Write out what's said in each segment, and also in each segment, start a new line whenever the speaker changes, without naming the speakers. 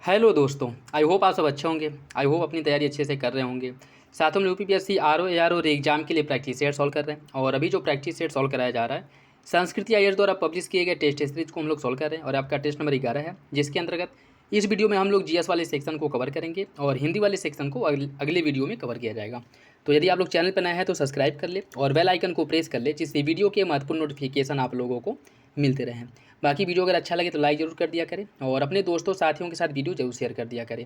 Hello दोस्तों, I hope आप सब अच्छे होंगे। आई होप अपनी तैयारी अच्छे से कर रहे होंगे। साथ हम यूपीपीएससी आरओ एआर और एग्जाम के लिए प्रैक्टिस सेट सॉल्व कर रहे हैं। और अभी जो प्रैक्टिस सेट सॉल्व कराया जा रहा है संस्कृति आईएएस द्वारा पब्लिश किए गए टेस्ट सीरीज को हम लोग सॉल्व कर रहे हैं। और आपका टेस्ट नंबर 11 है, जिसके अंतर्गत इस वीडियो में हम लोग जीएस वाले सेक्शन को कवर करेंगे और हिंदी वाले सेक्शन को अगले वीडियो में कवर किया जाएगा। तो यदि आप लोग चैनल पर नए हैं तो सब्सक्राइब कर ले और बेल आइकन को प्रेस कर ले, जिससे वीडियो के महत्वपूर्ण नोटिफिकेशन आप लोगों को मिलते रहें। बाकी वीडियो अगर अच्छा लगे तो लाइक ज़रूर कर दिया करें और अपने दोस्तों साथियों के साथ वीडियो जरूर शेयर कर दिया करें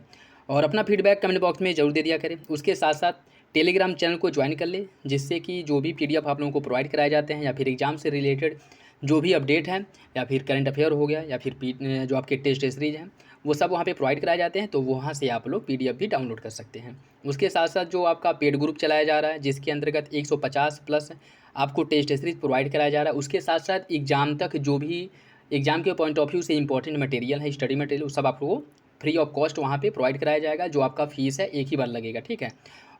और अपना फीडबैक कमेंट बॉक्स में जरूर दे दिया करें। उसके साथ साथ टेलीग्राम चैनल को ज्वाइन कर ले, जिससे कि जो भी पीडीएफ आप लोगों को प्रोवाइड कराए जाते हैं या फिर एग्जाम से रिलेटेड जो भी अपडेट हैं या फिर करंट अफेयर हो गया या फिर जो आपके टेस्ट सीरीज हैं वो सब वहाँ पे प्रोवाइड कराए जाते हैं। तो वहाँ से आप लोग पीडीएफ भी डाउनलोड कर सकते हैं। उसके साथ साथ जो आपका पेड ग्रुप चलाया जा रहा है, जिसके अंतर्गत 150 प्लस आपको टेस्ट सीरीज प्रोवाइड कराया जा रहा है। उसके साथ साथ एग्जाम तक जो भी एग्जाम के पॉइंट ऑफ व्यू से इंपॉर्टेंट मटेरियल है, स्टडी मटेरियल, सब आपको फ्री ऑफ कॉस्ट वहाँ पे प्रोवाइड कराया जाएगा। जो आपका फ़ीस है एक ही बार लगेगा, ठीक है।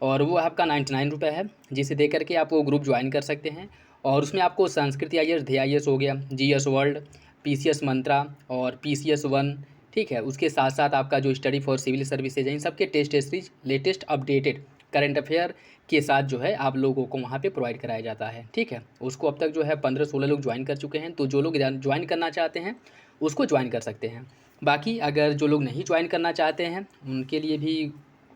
और वो आपका 99 रुपये है, जिसे दे करके आप वो ग्रुप ज्वाइन कर सकते हैं। और उसमें आपको संस्कृत आईएएस, धी आईएएस हो गया, जीएस वर्ल्ड, पीसीएस मंत्रा और पीसीएस वन, ठीक है। उसके साथ साथ आपका जो स्टडी फॉर सिविल सर्विसेज है, इन सब के test series latest updated current affair के साथ जो है आप लोगों को वहाँ पे प्रोवाइड कराया जाता है, ठीक है। उसको अब तक जो है 15-16 लोग ज्वाइन कर चुके हैं। तो जो लोग ज्वाइन करना चाहते हैं उसको ज्वाइन कर सकते हैं। बाकी अगर जो लोग नहीं ज्वाइन करना चाहते हैं उनके लिए भी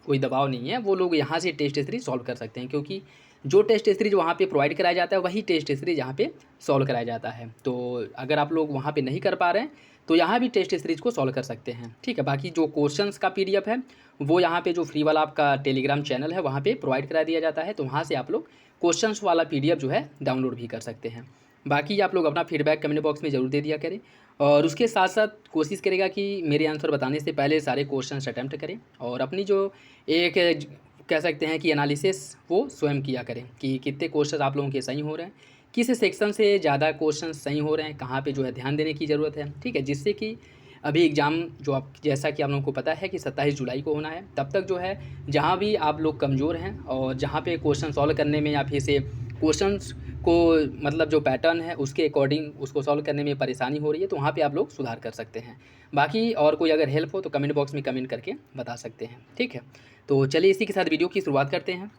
कोई दबाव नहीं है, वो लोग यहाँ से टेस्ट सीरीज सॉल्व कर सकते हैं, क्योंकि जो टेस्ट सीरीज वहाँ पे प्रोवाइड कराया जाता है वही टेस्ट सीरीज यहाँ पे सॉल्व कराया जाता है। तो अगर आप लोग वहाँ पे नहीं कर पा रहे हैं तो यहाँ भी टेस्ट सीरीज को सॉल्व कर सकते हैं, ठीक है। बाकी जो क्वेश्चंस का पीडीएफ है वो यहाँ पे जो फ्री वाला आपका टेलीग्राम चैनल है वहाँ पे प्रोवाइड करा दिया जाता है। तो वहाँ से आप लोग क्वेश्चंस वाला पीडीएफ जो है डाउनलोड भी कर सकते हैं। बाकी आप लोग अपना फीडबैक कमेंट बॉक्स में ज़रूर दे दिया करें और उसके साथ साथ कोशिश करेगा कि मेरे आंसर बताने से पहले सारे क्वेश्चंस अटैम्प्ट करें और अपनी जो एक कह सकते हैं कि एनालिसिस वो स्वयं किया करें कि कितने क्वेश्चन आप लोगों के सही हो रहे हैं, किस सेक्शन से ज़्यादा क्वेश्चन सही हो रहे हैं, कहाँ पे जो है ध्यान देने की ज़रूरत है, ठीक है। जिससे कि अभी एग्ज़ाम जो आप जैसा कि आप लोगों को पता है कि 27 जुलाई को होना है, तब तक जो है जहाँ भी आप लोग कमज़ोर हैं और जहाँ पे क्वेश्चन सॉल्व करने में या फिर से क्वेश्चंस को मतलब जो पैटर्न है उसके अकॉर्डिंग उसको सॉल्व करने में परेशानी हो रही है, तो वहाँ पे आप लोग सुधार कर सकते हैं। बाकी और कोई अगर हेल्प हो तो कमेंट बॉक्स में कमेंट करके बता सकते हैं, ठीक है। तो चलिए इसी के साथ वीडियो की शुरुआत करते हैं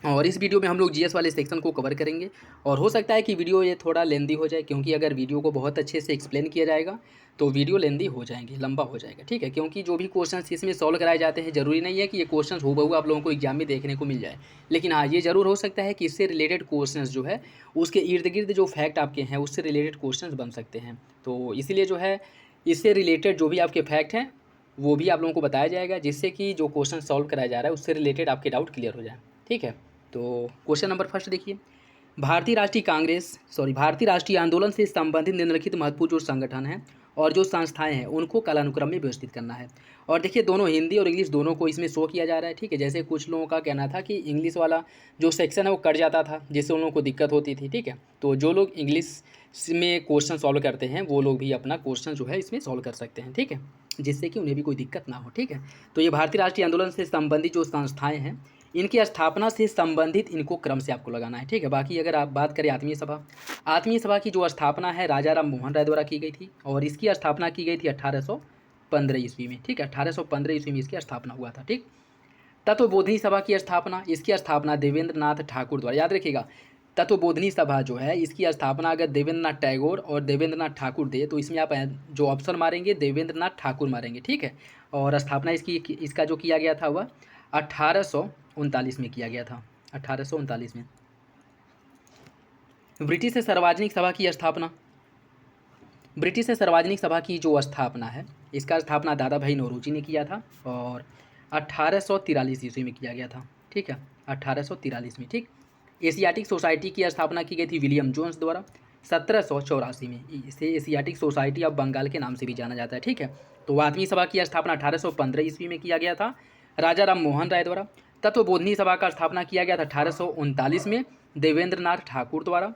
और इस वीडियो में हम लोग जीएस वाले सेक्शन को कवर करेंगे। और हो सकता है कि वीडियो ये थोड़ा लेंदी हो जाए, क्योंकि अगर वीडियो को बहुत अच्छे से एक्सप्लेन किया जाएगा तो वीडियो लेंदी हो जाएंगे, लंबा हो जाएगा, ठीक है। क्योंकि जो भी क्वेश्चंस इसमें सॉल्व कराए जाते हैं ज़रूरी नहीं है कि ये क्वेश्चंस हूबहू आप लोगों को एग्जाम में देखने को मिल जाए। लेकिन हाँ, ये ज़रूर हो सकता है कि इससे रिलेटेड क्वेश्चंस जो है उसके इर्द गिर्द जो फैक्ट आपके हैं उससे रिलेटेड क्वेश्चंस बन सकते हैं। तो इसीलिए जो है इससे रिलेटेड जो भी आपके फैक्ट हैं वो भी आप लोगों को बताया जाएगा, जिससे कि जो क्वेश्चन सॉल्व कराया जा रहा है उससे रिलेटेड आपके डाउट क्लियर हो जाए, ठीक है। तो क्वेश्चन नंबर फर्स्ट देखिए, भारतीय राष्ट्रीय आंदोलन से संबंधित निम्नलिखित महत्वपूर्ण जो संगठन हैं और जो संस्थाएं हैं उनको कालानुक्रम में व्यवस्थित करना है। और देखिए दोनों हिंदी और इंग्लिश दोनों को इसमें शो किया जा रहा है, ठीक है। जैसे कुछ लोगों का कहना था कि इंग्लिश वाला जो सेक्शन है वो कट जाता था, जिससे उन लोगों को दिक्कत होती थी, ठीक है। तो जो लोग इंग्लिश में क्वेश्चन सॉल्व करते हैं वो लोग भी अपना क्वेश्चन जो है इसमें सॉल्व कर सकते हैं, ठीक है, जिससे कि उन्हें भी कोई दिक्कत ना हो, ठीक है। तो ये भारतीय राष्ट्रीय आंदोलन से संबंधित जो संस्थाएं हैं इनकी स्थापना से संबंधित इनको क्रम से आपको लगाना है, ठीक है। बाकी अगर आप बात करें आत्मीय सभा की जो स्थापना है राजा राम मोहन राय द्वारा की गई थी और इसकी स्थापना की गई थी 1815 ईस्वी में, ठीक है। 1815 ईस्वी में इसकी स्थापना हुआ था, ठीक। तत्वबोधिनी सभा की स्थापना, इसकी स्थापना देवेंद्र नाथ ठाकुर द्वारा, याद रखिएगा तत्वबोधिनी सभा जो है इसकी स्थापना अगर देवेंद्र नाथ टैगोर और देवेंद्र नाथ ठाकुर दे तो इसमें आप जो ऑप्शन मारेंगे देवेंद्र नाथ ठाकुर मारेंगे, ठीक है। और स्थापना इसका जो किया गया था वह 1839 में किया गया था, 1839 में। ब्रिटिश सार्वजनिक सभा की स्थापना, ब्रिटिश सार्वजनिक सभा की जो स्थापना है इसका स्थापना दादा भाई नौरोजी ने किया था और 1843 ईस्वी में किया गया था, ठीक है, 1843 में, ठीक। एशियाटिक सोसाइटी की स्थापना की गई थी विलियम जोन्स द्वारा 1784 में। इसे एशियाटिक सोसाइटी ऑफ बंगाल के नाम से भी जाना जाता है, ठीक है। तो आत्मीय सभा की स्थापना 1815 ईस्वी में किया गया था राजा राम मोहन राय द्वारा। तत्वबोधिनी सभा का स्थापना किया गया था 1839 में देवेंद्र नाथ ठाकुर द्वारा।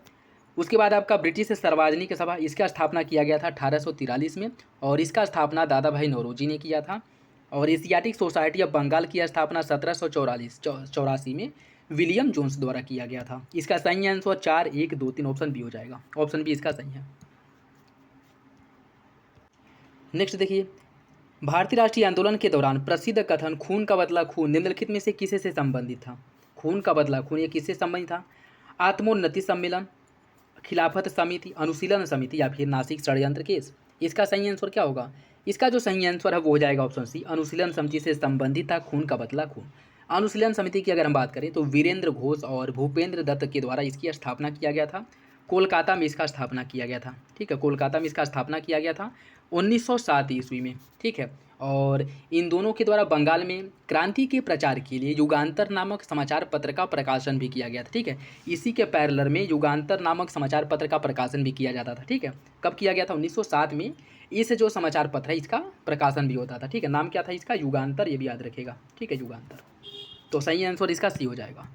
उसके बाद आपका ब्रिटिश सार्वजनिक सभा, इसका स्थापना किया गया था 1843 में और इसका स्थापना दादा भाई नौरोजी ने किया था। और एशियाटिक सोसाइटी ऑफ बंगाल की स्थापना 1784 में विलियम जोन्स द्वारा किया गया था। इसका सही आंसर 4, 1, 2, 3 ऑप्शन बी हो जाएगा, ऑप्शन बी इसका सही है। नेक्स्ट देखिए, भारतीय राष्ट्रीय आंदोलन के दौरान प्रसिद्ध कथन खून का बदला खून निम्नलिखित में से किसे से संबंधित था? खून का बदला खून ये किससे संबंधित था? आत्मोन्नति सम्मेलन, खिलाफत समिति, अनुशीलन समिति या फिर नासिक षड्यंत्र केस। इसका सही आंसर क्या होगा? इसका जो सही आंसर है वो हो जाएगा ऑप्शन सी, अनुशीलन समिति से संबंधित था खून का बदला खून। अनुशीलन समिति की अगर हम बात करें तो वीरेंद्र घोष और भूपेंद्र दत्त के द्वारा इसकी स्थापना किया गया था। कोलकाता में इसका स्थापना किया गया था। ठीक है, कोलकाता में इसका स्थापना किया गया था 1907 ईस्वी में। ठीक है, और इन दोनों के द्वारा बंगाल में क्रांति के प्रचार के लिए युगांतर नामक समाचार पत्र का प्रकाशन भी किया गया था। ठीक है, इसी के पैरेलल में युगांतर नामक समाचार पत्र का प्रकाशन भी किया जाता था। ठीक है, कब किया गया था? 1907 में इस जो समाचार पत्र है इसका प्रकाशन भी होता था। ठीक है, नाम क्या था इसका? युगांतर, ये भी याद रखेगा। ठीक है, युगांतर। तो सही आंसर इसका सी हो जाएगा।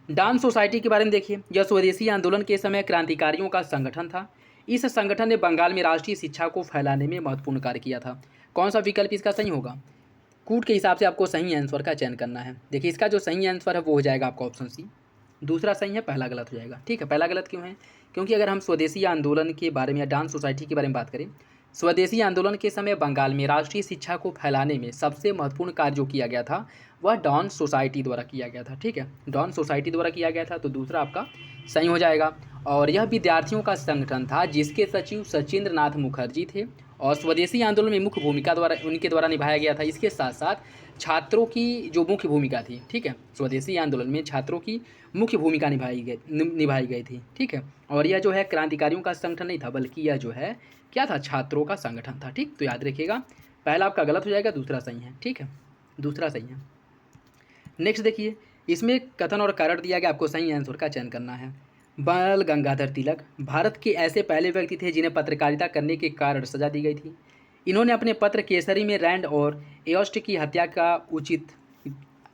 डांस सोसाइटी के बारे में देखिए, यह स्वदेशी आंदोलन के समय क्रांतिकारियों का संगठन था। इस संगठन ने बंगाल में राष्ट्रीय शिक्षा को फैलाने में महत्वपूर्ण कार्य किया था। कौन सा विकल्प इसका सही होगा? कूट के हिसाब से आपको सही आंसर का चयन करना है। देखिए, इसका जो सही आंसर है वो हो जाएगा आपका ऑप्शन सी। दूसरा सही है, पहला गलत हो जाएगा। ठीक है, पहला गलत क्यों है? क्योंकि अगर हम स्वदेशी आंदोलन के बारे में या डांस सोसाइटी के बारे में बात करें, स्वदेशी आंदोलन के समय बंगाल में राष्ट्रीय शिक्षा को फैलाने में सबसे महत्वपूर्ण कार्य जो किया गया था वह डॉन सोसाइटी द्वारा किया गया था। ठीक है, डॉन सोसाइटी द्वारा किया गया था, तो दूसरा आपका सही हो जाएगा। और यह विद्यार्थियों का संगठन था जिसके सचिव सचिंद्र नाथ मुखर्जी थे और स्वदेशी आंदोलन में मुख्य भूमिका उनके द्वारा निभाया गया था। इसके साथ साथ छात्रों की जो मुख्य भूमिका थी, ठीक है, स्वदेशी आंदोलन में छात्रों की मुख्य भूमिका निभाई गई थी। ठीक है, और यह जो है क्रांतिकारियों का संगठन नहीं था, बल्कि यह जो है क्या था? छात्रों का संगठन था। ठीक, तो याद रखिएगा, पहला आपका गलत हो जाएगा, दूसरा सही है। ठीक है, दूसरा सही है। नेक्स्ट देखिए, इसमें कथन और कारण दिया गया, आपको सही आंसर का चयन करना है। बाल गंगाधर तिलक भारत के ऐसे पहले व्यक्ति थे जिन्हें पत्रकारिता करने के कारण सजा दी गई थी। इन्होंने अपने पत्र केसरी में रैंड और एयस्ट की हत्या का उचित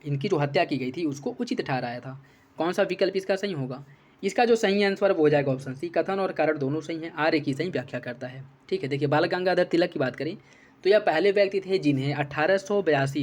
इनकी जो हत्या की गई थी उसको उचित ठहराया था। कौन सा विकल्प इसका सही होगा? इसका जो सही आंसर वो हो जाएगा ऑप्शन सी, कथन और कारण दोनों सही हैं, आर्य की सही व्याख्या करता है। ठीक है, देखिए, बाल गंगाधर तिलक की बात करें तो यह पहले व्यक्ति थे जिन्हें 1882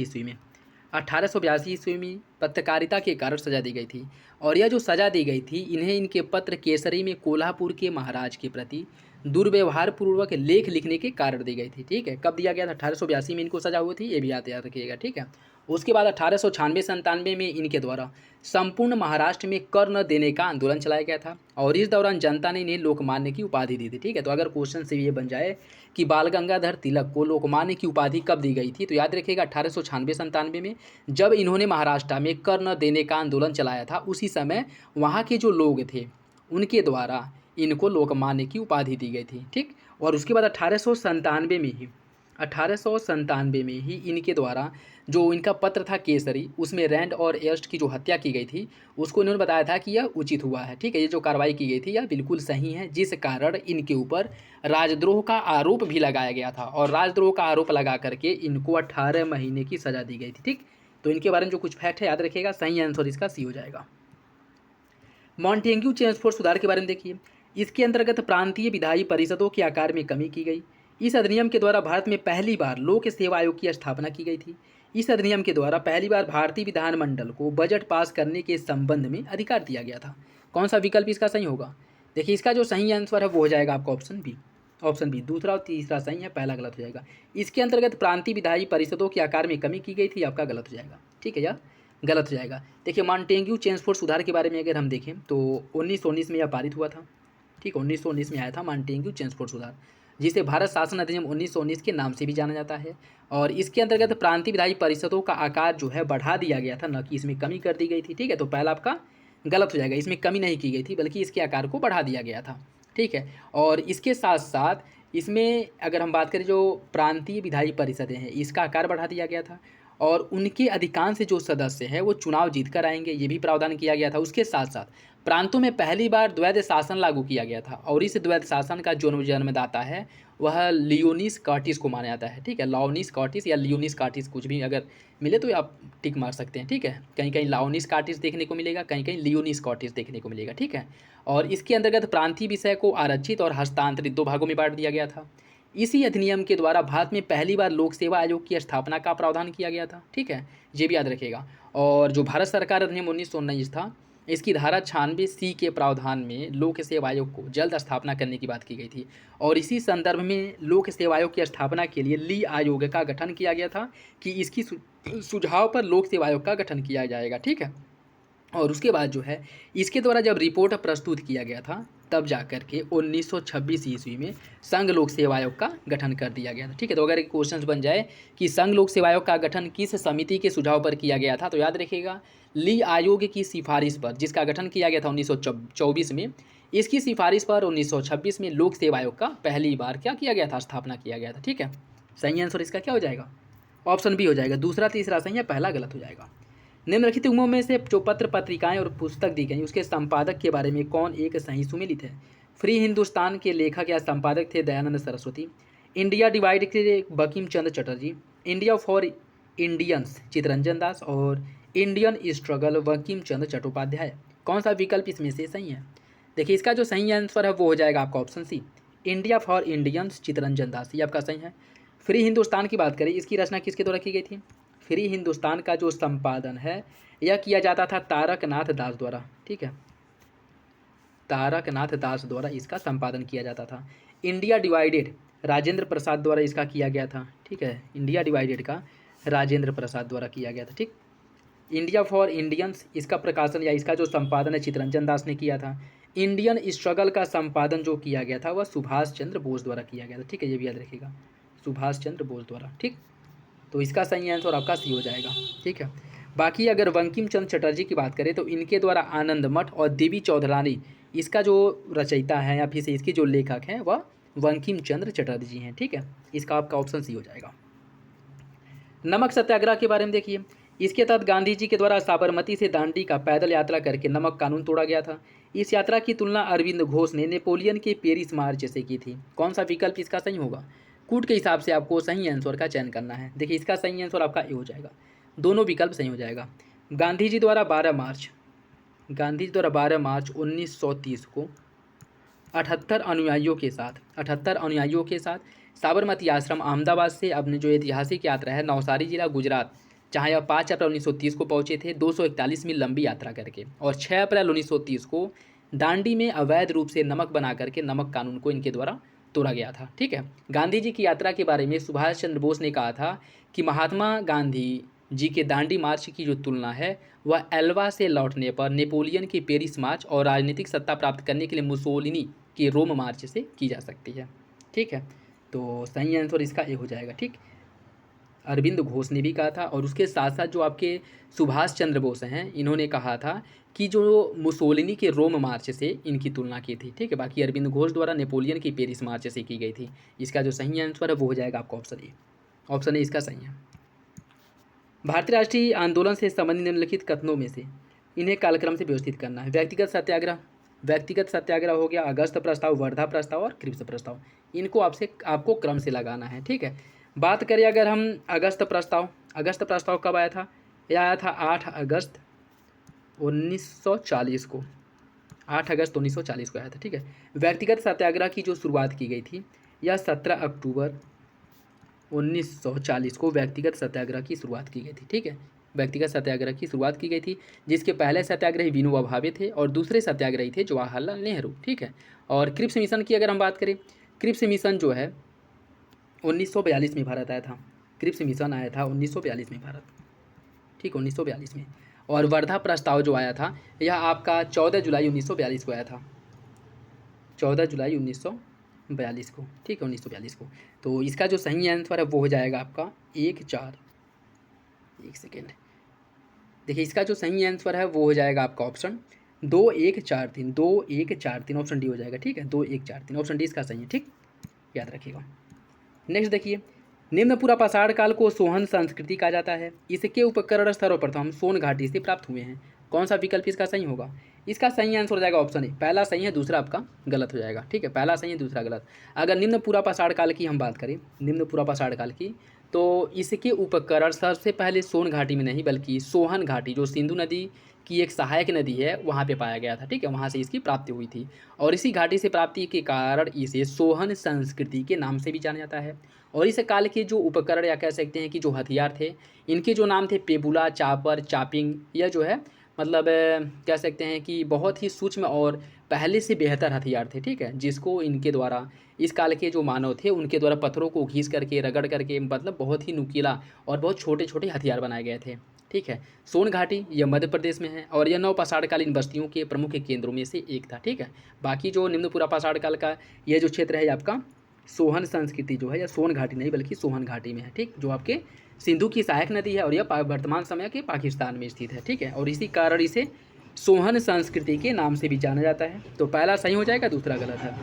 ईस्वी में पत्रकारिता के कारण सजा दी गई थी। और यह जो सजा दी गई थी इन्हें इनके पत्र केसरी में कोल्हापुर के महाराज के प्रति दुर्व्यवहार पूर्वक लेख लिखने के कारण दी गई थी। ठीक है, कब दिया गया था? 1882 में इनको सजा हुई थी, ये भी याद रखिएगा। ठीक है, उसके बाद 1896-97 में इनके द्वारा संपूर्ण महाराष्ट्र में कर न देने का आंदोलन चलाया गया था और इस दौरान जनता ने इन्हें लोकमान्य की उपाधि दी थी। ठीक है, तो अगर क्वेश्चन से ये बन जाए कि बाल गंगाधर तिलक को लोकमान्य की उपाधि कब दी गई थी, तो याद रखिएगा 1896-97 में, जब इन्होंने महाराष्ट्र में कर न देने का आंदोलन चलाया था। उसी समय वहाँ के जो लोग थे उनके द्वारा इनको लोकमान्य की उपाधि दी गई थी। ठीक, और उसके बाद 1897 में ही इनके द्वारा जो इनका पत्र था केसरी, उसमें रैंड और एयस्ट की जो हत्या की गई थी उसको इन्होंने बताया था कि यह उचित हुआ है। ठीक है, ये जो कार्रवाई की गई थी यह बिल्कुल सही है, जिस कारण इनके ऊपर राजद्रोह का आरोप भी लगाया गया था और राजद्रोह का आरोप लगा करके इनको 18 महीने की सज़ा दी गई थी। ठीक, तो इनके बारे में जो कुछ फैक्ट है याद रखिएगा, सही आंसर इसका सी हो जाएगा। मॉन्टेग्यू चेम्सफोर्ड सुधार के बारे में देखिए, इसके अंतर्गत प्रांतीय विधायी परिषदों के आकार में कमी की गई। इस अधिनियम के द्वारा भारत में पहली बार लोक सेवा आयोग की स्थापना की गई थी। इस अधिनियम के द्वारा पहली बार भारतीय विधानमंडल को बजट पास करने के संबंध में अधिकार दिया गया था। कौन सा विकल्प इसका सही होगा? देखिए, इसका जो सही आंसर है वो हो जाएगा आपका ऑप्शन बी। ऑप्शन बी, दूसरा और तीसरा सही है, पहला गलत हो जाएगा। इसके अंतर्गत प्रांतीय विधायी परिषदों के आकार में कमी की गई थी, आपका गलत हो जाएगा। ठीक है, या गलत हो जाएगा। देखिए, मॉन्टेग्यू चेम्सफोर्ड सुधार के बारे में अगर हम देखें तो 1919 में यह पारित हुआ था। ठीक, 1919 में आया था मॉन्टेग्यू चेम्सफोर्ड सुधार, जिसे भारत शासन अधिनियम 1919 के नाम से भी जाना जाता है। और इसके अंतर्गत प्रांतीय विधायी परिषदों का आकार जो है बढ़ा दिया गया था, न कि इसमें कमी कर दी गई थी। ठीक है, तो पहला आपका गलत हो जाएगा, इसमें कमी नहीं की गई थी बल्कि इसके आकार को बढ़ा दिया गया था। ठीक है, और इसके साथ साथ इसमें अगर हम बात करें जो प्रांतीय विधायी परिषदें हैं इसका आकार बढ़ा दिया गया था और उनके अधिकांश जो सदस्य हैं वो चुनाव जीत कर आएंगे, ये भी प्रावधान किया गया था। उसके साथ साथ प्रांतों में पहली बार द्वैध शासन लागू किया गया था और इस द्वैध शासन का जो जन्मदाता है वह लियोनिस कार्टिस को माना जाता है। ठीक है, लाओनिस कार्टिस या लियोनिस कार्टिस कुछ भी अगर मिले तो आप टिक मार सकते हैं। ठीक है, कहीं कहीं लाओनिस कार्टिस देखने को मिलेगा, कहीं कहीं लियोनिस कार्टिस देखने को मिलेगा। ठीक है, और इसके अंतर्गत प्रांतीय विषय को आरक्षित और हस्तांतरित दो भागों में बांट दिया गया था। इसी अधिनियम के द्वारा भारत में पहली बार लोक सेवा आयोग की स्थापना का प्रावधान किया गया था। ठीक है, ये भी याद रखिएगा। और जो भारत सरकार अधिनियम 1919 था इसकी धारा 96C के प्रावधान में लोक सेवा आयोग को जल्द स्थापना करने की बात की गई थी और इसी संदर्भ में लोक सेवा आयोग की स्थापना के लिए ली आयोग का गठन किया गया था कि इसकी सुझाव पर लोक सेवा आयोग का गठन किया जाएगा। ठीक है, और उसके बाद जो है इसके द्वारा जब रिपोर्ट प्रस्तुत किया गया था तब जाकर के 1926 ईस्वी में संघ लोक सेवा आयोग का गठन कर दिया गया था। ठीक है, तो अगर एक क्वेश्चन बन जाए कि संघ लोक सेवा आयोग का गठन किस समिति के सुझाव पर किया गया था, तो याद रखिएगा ली आयोग की सिफारिश पर, जिसका गठन किया गया था 1924 में। इसकी सिफारिश पर 1926 में लोक सेवा आयोग का पहली बार क्या किया गया था, स्थापना किया गया था। ठीक है, सही आंसर इसका क्या हो जाएगा, ऑप्शन बी हो जाएगा। दूसरा तीसरा सही है, पहला गलत हो जाएगा। निम्नलिखित उम्मों में से जो पत्र पत्रिकाएं और पुस्तक दी गई उसके संपादक के बारे में कौन एक सही सुमेलित है। फ्री हिंदुस्तान के लेखक या संपादक थे दयानंद सरस्वती। इंडिया डिवाइड के Bankim Chandra Chatterjee. India for Indians Chittaranjan Das और इंडियन स्ट्रगल बंकिम चंद्र चट्टोपाध्याय। कौन सा विकल्प इसमें से सही है? देखिए इसका जो सही आंसर है वो हो जाएगा आपका option C, India for Indians Chittaranjan Das, ये आपका सही है। फ्री हिंदुस्तान की बात करें, इसकी रचना किसके द्वारा की गई थी? फ्री हिंदुस्तान का जो संपादन है यह किया जाता था तारकनाथ दास द्वारा। ठीक है, तारकनाथ दास द्वारा इसका संपादन किया जाता था। इंडिया डिवाइडेड राजेंद्र प्रसाद द्वारा इसका किया गया था। ठीक है, इंडिया डिवाइडेड का राजेंद्र प्रसाद द्वारा किया गया था। ठीक, इंडिया फॉर इंडियंस इसका प्रकाशन या इसका जो संपादन है चित्तरंजन दास ने किया था। इंडियन स्ट्रगल का संपादन जो किया गया था वह सुभाष चंद्र बोस द्वारा किया गया था। ठीक है, ये भी याद रखिएगा, सुभाष चंद्र बोस द्वारा। ठीक, तो इसका सही आंसर आपका सी हो जाएगा। ठीक है, बाकी अगर बंकिम चंद्र चटर्जी की बात करें तो इनके द्वारा आनंद मठ और देवी चौधरानी इसका जो रचयिता है या फिर से इसके जो लेखक हैं वह बंकिम चंद्र चटर्जी हैं। ठीक है, इसका आपका ऑप्शन सी हो जाएगा। नमक सत्याग्रह के बारे में देखिए, इसके तहत गांधी जी के द्वारा साबरमती से दांडी का पैदल यात्रा करके नमक कानून तोड़ा गया था। इस यात्रा की तुलना अरविंद घोष ने नेपोलियन के पेरिस मार्च से की थी। कौन सा विकल्प इसका सही होगा? कूट के हिसाब से आपको सही आंसर का चयन करना है। देखिए इसका सही आंसर आपका ए हो जाएगा, दोनों विकल्प सही हो जाएगा। गांधी जी द्वारा 12 मार्च 1930 को 78 अनुयायियों के साथ साबरमती आश्रम अहमदाबाद से अपने जो ऐतिहासिक यात्रा है नवसारी जिला गुजरात, जहाँ यह 5 अप्रैल 1930 को पहुँचे थे 241 मील लंबी यात्रा करके, और 6 अप्रैल 1930 को दांडी में अवैध रूप से नमक बना करके नमक कानून को इनके द्वारा तोड़ा गया था। ठीक है, गांधी जी की यात्रा के बारे में सुभाष चंद्र बोस ने कहा था कि महात्मा गांधी जी के दांडी मार्च की जो तुलना है वह एल्वा से लौटने पर नेपोलियन के पेरिस मार्च और राजनीतिक सत्ता प्राप्त करने के लिए मुसोलिनी के रोम मार्च से की जा सकती है। ठीक है, तो सही आंसर इसका ए हो जाएगा। ठीक, अरविंद घोष ने भी कहा था और उसके साथ साथ जो आपके सुभाष चंद्र बोस हैं इन्होंने कहा था कि जो मुसोलिनी के रोम मार्च से इनकी तुलना की थी। ठीक है, बाकी अरविंद घोष द्वारा नेपोलियन की पेरिस मार्च से की गई थी। इसका जो सही आंसर है वो हो जाएगा आपका ऑप्शन ए। ऑप्शन ए इसका सही है। भारतीय राष्ट्रीय आंदोलन से संबंधित निम्नलिखित कथनों में से इन्हें कालक्रम से व्यवस्थित करना है। व्यक्तिगत सत्याग्रह हो गया, अगस्त प्रस्ताव, वर्धा प्रस्ताव और क्रिप्स प्रस्ताव। इनको आपको क्रम से लगाना है। ठीक है, बात करें अगर हम अगस्त प्रस्ताव कब आया था? यह आया था 8 अगस्त 1940 को, 8 अगस्त 1940 को आया था। ठीक है, व्यक्तिगत सत्याग्रह की जो शुरुआत की गई थी यह 17 अक्टूबर 1940 को व्यक्तिगत सत्याग्रह की शुरुआत की गई थी। ठीक है, व्यक्तिगत सत्याग्रह की शुरुआत की गई थी, जिसके पहले सत्याग्रही विनोबा भावे थे और दूसरे सत्याग्रही थे जवाहरलाल नेहरू। ठीक है, और क्रिप्स मिशन की अगर हम बात करें, क्रिप्स मिशन जो है 1942 में भारत आया था। क्रिप्स मिशन आया था 1942 में भारत। ठीक, 1942 में। और वर्धा प्रस्ताव जो आया था यह आपका 14 जुलाई 1942 को आया था, 14 जुलाई 1942 को। ठीक है, 1942 को। तो इसका जो सही आंसर है वो हो जाएगा आपका 1 सेकेंड। देखिए इसका जो सही आंसर है वो हो जाएगा आपका ऑप्शन 2143 ऑप्शन डी हो जाएगा। ठीक है, 2143 ऑप्शन डी इसका सही है। ठीक, याद रखिएगा। नेक्स्ट देखिए, निम्न पूरा पाषाण काल को सोहन संस्कृति कहा जाता है। इसके उपकरण सर्वप्रथम सोन घाटी से प्राप्त हुए हैं। कौन सा विकल्प इसका सही होगा? इसका सही आंसर हो जाएगा ऑप्शन ए। पहला सही है, दूसरा आपका गलत हो जाएगा। ठीक है, पहला सही है, दूसरा गलत। अगर निम्न पूरा पाषाण काल की हम बात करें, निम्न पूरा पाषाण काल की, तो इसके उपकरण सबसे पहले सोन घाटी में नहीं बल्कि सोहन घाटी जो सिंधु नदी की एक सहायक नदी है वहाँ पे पाया गया था। ठीक है, वहाँ से इसकी प्राप्ति हुई थी और इसी घाटी से प्राप्ति के कारण इसे सोहन संस्कृति के नाम से भी जाना जाता है। और इस काल के जो उपकरण या कह सकते हैं कि जो हथियार थे, इनके जो नाम थे पेबुला, चापर, चापिंग, यह जो है मतलब कह सकते हैं कि बहुत ही सूक्ष्म और पहले से बेहतर हथियार थे, ठीक है, जिसको इनके द्वारा इस काल के जो मानव थे उनके द्वारा पत्थरों को घीस करके रगड़ करके मतलब बहुत ही नुकीला और बहुत छोटे छोटे हथियार बनाए गए थे, ठीक है। सोन घाटी यह मध्य प्रदेश में है और यह नवपाषाणकालीन बस्तियों के प्रमुख केंद्रों में से एक था, ठीक है। बाकी जो निम्न पूरा पाषाण काल का यह जो क्षेत्र है आपका सोहन संस्कृति जो है, या सोन घाटी नहीं बल्कि सोहन घाटी में है, ठीक, जो आपके सिंधु की सहायक नदी है और यह वर्तमान समय के पाकिस्तान में स्थित है, ठीक है। और इसी कारण इसे सोहन संस्कृति के नाम से भी जाना जाता है। तो पहला सही हो जाएगा, दूसरा गलत है।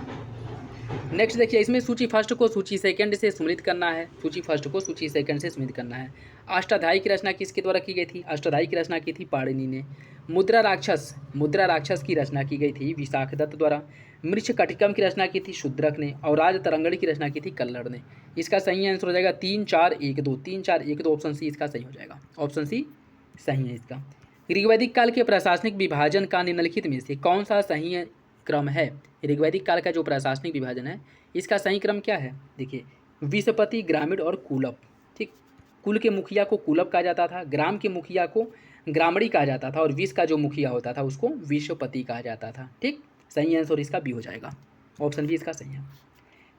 नेक्स्ट देखिए, इसमें सूची फर्स्ट को सूची सेकंड से सम्मिलित करना है, सूची फर्स्ट को सूची सेकंड से सम्मिलित करना है। अष्टाध्यायी की रचना किसके द्वारा की गई थी? अष्टाध्यायी की रचना की थी पाणिनि ने। मुद्रा राक्षस की रचना की गई थी विशाखदत्त द्वारा। मृक्ष कटिकम की रचना की थी शूद्रक ने और राज तरंगणी की रचना की थी कल्लड़ ने। इसका सही आंसर हो जाएगा 3 4 1 2, 3 4 1 2, ऑप्शन सी इसका सही हो जाएगा, ऑप्शन सी सही है इसका। ऋग्वैदिक काल के प्रशासनिक विभाजन का निम्नलिखित में से कौन सा सही क्रम है? ऋग्वैदिक काल का जो प्रशासनिक विभाजन है इसका सही क्रम क्या है? देखिए, विषपति, ग्रामीण और कुलप, ठीक। कुल के मुखिया को कुलप कहा जाता था, ग्राम के मुखिया को ग्रामणी कहा जाता था और विष का जो मुखिया होता था उसको विषपति कहा जाता था, ठीक। सही आंसर इसका बी हो जाएगा, ऑप्शन बी इसका सही है।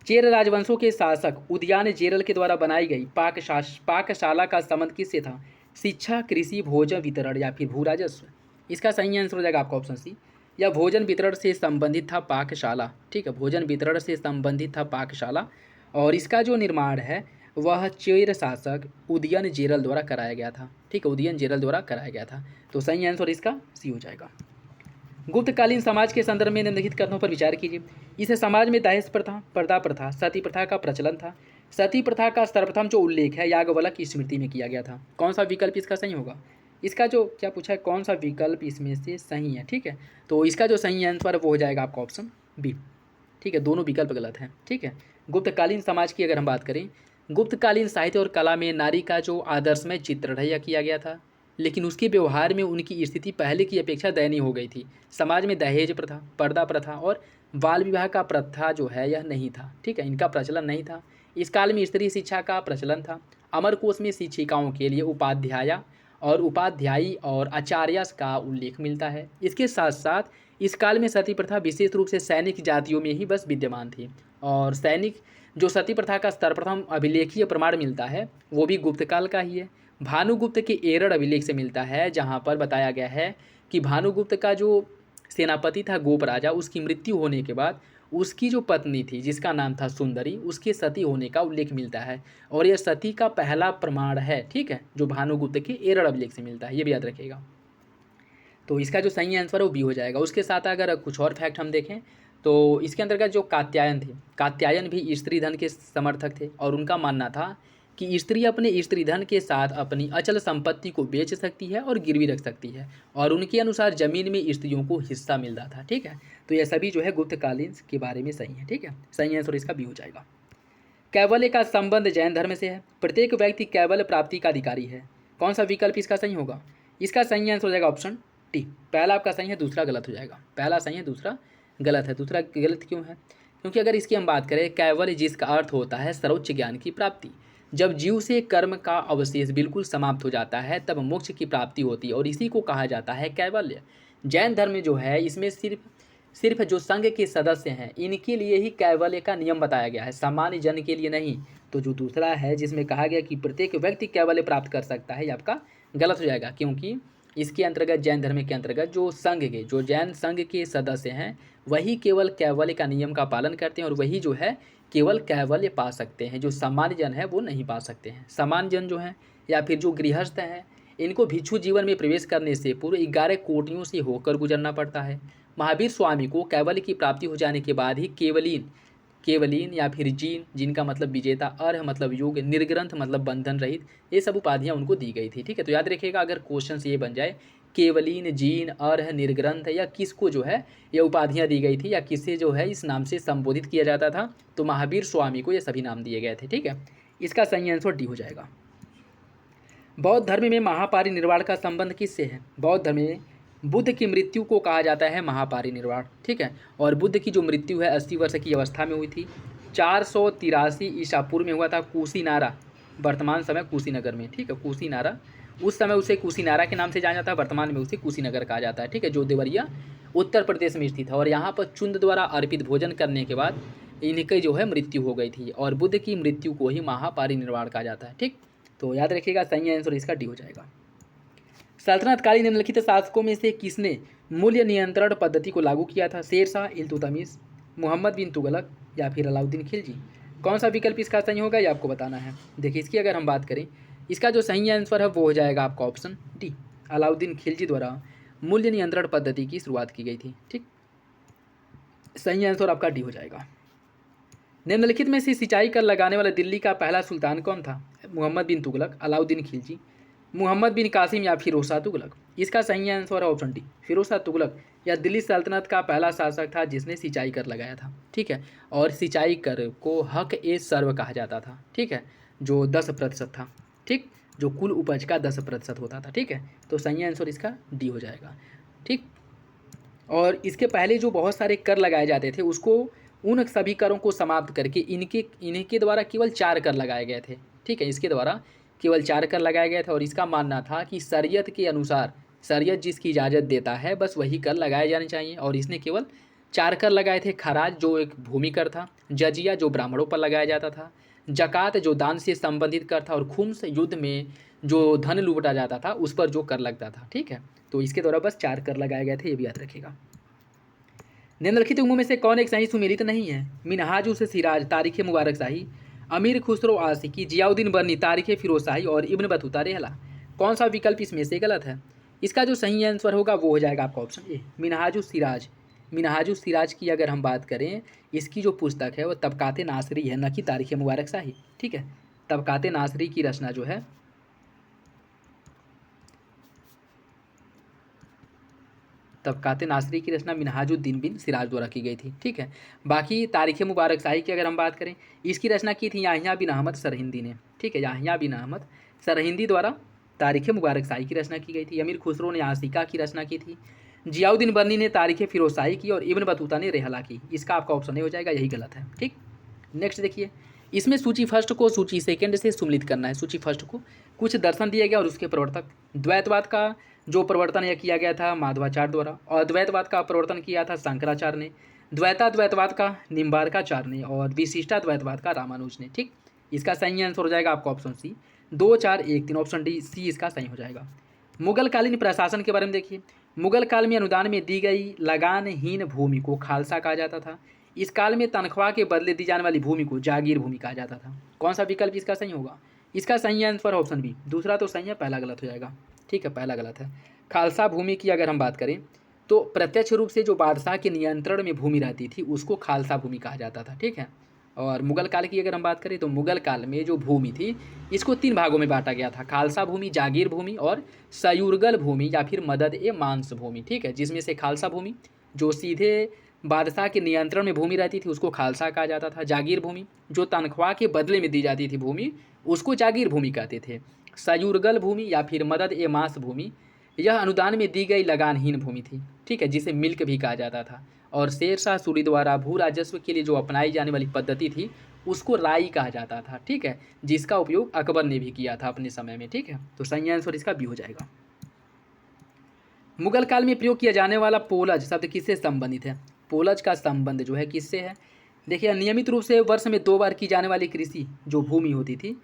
चेर राजवंशों के शासक उदयान जेरल के द्वारा बनाई गई पाकशाला का संबंध किससे था? शिक्षा, कृषि, भोजन वितरण या फिर भू राजस्व? इसका सही आंसर हो जाएगा आपका ऑप्शन सी, या भोजन वितरण से संबंधित था पाकशाला, ठीक है, भोजन वितरण से संबंधित था पाकशाला। और इसका जो निर्माण है वह चेर शासक उदयन जेरल द्वारा कराया गया था, ठीक है, उदयन जेरल द्वारा कराया गया था। तो सही आंसर इसका सी हो जाएगा। गुप्तकालीन समाज के संदर्भ में निम्नलिखित कथनों पर विचार कीजिए। इस समाज में दहेज प्रथा, पर्दा प्रथा, सती प्रथा का प्रचलन था। सती प्रथा का सर्वप्रथम जो उल्लेख है याज्ञवल्क्य की स्मृति में किया गया था। कौन सा विकल्प इसका सही होगा? इसका जो क्या पूछा है, कौन सा विकल्प इसमें से सही है, ठीक है। तो इसका जो सही आंसर है वो हो जाएगा आपका ऑप्शन बी, ठीक है, दोनों विकल्प गलत हैं, ठीक है। गुप्तकालीन समाज की अगर हम बात करें, गुप्तकालीन साहित्य और कला में नारी का जो आदर्शमय चित्रण है यह किया गया था, लेकिन उसके व्यवहार में उनकी स्थिति पहले की अपेक्षा दयनीय हो गई थी। समाज में दहेज प्रथा, पर्दा प्रथा और बाल विवाह का प्रथा जो है यह नहीं था, ठीक है, इनका प्रचलन नहीं था। इस काल में स्त्री शिक्षा का प्रचलन था। अमरकोश में शिक्षिकाओं के लिए उपाध्यायी और आचार्य का उल्लेख मिलता है। इसके साथ साथ इस काल में सती प्रथा विशेष रूप से सैनिक जातियों में ही बस विद्यमान थी। और सैनिक जो सती प्रथा का सर्वप्रथम अभिलेखीय प्रमाण मिलता है वो भी गुप्त काल का ही है। भानुगुप्त के एरड़ अभिलेख से मिलता है, जहाँ पर बताया गया है कि भानुगुप्त का जो सेनापति था गोप राजा, उसकी मृत्यु होने के बाद उसकी जो पत्नी थी जिसका नाम था सुंदरी, उसके सती होने का उल्लेख मिलता है और यह सती का पहला प्रमाण है, ठीक है, जो भानुगुप्त के एरड़ अभिलेख से मिलता है, ये भी याद रखिएगा। तो इसका जो सही आंसर है वो बी हो जाएगा। उसके साथ अगर कुछ और फैक्ट हम देखें तो इसके अंतर्गत जो कात्यायन थे, कात्यायन भी स्त्री धन के समर्थक थे और उनका मानना था कि स्त्री अपने स्त्री धन के साथ अपनी अचल संपत्ति को बेच सकती है और गिरवी रख सकती है और उनके अनुसार जमीन में स्त्रियों को हिस्सा मिल रहा था, ठीक है। तो यह सभी जो है गुप्तकालीन के बारे में सही है, ठीक है, सही आंसर इसका बी हो जाएगा। कैवल्य का संबंध जैन धर्म से है। प्रत्येक व्यक्ति कैवल्य प्राप्ति का अधिकारी है। कौन सा विकल्प इसका सही होगा? इसका सही आंसर हो जाएगा ऑप्शन टी। पहला आपका सही है, दूसरा गलत हो जाएगा। पहला सही है, दूसरा गलत है। दूसरा गलत क्यों है? क्योंकि अगर इसकी हम बात करें, कैवल्य जिसका अर्थ होता है सर्वोच्च ज्ञान की प्राप्ति। जब जीव से कर्म का अवशेष बिल्कुल समाप्त हो जाता है तब मोक्ष की प्राप्ति होती है और इसी को कहा जाता है कैवल्य। जैन धर्म जो है इसमें सिर्फ जो संघ के सदस्य हैं इनके लिए ही कैवल्य का नियम बताया गया है, सामान्य जन के लिए नहीं। तो जो दूसरा है जिसमें कहा गया कि प्रत्येक व्यक्ति कैवल्य प्राप्त कर सकता है, ये आपका गलत हो जाएगा, क्योंकि इसके अंतर्गत जैन धर्म के अंतर्गत जो जैन संघ के सदस्य हैं वही केवल कैवल्य का नियम का पालन करते हैं और वही जो है केवल कैवल्य पा सकते हैं। जो सामान्य जन है वो नहीं पा सकते हैं। सामान्य जन जो हैं या फिर जो गृहस्थ हैं इनको भिक्षु जीवन में प्रवेश करने से पूर्व 11 कोटियों से होकर गुजरना पड़ता है। महावीर स्वामी को कैवल्य की प्राप्ति हो जाने के बाद ही केवलीन या फिर जीन, जिनका मतलब विजेता, अर्ह मतलब योग, निर्ग्रंथ मतलब बंधन रहित, ये सब उपाधियाँ उनको दी गई थी, ठीक है। तो याद रखिएगा, अगर क्वेश्चन ये बन जाए केवलीन, जीन, अर्ह, निर्ग्रंथ या किसको जो है ये उपाधियाँ दी गई थी या किसे जो है इस नाम से संबोधित किया जाता था, तो महावीर स्वामी को ये सभी नाम दिए गए थे, ठीक है। इसका सही आंसर डी हो जाएगा। बौद्ध धर्म में महापरिनिर्वाण का संबंध किससे है? बौद्ध धर्म में बुद्ध की मृत्यु को कहा जाता है महापरिनिर्वाण, ठीक है। और बुद्ध की जो मृत्यु है 80 वर्ष की अवस्था में हुई थी। 483 ईसा पूर्व में हुआ था कुशीनारा, वर्तमान समय कुशीनगर में, ठीक है, कुशीनारा, उस समय उसे कुशीनारा के नाम से जाना जाता है, वर्तमान में उसे कुशीनगर कहा जाता है, ठीक है, जो देवरिया उत्तर प्रदेश में स्थित है। और यहाँ पर चुंद द्वारा अर्पित भोजन करने के बाद इनकी जो है मृत्यु हो गई थी, और बुद्ध की मृत्यु को ही महापरिनिर्वाण कहा जाता है, ठीक। तो याद रखिएगा, सही आंसर इसका डी हो जाएगा। सल्तनत कालीन निम्नलिखित शासकों में से किसने मूल्य नियंत्रण पद्धति को लागू किया था? शेरशाह, इल्तुतमिश, मोहम्मद बिन तुगलक या फिर अलाउद्दीन खिलजी? कौन सा विकल्प इसका सही होगा, ये आपको बताना है। देखिए, इसकी अगर हम बात करें, इसका जो सही आंसर है वो हो जाएगा आपका ऑप्शन डी, अलाउद्दीन खिलजी द्वारा मूल्य नियंत्रण पद्धति की शुरुआत की गई थी, ठीक। सही आंसर आपका डी हो जाएगा। निम्नलिखित में से सिंचाई कर लगाने वाला दिल्ली का पहला सुल्तान कौन था? मोहम्मद बिन तुगलक, अलाउद्दीन खिलजी, मोहम्मद बिन कासिम या फिरोज तुगलक? इसका सही आंसर है ऑप्शन डी, फिरोज तुगलक। या दिल्ली सल्तनत का पहला शासक था जिसने सिंचाई कर लगाया था, ठीक है। और सिंचाई कर को हक ए सर्व कहा जाता था, ठीक है, जो 10% था, ठीक, जो कुल उपज का 10% होता था, ठीक है। तो सही आंसर इसका डी हो जाएगा, ठीक। और इसके पहले जो बहुत सारे कर लगाए जाते थे, उसको उन सभी करों को समाप्त करके इनके द्वारा केवल 4 कर लगाए गए थे, ठीक है। इसके द्वारा केवल 4 कर लगाए गए थे, और इसका मानना था कि शरीयत के अनुसार, शरीयत जिसकी इजाज़त देता है बस वही कर लगाए जाने चाहिए। और इसने केवल 4 कर लगाए थे। खराज जो एक भूमि कर था, जजिया जो ब्राह्मणों पर लगाया जाता था, जक़ात जो दान से संबंधित कर था, और खुम्स युद्ध में जो धन लूटा जाता था उस पर जो कर लगता था, ठीक है। तो इसके द्वारा बस 4 कर लगाए गए थे, ये भी याद रखिएगा। निम्नलिखित उम्मों में से कौन एक सही सुमेलित नहीं है? मिनहाजुस सिराज, तारीख़ मुबारक शाही, अमीर खुसरो आशिकी, जियाउद्दीन बर्नी, तारीख़ फिरोज शाही और इब्न बतूता रेहला? कौन सा विकल्प इसमें से गलत है? इसका जो सही आंसर होगा वो हो जाएगा आपका ऑप्शन ए, मिनहाजुस सिराज। मिनहाजुस सिराज की अगर हम बात करें, इसकी जो पुस्तक है वो तबकात नासरी है, न कि तारीख़ मुबारक शाही, ठीक है। तबकात नासरी की रचना जो है, तबकात नासरी की रचना मिनहाजुद्दीन बिन सिराज द्वारा की गई थी, ठीक है। बाकी तारीख़ मुबारक शाही की अगर हम बात करें, इसकी रचना की थी याहिया बिन अहमद सरहिंदी ने, ठीक है, याहिया बिन अहमद सरहिंदी द्वारा तारीख़ मुबारक शाही की रचना की गई थी। अमीर खुसरो ने आशिका की रचना की थी, जियाउद्दीन बर्नी ने तारीख़ फिरोज शाही की, और इब्न बतूता ने रेहला की। इसका आपका ऑप्शन ए हो जाएगा, यही गलत है, ठीक। नेक्स्ट देखिए, इसमें सूची फर्स्ट को सूची सेकंड से सम्मिलित करना है। सूची फर्स्ट को कुछ दर्शन दिया गया और उसके प्रवर्तक। द्वैतवाद का जो प्रवर्तन यह किया गया था माधवाचार्य द्वारा, और अद्वैतवाद का प्रवर्तन किया था शंकराचार्य ने, द्वैताद्वैतवाद का निम्बार्काचार्य ने, और विशिष्टाद्वैतवाद का रामानुज ने, ठीक। इसका सही आंसर हो जाएगा आपका option C, 2 4 1 3, option D C इसका सही हो जाएगा। मुगल कालीन प्रशासन के बारे में देखिए, मुगल काल में अनुदान में दी गई लगानहीन भूमि को खालसा कहा जाता था। इस काल में तनख्वाह के बदले दी जाने वाली भूमि को जागीर भूमि कहा जाता था। कौन सा विकल्प इसका सही होगा? इसका सही आंसर ऑप्शन बी, दूसरा तो सही है, पहला गलत हो जाएगा, ठीक है, पहला गलत है। खालसा भूमि की अगर हम बात करें तो प्रत्यक्ष रूप से जो बादशाह के नियंत्रण में भूमि रहती थी उसको खालसा भूमि कहा जाता था, ठीक है। और मुगल काल की अगर हम बात करें तो मुगल काल में जो भूमि थी इसको 3 भागों में बांटा गया था, खालसा भूमि, जागीर भूमि और सयूरगल भूमि या फिर मदद ए मांस भूमि, ठीक है। जिसमें से खालसा भूमि जो सीधे बादशाह के नियंत्रण में भूमि रहती थी उसको खालसा कहा जाता था। जागीर भूमि जो तनख्वाह के बदले में दी जाती थी भूमि उसको जागीर भूमि कहते थे। सयूरगल भूमि या फिर मदद ए मांस भूमि यह अनुदान में दी गई लगानहीन भूमि थी, ठीक है, जिसे मिल्क भी कहा जाता था। और शेरशाह सूरी द्वारा भू राजस्व के लिए जो अपनाई जाने वाली पद्धति थी उसको राई कहा जाता था, ठीक है, जिसका उपयोग अकबर ने भी किया था अपने समय में, ठीक है। तो सही आंसर इसका बी हो जाएगा। मुगल काल में प्रयोग किया जाने वाला पोलज शब्द किससे संबंधित है? पोलज का संबंध जो है किससे है? देखिए, नियमित रूप से वर्ष में 2 बार की जाने वाली कृषि जो भूमि होती थी,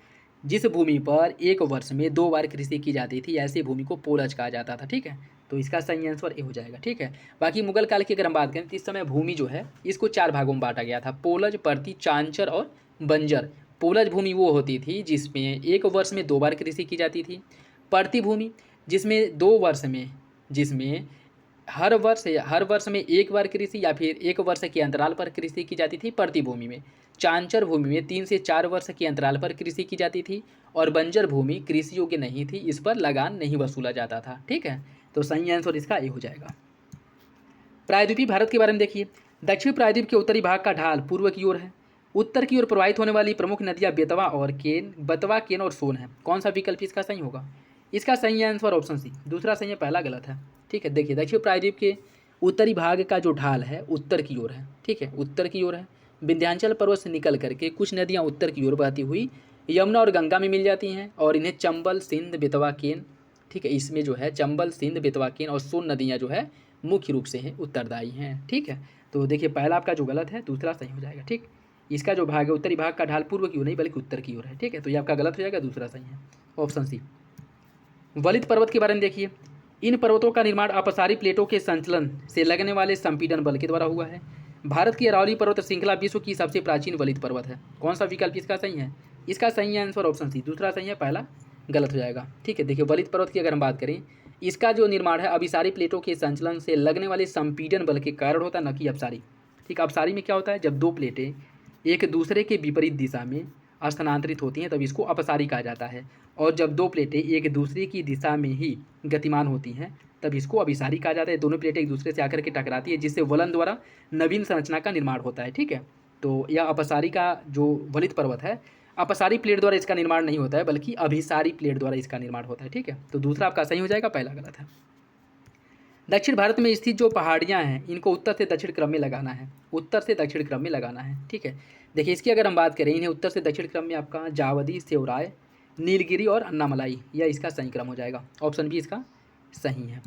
जिस भूमि पर एक वर्ष में 2 बार कृषि की जाती थी, ऐसी भूमि को पोलज कहा जाता था, ठीक है। तो इसका सही आंसर ए हो जाएगा, ठीक है। बाकी मुगल काल की अगर हम बात करें तो इस समय भूमि जो है इसको 4 भागों में बांटा गया था, पोलज, परती, चांचर और बंजर। पोलज भूमि वो होती थी जिसमें एक वर्ष में 2 बार कृषि की जाती थी। परती भूमि जिसमें 2 वर्ष में, जिसमें हर वर्ष में 1 बार कृषि या फिर 1 वर्ष के अंतराल पर कृषि की जाती थी परती भूमि में। चांचर भूमि में 3 से 4 वर्ष के अंतराल पर कृषि की जाती थी। और बंजर भूमि कृषि योग्य नहीं थी, इस पर लगान नहीं वसूला जाता था, ठीक है। तो सही आंसर इसका ए हो जाएगा। प्रायद्वीपीय भारत के बारे में देखिए, दक्षिण प्रायद्वीप के उत्तरी भाग का ढाल पूर्व की ओर है। उत्तर की ओर प्रवाहित होने वाली प्रमुख नदियाँ बेतवा, केन और सोन है। कौन सा विकल्प इसका सही होगा? इसका सही आंसर ऑप्शन सी, दूसरा सही है, पहला गलत है, ठीक है। देखिए, दक्षिण प्रायद्वीप के उत्तरी भाग का जो ढाल है उत्तर की ओर है, ठीक है, उत्तर की ओर है। विंध्याचल पर्वत से निकल करके कुछ नदियाँ उत्तर की ओर बहती हुई यमुना और गंगा में मिल जाती हैं और इन्हें चंबल, सिंध, बेतवा, केन, ठीक है, इसमें जो है चंबल, सिंध, बेतवा, केन और सोन नदियाँ जो है मुख्य रूप से हैं उत्तरदायी हैं। ठीक है, तो देखिए पहला आपका जो गलत है दूसरा सही हो जाएगा। ठीक, इसका जो भाग है उत्तरी भाग का ढाल पूर्व की ओर नहीं बल्कि उत्तर की ओर है। ठीक है, तो ये आपका गलत हो जाएगा, दूसरा सही है ऑप्शन सी। वलित पर्वत के बारे में देखिए, इन पर्वतों का निर्माण अपसारी प्लेटों के संचलन से लगने वाले संपीड़न बल के द्वारा हुआ है। भारत की अरावली पर्वत श्रृंखला विश्व की सबसे प्राचीन वलित पर्वत है। कौन सा विकल्प इसका सही है? इसका सही आंसर ऑप्शन सी, दूसरा सही है, पहला गलत हो जाएगा। ठीक है, देखिए वलित पर्वत की अगर हम बात करें, इसका जो निर्माण है अभिसारी प्लेटों के संचलन से लगने वाले संपीड़न बल के कारण होता है, न कि अपसारी। ठीक, अपसारी में क्या होता है, जब दो प्लेटें एक दूसरे के विपरीत दिशा में स्थानांतरित होती हैं तब इसको अपसारी कहा जाता है, और जब दो प्लेटें एक दूसरे की दिशा में ही गतिमान होती हैं तब इसको अभिसारी कहा जाता है। दोनों प्लेटें एक दूसरे से आकर के टकराती है जिससे वलन द्वारा नवीन संरचना का निर्माण होता है। ठीक है, तो यह अपसारी का जो वलित पर्वत है, अपसारी प्लेट द्वारा इसका निर्माण नहीं होता है बल्कि अभिसारी प्लेट द्वारा इसका निर्माण होता है। ठीक है, तो दूसरा आपका सही हो जाएगा, पहला गलत है। दक्षिण भारत में स्थित जो पहाड़ियाँ हैं इनको उत्तर से दक्षिण क्रम में लगाना है, उत्तर से दक्षिण क्रम में लगाना है। ठीक है, देखिए इसकी अगर हम बात करें, इन्हें उत्तर से दक्षिण क्रम में आपका जावदी, सेवराय, नीलगिरी और अन्नामलाई, यह इसका सही क्रम हो जाएगा, ऑप्शन बी इसका सही है।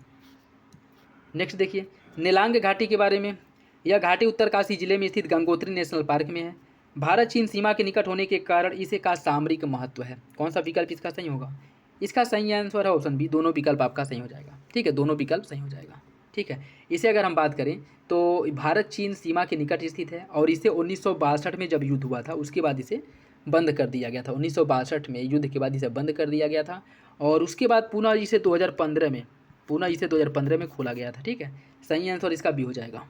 नेक्स्ट देखिए नेलांग घाटी के बारे में, यह घाटी उत्तरकाशी जिले में स्थित गंगोत्री नेशनल पार्क में है। भारत चीन सीमा के निकट होने के कारण इसे का सामरिक महत्व है। कौन सा विकल्प इसका सही होगा? इसका सही आंसर है ऑप्शन बी, दोनों विकल्प आपका सही हो जाएगा। ठीक है, दोनों विकल्प सही हो जाएगा। ठीक है, इसे अगर हम बात करें तो भारत चीन सीमा के निकट स्थित है और इसे 1962 में जब युद्ध हुआ था उसके बाद इसे बंद कर दिया गया था। 1962 में युद्ध के बाद इसे बंद कर दिया गया था और उसके बाद पुनः इसे 2015 में खोला गया था। ठीक है, सही आंसर इसका बी हो जाएगा।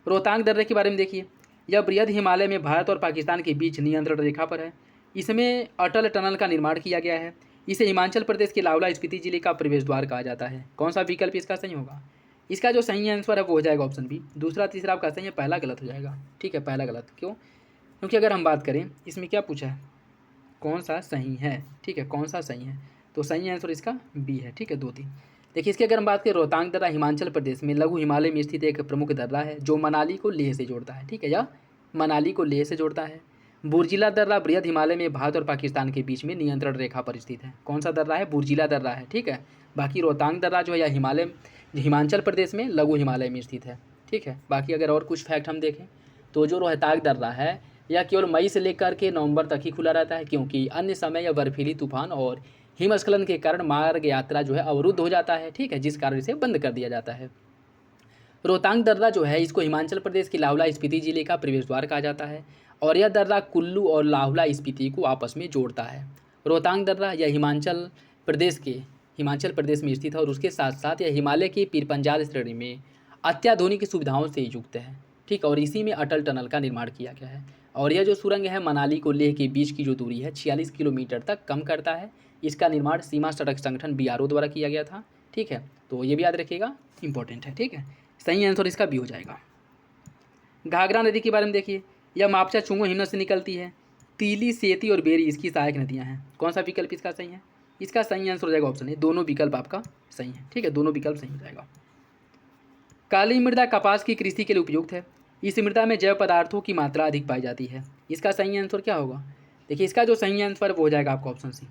रोहतांग दर्रे के बारे में देखिए, यह बृहद हिमालय में भारत और पाकिस्तान के बीच नियंत्रण रेखा पर है। इसमें अटल टनल का निर्माण किया गया है। इसे हिमाचल प्रदेश के लाहौल स्पीति जिले का प्रवेश द्वार कहा जाता है। कौन सा विकल्प इसका सही होगा? इसका जो सही आंसर है वो हो जाएगा ऑप्शन बी, दूसरा तीसरा आपका सही है, पहला गलत हो जाएगा। ठीक है, पहला गलत क्यों? क्योंकि अगर हम बात करें इसमें क्या पूछा है, कौन सा सही है। ठीक है, कौन सा सही है, तो सही आंसर इसका बी है। ठीक है, 2-3। देखिए इसकी अगर हम बात करें, रोहतांग दर्रा हिमाचल प्रदेश में लघु हिमालय में स्थित एक प्रमुख दर्रा है जो मनाली को लेह से जोड़ता है। ठीक है, यह मनाली को लेह से जोड़ता है। बुर्जिला दर्रा बृहद हिमालय में भारत और पाकिस्तान के बीच में नियंत्रण रेखा पर स्थित है। कौन सा दर्रा है? बुर्जिला दर्रा है। ठीक है, बाकी रोहतांग दर्रा जो है यह हिमाचल प्रदेश में लघु हिमालय में स्थित है। ठीक है, बाकी अगर और कुछ फैक्ट हम देखें तो जो रोहतांग दर्रा है यह केवल मई से लेकर के नवंबर तक ही खुला रहता है, क्योंकि अन्य समय यह बर्फीली तूफान और हिमस्खलन के कारण मार्ग यात्रा जो है अवरुद्ध हो जाता है। ठीक है, जिस कारण इसे बंद कर दिया जाता है। रोहतांग दर्रा जो है इसको हिमाचल प्रदेश के लाहौल स्पीति जिले का प्रवेश द्वार कहा जाता है और यह दर्रा कुल्लू और लाहौल स्पीति को आपस में जोड़ता है। रोहतांग दर्रा यह हिमाचल प्रदेश में स्थित है और उसके साथ साथ यह हिमालय की पीरपंजाल श्रेणी में अत्याधुनिक सुविधाओं से युक्त है। ठीक, और इसी में अटल टनल का निर्माण किया गया है और यह जो सुरंग है मनाली को लेह के बीच की जो दूरी है 46 किलोमीटर तक कम करता है। इसका निर्माण सीमा सड़क संगठन BRO द्वारा किया गया था। ठीक है, तो ये भी याद रखिएगा, इंपॉर्टेंट है। ठीक है, सही आंसर इसका बी हो जाएगा। घाघरा नदी के बारे में देखिए, यह मापचा चुंगो हिमनद से निकलती है। तीली, सेती और बेरी इसकी सहायक नदियाँ हैं। कौन सा विकल्प इसका सही है? इसका सही आंसर हो जाएगा ऑप्शन ए, दोनों विकल्प आपका सही है। ठीक है, दोनों विकल्प सही हो जाएगा। काली मृदा कपास की कृषि के लिए उपयुक्त है। इस मृदा में जैव पदार्थों की मात्रा अधिक पाई जाती है। इसका सही आंसर क्या होगा? देखिए इसका जो सही आंसर वो हो जाएगा आपका ऑप्शन सी।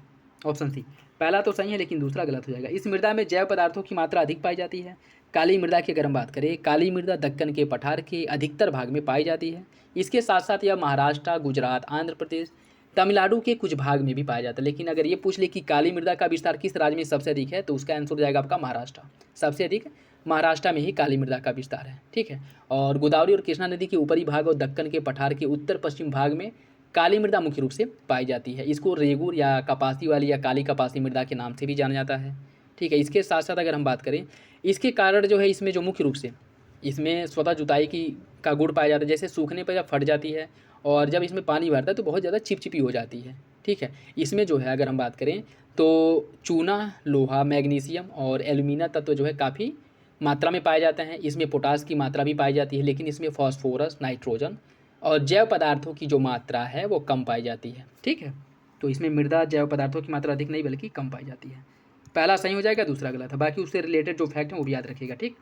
पहला तो सही है लेकिन दूसरा गलत हो जाएगा। इस मृदा में जैव पदार्थों की मात्रा अधिक पाई जाती है। काली मृदा की अगर हम बात करें, काली मृदा दक्कन के पठार के अधिकतर भाग में पाई जाती है। इसके साथ साथ यह महाराष्ट्र, गुजरात, आंध्र प्रदेश, तमिलनाडु के कुछ भाग में भी पाया जाता है। लेकिन अगर ये पूछ ले कि काली मृदा का विस्तार किस राज्य में सबसे अधिक है तो उसका आंसर हो जाएगा आपका महाराष्ट्र। सबसे अधिक महाराष्ट्र में ही काली मृदा का विस्तार है। ठीक है, और गोदावरी और कृष्णा नदी के ऊपरी भाग और दक्कन के पठार के उत्तर पश्चिम भाग में काली मृदा मुख्य रूप से पाई जाती है। इसको रेगुर या कपासी वाली या काली कपासी मृदा के नाम से भी जाना जाता है। ठीक है, इसके साथ साथ अगर हम बात करें, इसके कारण जो है इसमें जो मुख्य रूप से इसमें स्वतः जुताई का गुण पाया जाता है। जैसे सूखने पर जब फट जाती है और जब इसमें पानी भरता है तो बहुत ज़्यादा चिपचिपी हो जाती है। ठीक है, इसमें जो है अगर हम बात करें तो चूना, लोहा, मैग्नीशियम और एल्यूमिना तत्व जो है काफ़ी मात्रा में पाए जाते हैं। इसमें पोटास की मात्रा भी पाई जाती है, लेकिन इसमें फॉस्फोरस, नाइट्रोजन और जैव पदार्थों की जो मात्रा है वो कम पाई जाती है। ठीक है, तो इसमें मृदा जैव पदार्थों की मात्रा अधिक नहीं बल्कि कम पाई जाती है। पहला सही हो जाएगा, दूसरा गलत है। बाकी उससे रिलेटेड जो फैक्ट है वो भी याद रखिएगा। ठीक,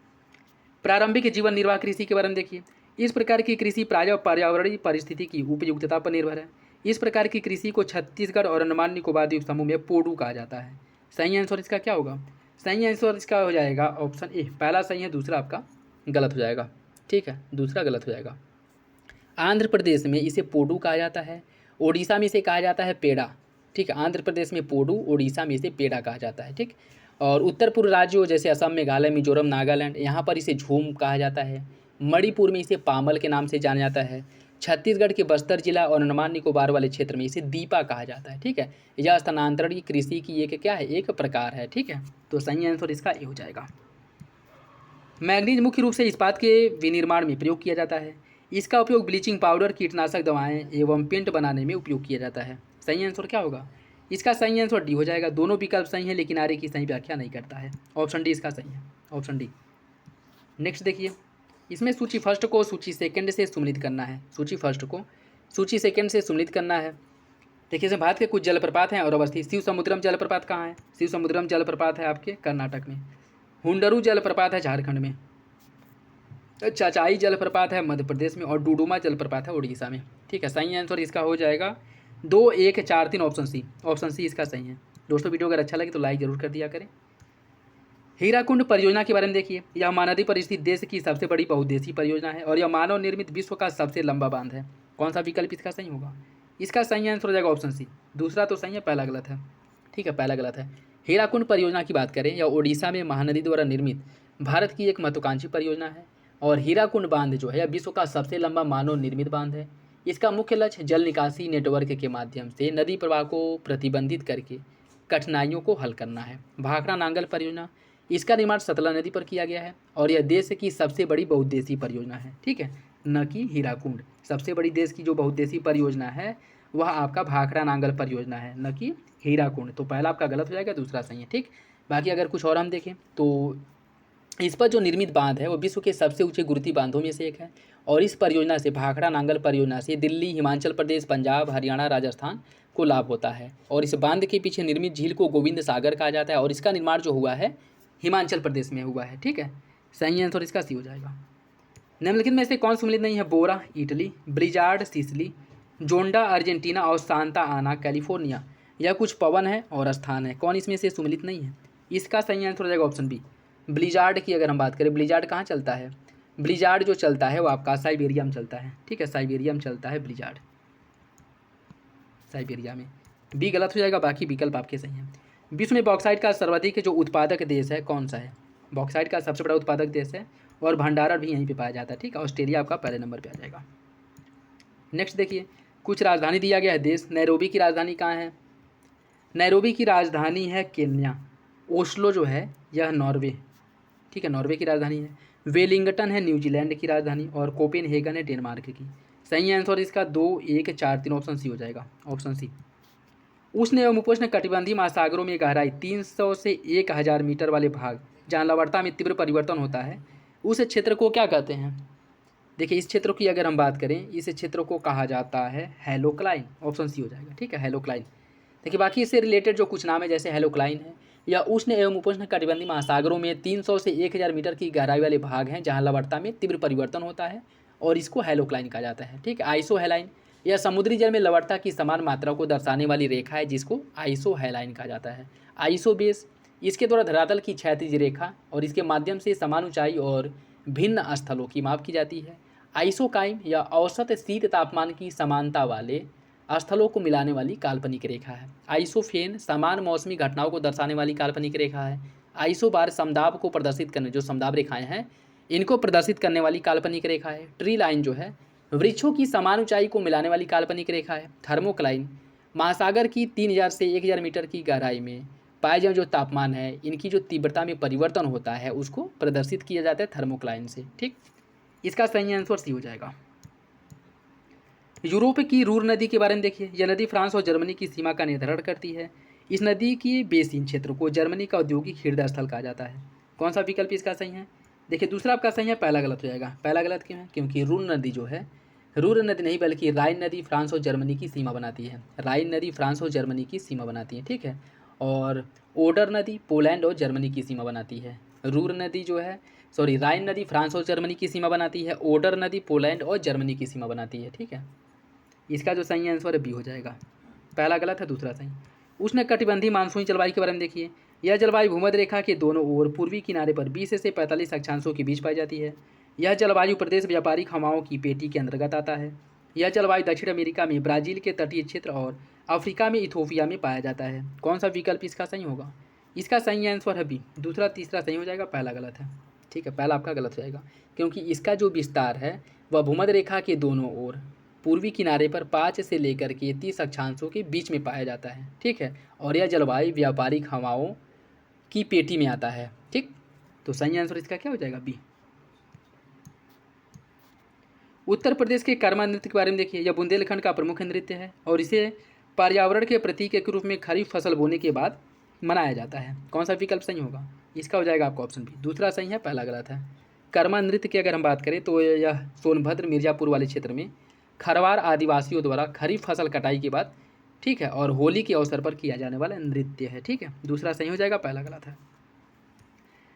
प्रारंभिक जीवन निर्वाह कृषि के बारे में देखिए। इस प्रकार की कृषि प्रायः पर्यावरणीय परिस्थिति की उपयुक्तता पर निर्भर है। इस प्रकार की कृषि को छत्तीसगढ़ और अंडमान निकोबार द्वीप समूह में पोडू कहा जाता है। सही आंसर इसका क्या होगा? सही आंसर इसका हो जाएगा ऑप्शन ए। पहला सही है, दूसरा आपका गलत हो जाएगा। ठीक है, दूसरा गलत हो जाएगा। आंध्र प्रदेश में इसे पोडू कहा जाता है, ओडिशा में इसे कहा जाता है पेड़ा। ठीक है, आंध्र प्रदेश में पोडू, ओडिशा में इसे पेड़ा कहा जाता है। ठीक, और उत्तर पूर्व राज्यों जैसे असम, मेघालय, मिजोरम, नागालैंड, यहाँ पर इसे झूम कहा जाता है। मणिपुर में इसे पामल के नाम से जाना जाता है। छत्तीसगढ़ के बस्तर जिला और अंडमान निकोबार वाले क्षेत्र में इसे दीपा कहा जाता है। ठीक है, यह स्थानांतरण कृषि की एक क्या है, एक प्रकार है। ठीक है, तो सही आंसर इसका ए हो जाएगा। मैग्नीज मुख्य रूप से इस्पात के विनिर्माण में प्रयोग किया जाता है। इसका उपयोग ब्लीचिंग पाउडर, कीटनाशक दवाएं एवं पेंट बनाने में उपयोग किया जाता है। सही आंसर क्या होगा? इसका सही आंसर डी हो जाएगा। दोनों विकल्प सही हैं लेकिन आगे की सही व्याख्या नहीं करता है। ऑप्शन डी इसका सही है, ऑप्शन डी। नेक्स्ट देखिए, इसमें सूची फर्स्ट को सूची सेकंड से सम्मिलित करना है। सूची फर्स्ट को सूची सेकंड से सम्मिलित करना है। देखिए, इसमें भारत के कुछ जलप्रपात हैं और अवस्थित। शिव समुद्रम जलप्रपात कहाँ है? शिव समुद्रम जलप्रपात है आपके कर्नाटक में। हुंडरू जलप्रपात है झारखंड में। चाचाई जलप्रपात है मध्य प्रदेश में। और डुडुमा जलप्रपात है उड़ीसा में। ठीक है, सही आंसर इसका हो जाएगा 2, 1, 4, 3 ऑप्शन सी। ऑप्शन सी इसका सही है। दोस्तों, वीडियो अगर अच्छा लगे तो लाइक जरूर कर दिया करें। हीराकुंड परियोजना के बारे में देखिए, यह महानदी पर स्थित देश की सबसे बड़ी बहुउद्देशीय परियोजना है और यह मानव निर्मित विश्व का सबसे लंबा बांध है। कौन सा विकल्प इसका सही होगा? इसका सही आंसर हो जाएगा ऑप्शन सी। दूसरा तो सही है, पहला गलत है। ठीक है, पहला गलत है। हीराकुंड परियोजना की बात करें, यह ओडिशा में महानदी द्वारा निर्मित भारत की एक महत्वाकांक्षी परियोजना है और हीराकुंड बांध जो है यह विश्व का सबसे लंबा मानव निर्मित बांध है। इसका मुख्य लक्ष्य जल निकासी नेटवर्क के माध्यम से नदी प्रवाह को प्रतिबंधित करके कठिनाइयों को हल करना है। भाखड़ा नांगल परियोजना, इसका निर्माण सतलज नदी पर किया गया है और यह देश की सबसे बड़ी बहुउद्देशीय परियोजना है। ठीक है, न कि हीराकुंड। सबसे बड़ी देश की जो बहुउद्देशीय परियोजना है वह आपका भाखड़ा नांगल परियोजना है, न कि हीराकुंड। तो पहला आपका गलत हो जाएगा, दूसरा सही है। ठीक, बाकी अगर कुछ और हम देखें तो इस पर जो निर्मित बांध है वो विश्व के सबसे ऊंचे गुरुती बांधों में से एक है और इस परियोजना से, भाखड़ा नांगल परियोजना से दिल्ली, हिमाचल प्रदेश, पंजाब, हरियाणा, राजस्थान को लाभ होता है। और इस बांध के पीछे निर्मित झील को गोविंद सागर कहा जाता है और इसका निर्माण जो हुआ है हिमाचल प्रदेश में हुआ है। ठीक है, सही आंसर इसका सी हो जाएगा। निम्नलिखित में से कौन सम्मिलित नहीं है? बोरा इटली, ब्रिजार्ड सिसिली, जोंडा अर्जेंटीना और सांता आना कैलिफोर्निया। यह कुछ पवन है और स्थान है। कौन इसमें से सम्मिलित नहीं है? इसका सही आंसर हो जाएगा ऑप्शन बी। ब्लिजार्ड की अगर हम बात करें, ब्लिजार्ड कहाँ चलता है? ब्लिजार्ड जो चलता है वो आपका साइबेरिया में चलता है। ठीक है, साइबेरिया में चलता है ब्लिजार्ड, साइबेरिया में। बी गलत हो जाएगा, बाकी विकल्प आपके सही हैं। विश्व में बॉक्साइट का सर्वाधिक जो उत्पादक देश है कौन सा है? बॉक्साइट का सबसे बड़ा उत्पादक देश है और भंडारण भी यहीं पे पाया जाता है। ठीक है, ऑस्ट्रेलिया आपका पहले नंबर पे आ जाएगा। नेक्स्ट देखिए, कुछ राजधानी दिया गया है देश। नैरोबी की राजधानी कहाँ है? नैरोबी की राजधानी है केन्या। ओस्लो जो है यह नॉर्वे, ठीक है, नॉर्वे की राजधानी है। वेलिंगटन है न्यूजीलैंड की राजधानी और कोपेनहेगन है डेनमार्क की। सही आंसर इसका 2, 1, 4, 3 ऑप्शन सी हो जाएगा, ऑप्शन सी। उष्ण एवं उपोष्ण कटिबंधीय महासागरों में गहराई 300 से 1000 मीटर वाले भाग जहाँ लवणता में तीव्र परिवर्तन होता है उस क्षेत्र को क्या कहते हैं? देखिए, इस क्षेत्र की अगर हम बात करें, इस क्षेत्र को कहा जाता है हेलोक्लाइन। ऑप्शन सी हो जाएगा। ठीक है, हेलोक्लाइन। देखिए, बाकी इससे रिलेटेड जो कुछ नाम है जैसे हेलोक्लाइन है, या उष्ण एवं उपोष्ण कटिबंधीय महासागरों में 300 से 1000 मीटर की गहराई वाले भाग हैं जहाँ लवणता में तीव्र परिवर्तन होता है और इसको हेलोक्लाइन कहा जाता है। ठीक है, आइसोहेलाइन, यह समुद्री जल में लवणता की समान मात्रा को दर्शाने वाली रेखा है जिसको आइसोहेलाइन कहा जाता है। आइसोबेस, इसके द्वारा धरातल की क्षैतिज रेखा और इसके माध्यम से समान ऊंचाई और भिन्न स्थलों की माप की जाती है। आइसोकाइम, या औसत शीत तापमान की समानता वाले स्थलों को मिलाने वाली काल्पनिक रेखा है। आइसोफेन, समान मौसमी घटनाओं को दर्शाने वाली काल्पनिक रेखा है। आइसोबार, समदाब को प्रदर्शित करने, जो समदाब रेखाएं हैं इनको प्रदर्शित करने वाली काल्पनिक रेखा है। ट्री लाइन जो है वृक्षों की समान ऊंचाई को मिलाने वाली काल्पनिक रेखा है। थर्मोक्लाइन, महासागर की 3000 से 1000 मीटर की गहराई में पाए जाए जो तापमान है इनकी जो तीव्रता में परिवर्तन होता है उसको प्रदर्शित किया जाता है थर्मोक्लाइन से। ठीक, इसका सही आंसर सी हो जाएगा। यूरोप की रूर नदी के बारे में देखिए, यह नदी फ्रांस और जर्मनी की सीमा का निर्धारण करती है। इस नदी के बेसिन क्षेत्र को जर्मनी का औद्योगिक हृदय स्थल कहा जाता है। कौन सा विकल्प इसका सही है? देखिए, दूसरा आपका सही है, पहला गलत हो जाएगा। पहला गलत क्यों है? क्योंकि रूर नदी जो है, रूर नदी नहीं बल्कि राइन नदी फ्रांस और जर्मनी की सीमा बनाती है। राइन नदी फ्रांस और जर्मनी की सीमा बनाती है। ठीक है, और ओडर नदी पोलैंड और जर्मनी की सीमा बनाती है। रूर नदी जो है, सॉरी, राइन नदी फ्रांस और जर्मनी की सीमा बनाती है। ओडर नदी पोलैंड और जर्मनी की सीमा बनाती है। ठीक है, इसका जो सही आंसर है बी हो जाएगा। पहला गलत है, दूसरा सही। उष्णकटिबंधीय मानसूनी जलवायु के बारे में देखिए। यह जलवायु भूमध्य रेखा के दोनों ओर पूर्वी किनारे पर 20 से 45 अक्षांशों के बीच पाई जाती है। यह जलवायु प्रदेश व्यापारिक हवाओं की पेटी के अंतर्गत आता है। यह जलवायु दक्षिण अमेरिका में ब्राज़ील के तटीय क्षेत्र और अफ्रीका में इथोपिया में पाया जाता है। कौन सा विकल्प इसका सही होगा? इसका सही आंसर है बी। दूसरा तीसरा सही हो जाएगा, पहला गलत है। ठीक है, पहला आपका गलत हो जाएगा, क्योंकि इसका जो विस्तार है वह भूमध्य रेखा के दोनों ओर पूर्वी किनारे पर 5 से लेकर के 30 अक्षांशों के बीच में पाया जाता है। ठीक है, और यह जलवायु व्यापारिक हवाओं की पेटी में आता है। ठीक, तो सही आंसर इसका क्या हो जाएगा? बी। उत्तर प्रदेश के कर्मा नृत्य के बारे में देखिए। यह बुंदेलखंड का प्रमुख नृत्य है और इसे पर्यावरण के प्रतीक के रूप में खरीफ फसल बोने के बाद मनाया जाता है। कौन सा विकल्प सही होगा? इसका हो जाएगा आपका ऑप्शन बी। दूसरा सही है, पहला गलत है। कर्मा नृत्य की अगर हम बात करें तो यह सोनभद्र मिर्ज़ापुर वाले क्षेत्र में खरवार आदिवासियों द्वारा खरीफ फसल कटाई के बाद, ठीक है, और होली के अवसर पर किया जाने वाला नृत्य है। ठीक है, दूसरा सही हो जाएगा, पहला गलत है।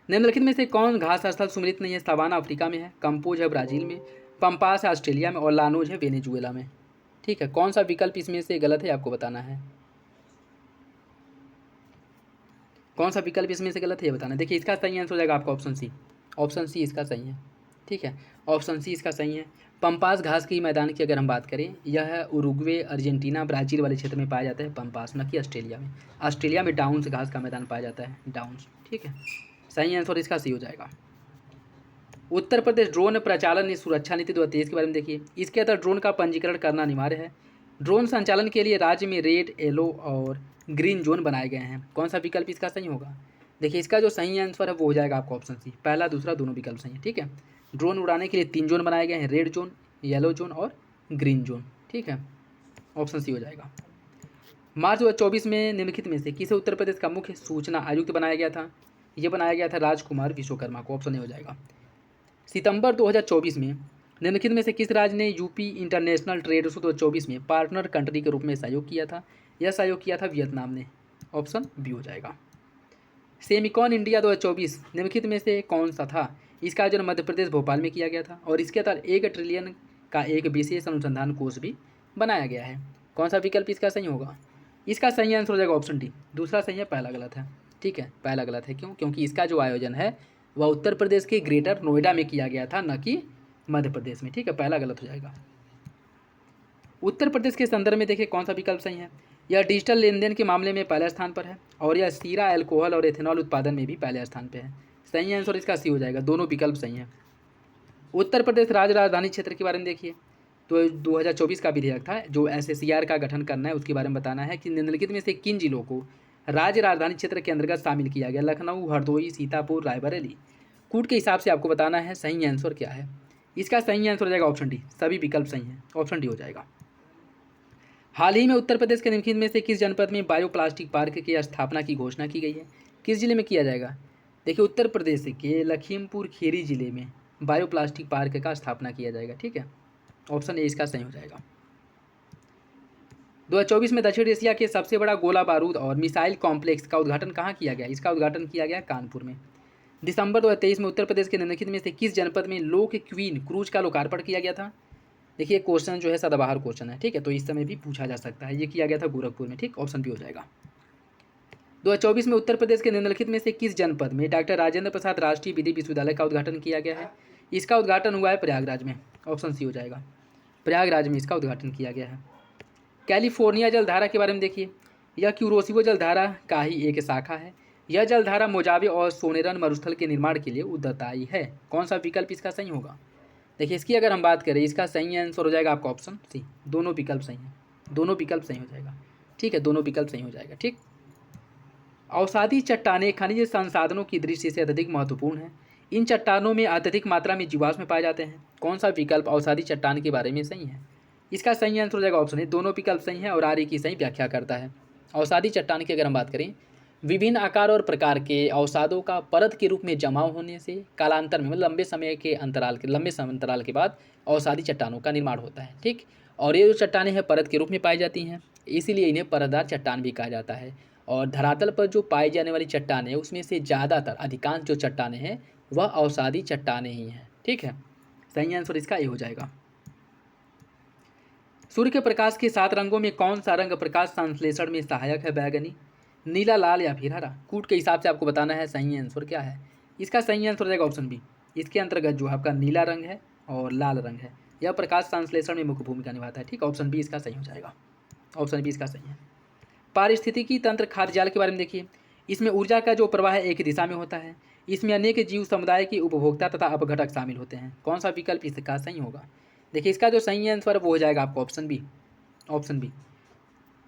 निम्नलिखित में से कौन घास स्थल सुमेलित नहीं है? सवाना अफ्रीका में है, कंपोज है ब्राज़ील में, पंपास है ऑस्ट्रेलिया में और लानोज है वेनेजुएला में। ठीक है, कौन सा विकल्प इसमें से गलत है आपको बताना है। कौन सा विकल्प इसमें से गलत है ये बताना। देखिए, इसका सही आंसर हो जाएगा आपका ऑप्शन सी। ऑप्शन सी इसका सही है। ठीक है, ऑप्शन सी इसका सही है। पंपास घास की मैदान की अगर हम बात करें, यह उरुग्वे, अर्जेंटीना, ब्राज़ील वाले क्षेत्र में पाया जाता है पंपास, न कि ऑस्ट्रेलिया में। ऑस्ट्रेलिया में डाउन्स घास का मैदान पाया जाता है, डाउन्स। ठीक है, सही आंसर इसका सी हो जाएगा। उत्तर प्रदेश ड्रोन प्रचालन सुरक्षा नीति 2023 के बारे में देखिए। इसके तहत ड्रोन का पंजीकरण करना अनिवार्य है। ड्रोन संचालन के लिए राज्य में रेड, येलो और ग्रीन जोन बनाए गए हैं। कौन सा विकल्प इसका सही होगा? देखिए, इसका जो सही आंसर है वो हो जाएगा आपका ऑप्शन सी। पहला दूसरा दोनों विकल्प सही है। ठीक है, ड्रोन उड़ाने के लिए 3 जोन बनाए गए हैं, रेड जोन, येलो जोन और ग्रीन जोन। ठीक है, ऑप्शन सी हो जाएगा। मार्च 2024 में निम्नलिखित में से किसे उत्तर प्रदेश का मुख्य सूचना आयुक्त बनाया गया था? ये बनाया गया था राजकुमार विश्वकर्मा को। ऑप्शन ए हो जाएगा। सितंबर 2024 में निम्नलिखित में से किस राज्य ने यूपी इंटरनेशनल ट्रेड शो 2024 में पार्टनर कंट्री के रूप में सहयोग किया था? यह सहयोग किया था वियतनाम ने। ऑप्शन बी हो जाएगा। सेमिकॉन इंडिया 2024 निम्नलिखित में से कौन सा था? इसका आयोजन मध्य प्रदेश भोपाल में किया गया था और इसके तहत 1 ट्रिलियन का एक विशेष अनुसंधान कोष भी बनाया गया है। कौन सा विकल्प इसका सही होगा? इसका सही आंसर हो जाएगा ऑप्शन डी। दूसरा सही है, पहला गलत है। ठीक है, पहला गलत है। क्यों? क्योंकि इसका जो आयोजन है वह उत्तर प्रदेश के ग्रेटर नोएडा में किया गया था, न कि मध्य प्रदेश में। ठीक है, पहला गलत हो जाएगा। उत्तर प्रदेश के संदर्भ में देखिए कौन सा विकल्प सही है। यह डिजिटल लेन देन के मामले में पहले स्थान पर है और यह शीरा, अल्कोहल और एथेनॉल उत्पादन में भी पहले स्थान पर है। सही आंसर इसका सी हो जाएगा। दोनों विकल्प सही हैं। उत्तर प्रदेश राज्य राजधानी क्षेत्र के बारे में देखिए। तो 2024 का विधेयक था जो SACR का गठन करना है, उसके बारे में बताना है कि निम्नलिखित में से किन जिलों को राज्य राजधानी क्षेत्र के अंतर्गत शामिल किया गया? लखनऊ, हरदोई, सीतापुर, रायबरेली। कूट के हिसाब से आपको बताना है सही आंसर क्या है। इसका सही आंसर हो जाएगा ऑप्शन डी। सभी विकल्प सही हैं, ऑप्शन डी हो जाएगा। हाल ही में उत्तर प्रदेश के निम्नलिखित में से किस जनपद में बायोप्लास्टिक पार्क की स्थापना की घोषणा की गई है? किस जिले में किया जाएगा? देखिए, उत्तर प्रदेश के लखीमपुर खीरी जिले में बायोप्लास्टिक पार्क का स्थापना किया जाएगा। ठीक है, ऑप्शन ए इसका सही हो जाएगा। 2024 में दक्षिण एशिया के सबसे बड़ा गोला बारूद और मिसाइल कॉम्प्लेक्स का उद्घाटन कहाँ किया गया? इसका उद्घाटन किया गया कानपुर में। दिसंबर 2023 में उत्तर प्रदेश के निम्नलिखित में से किस जनपद में लोक क्वीन क्रूज का लोकार्पण किया गया था? देखिए, क्वेश्चन जो है सदाबहार क्वेश्चन है। ठीक है, तो इस समय भी पूछा जा सकता है। ये किया गया था गोरखपुर में। ठीक, ऑप्शन बी हो जाएगा। 2024 में उत्तर प्रदेश के निम्नलिखित में से किस जनपद में डॉक्टर राजेंद्र प्रसाद राष्ट्रीय विधि विश्वविद्यालय का उद्घाटन किया गया है? इसका उद्घाटन हुआ है प्रयागराज में। ऑप्शन सी हो जाएगा। प्रयागराज में इसका उद्घाटन किया गया है। कैलिफोर्निया जलधारा के बारे में देखिए। यह क्यूरोसिवो जलधारा का ही एक शाखा है। यह जलधारा मोजावे और सोनेरन मरुस्थल के निर्माण के लिए उत्तरदायी है। कौन सा विकल्प इसका सही होगा? देखिए, इसकी अगर हम बात करें, इसका सही आंसर हो जाएगा आपका ऑप्शन सी। दोनों विकल्प सही हैं, दोनों विकल्प सही हो जाएगा। ठीक है, दोनों विकल्प सही हो जाएगा। ठीक, अवसादी चट्टानें खनिज संसाधनों की दृष्टि से अत्यधिक महत्वपूर्ण है। इन चट्टानों में अत्यधिक मात्रा में जीवाश्म पाए जाते हैं। कौन सा विकल्प अवसादी चट्टान के बारे में सही है? इसका सही आंसर हो जाएगा ऑप्शन ए। दोनों विकल्प सही हैं और आर्य की सही व्याख्या करता है। अवसादी चट्टान की अगर हम बात करें, विभिन्न आकार और प्रकार के अवसादों का परत के रूप में जमाव होने से कालांतर में, मतलब लंबे समय अंतराल के बाद अवसादी चट्टानों का निर्माण होता है। ठीक, और ये जो चट्टानें हैं परत के रूप में पाई जाती हैं, इसीलिए इन्हें परतदार चट्टान भी कहा जाता है। और धरातल पर जो पाई जाने वाली चट्टानें, उसमें से ज़्यादातर अधिकांश जो चट्टानें हैं वह अवसादी चट्टानें ही हैं। ठीक है, सही आंसर इसका ए हो जाएगा। सूर्य के प्रकाश के 7 रंगों में कौन सा रंग प्रकाश संश्लेषण में सहायक है? बैगनी, नीला, लाल या फिर हरा? कूट के हिसाब से आपको बताना है सही आंसर क्या है। इसका सही आंसर हो जाएगा ऑप्शन बी। इसके अंतर्गत जो आपका नीला रंग है और लाल रंग है, यह प्रकाश संश्लेषण में मुख्य भूमिका निभाता है। ठीक, ऑप्शन बी इसका सही हो जाएगा। ऑप्शन बी इसका सही है। पारिस्थितिकी तंत्र खाद्य जाल के बारे में देखिए। इसमें ऊर्जा का जो प्रवाह है एक दिशा में होता है। इसमें अनेक जीव समुदाय के उपभोक्ता तथा अपघटक शामिल होते हैं। कौन सा विकल्प इसका सही होगा? देखिए, इसका जो सही आंसर है वो हो जाएगा आपको ऑप्शन बी। ऑप्शन बी